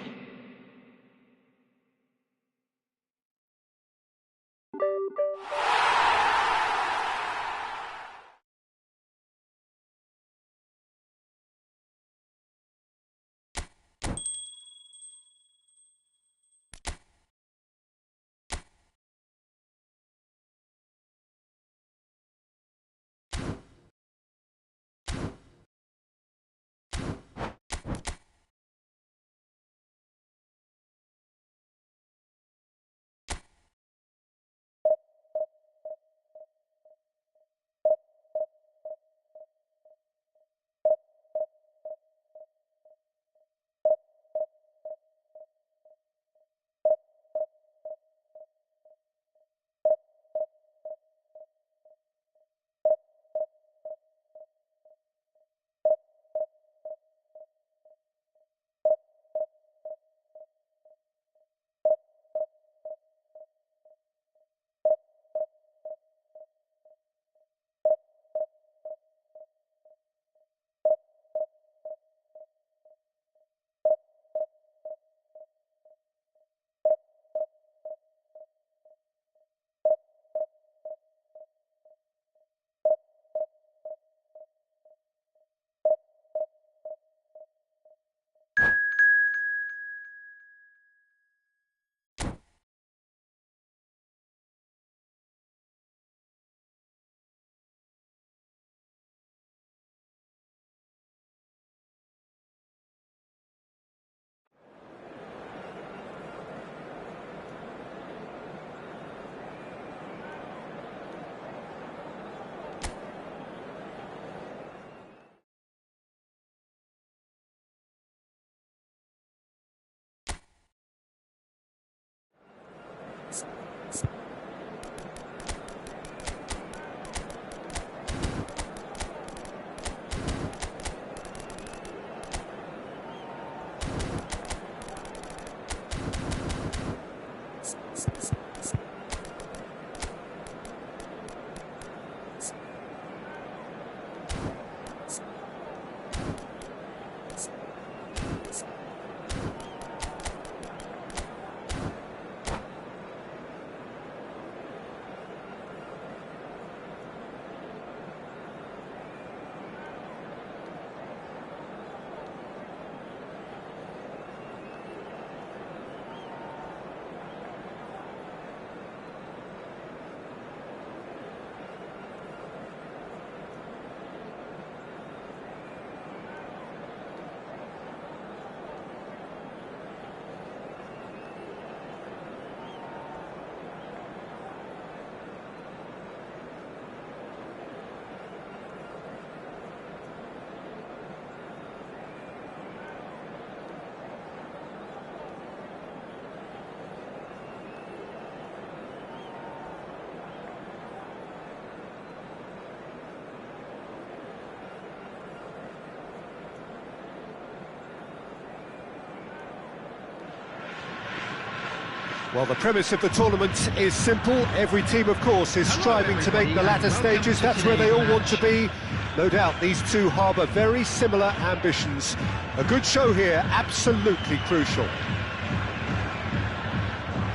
Well, the premise of the tournament is simple. Every team, of course, is striving to make the latter stages. That's where they all want to be. No doubt these two harbour very similar ambitions. A good show here, absolutely crucial.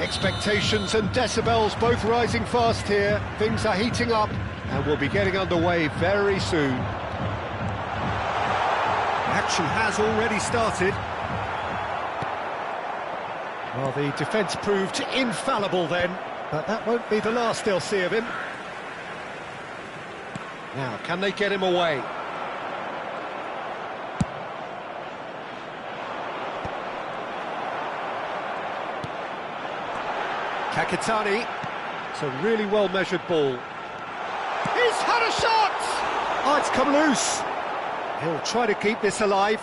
Expectations and decibels both rising fast here. Things are heating up and we'll be getting underway very soon. Action has already started. Well, the defence proved infallible then. But that won't be the last they'll see of him. Now, can they get him away? Kakitani. It's a really well-measured ball. He's had a shot! Oh, it's come loose. He'll try to keep this alive.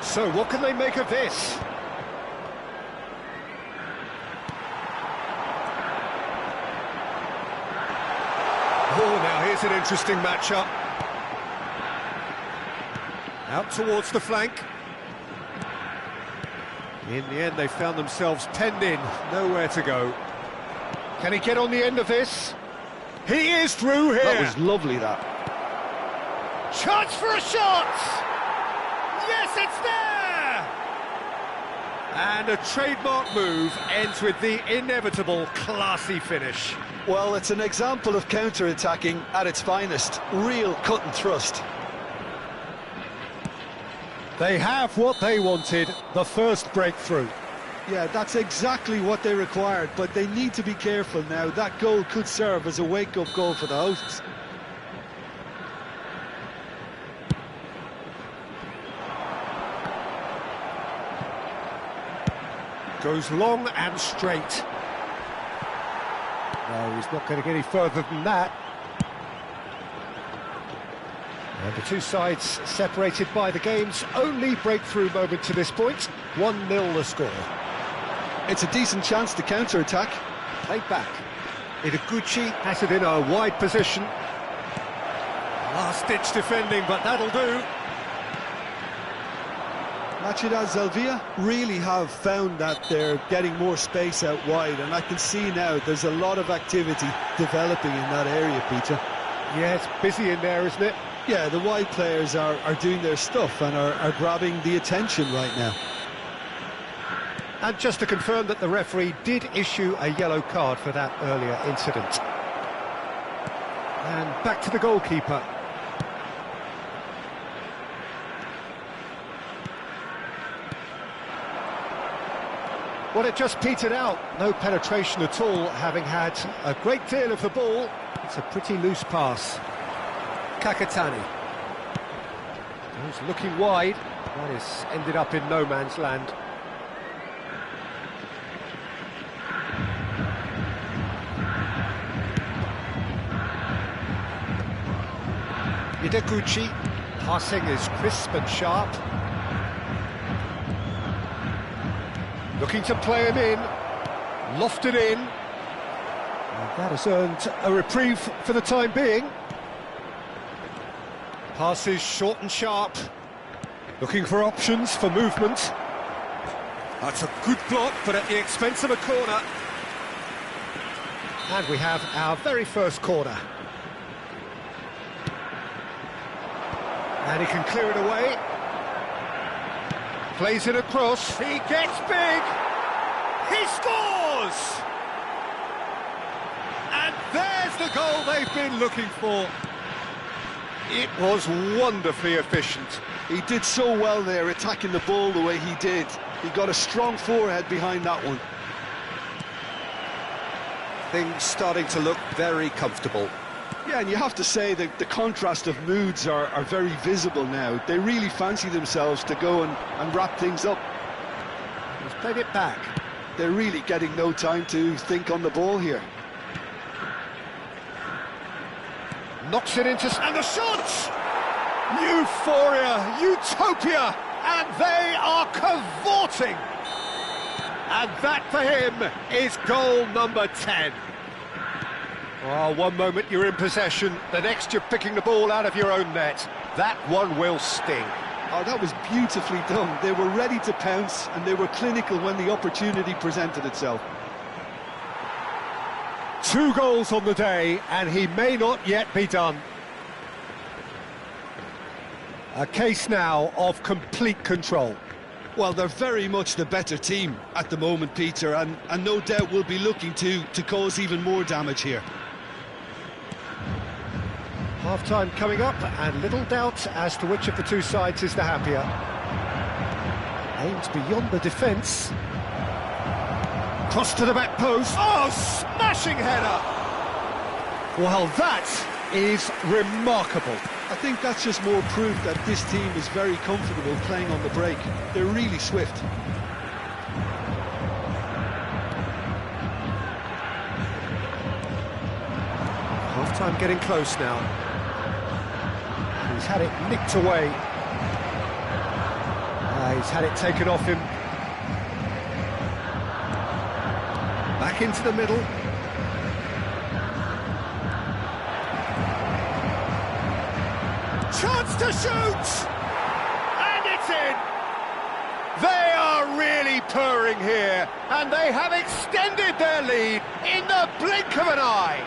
So, what can they make of this? Oh, now here's an interesting matchup. Out towards the flank. In the end, they found themselves penned in, nowhere to go. Can he get on the end of this? He is through here! That was lovely, that. Chance for a shot! Yes, it's there! And a trademark move ends with the inevitable classy finish. Well, it's an example of counter-attacking at its finest. Real cut and thrust. They have what they wanted, the first breakthrough. Yeah, that's exactly what they required, but they need to be careful now. That goal could serve as a wake-up goal for the hosts. Goes long and straight. No, he's not going to get any further than that. And the two sides separated by the game's only breakthrough moment to this point. 1-0 the score. It's a decent chance to counter-attack. Played back. Itaguchi has it in a wide position. Last-ditch defending, but that'll do. Machida Zelvia really have found that they're getting more space out wide, and I can see now there's a lot of activity developing in that area, Peter. Yeah, it's busy in there, isn't it? Yeah, the wide players are doing their stuff and are grabbing the attention right now. And just to confirm that the referee did issue a yellow card for that earlier incident. And back to the goalkeeper. Well, it just petered out. No penetration at all, having had a great deal of the ball. It's a pretty loose pass. Kakitani. He's looking wide. That is ended up in no man's land. Itaguchi. Passing is crisp and sharp. Looking to play him in. Lofted in. And that has earned a reprieve for the time being. Passes short and sharp. Looking for options for movement. That's a good block, but at the expense of a corner. And we have our very first corner. And he can clear it away. Plays it across. He gets big. He scores! And there's the goal they've been looking for. It was wonderfully efficient. He did so well there, attacking the ball the way he did. He got a strong forehead behind that one. Things starting to look very comfortable. Yeah, and you have to say that the contrast of moods are very visible now. They really fancy themselves to go and wrap things up. He's played it back. They're really getting no time to think on the ball here. Knocks it into... And the shot! Euphoria, utopia, and they are cavorting. And that for him is goal number 10. Well, one moment you're in possession, the next you're picking the ball out of your own net. That one will sting. Oh, that was beautifully done. They were ready to pounce, and they were clinical when the opportunity presented itself. 2 goals on the day, and he may not yet be done. A case now of complete control. Well, they're very much the better team at the moment, Peter, and no doubt will be looking to cause even more damage here. Half-time coming up, and little doubt as to which of the two sides is the happier. Aims beyond the defence. Cross to the back post. Oh, smashing header! Well, that is remarkable. I think that's just more proof that this team is very comfortable playing on the break. They're really swift. Half-time getting close now. He's had it nicked away. He's had it taken off him. Back into the middle. Chance to shoot! And it's in! They are really purring here, and they have extended their lead in the blink of an eye.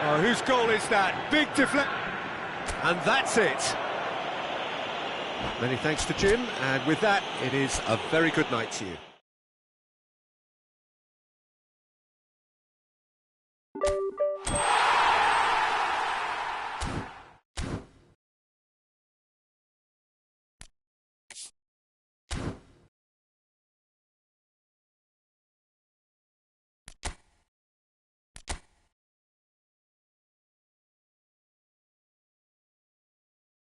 Oh, whose goal is that? Big deflect. And that's it. Many thanks to Jim, and with that, it is a very good night to you.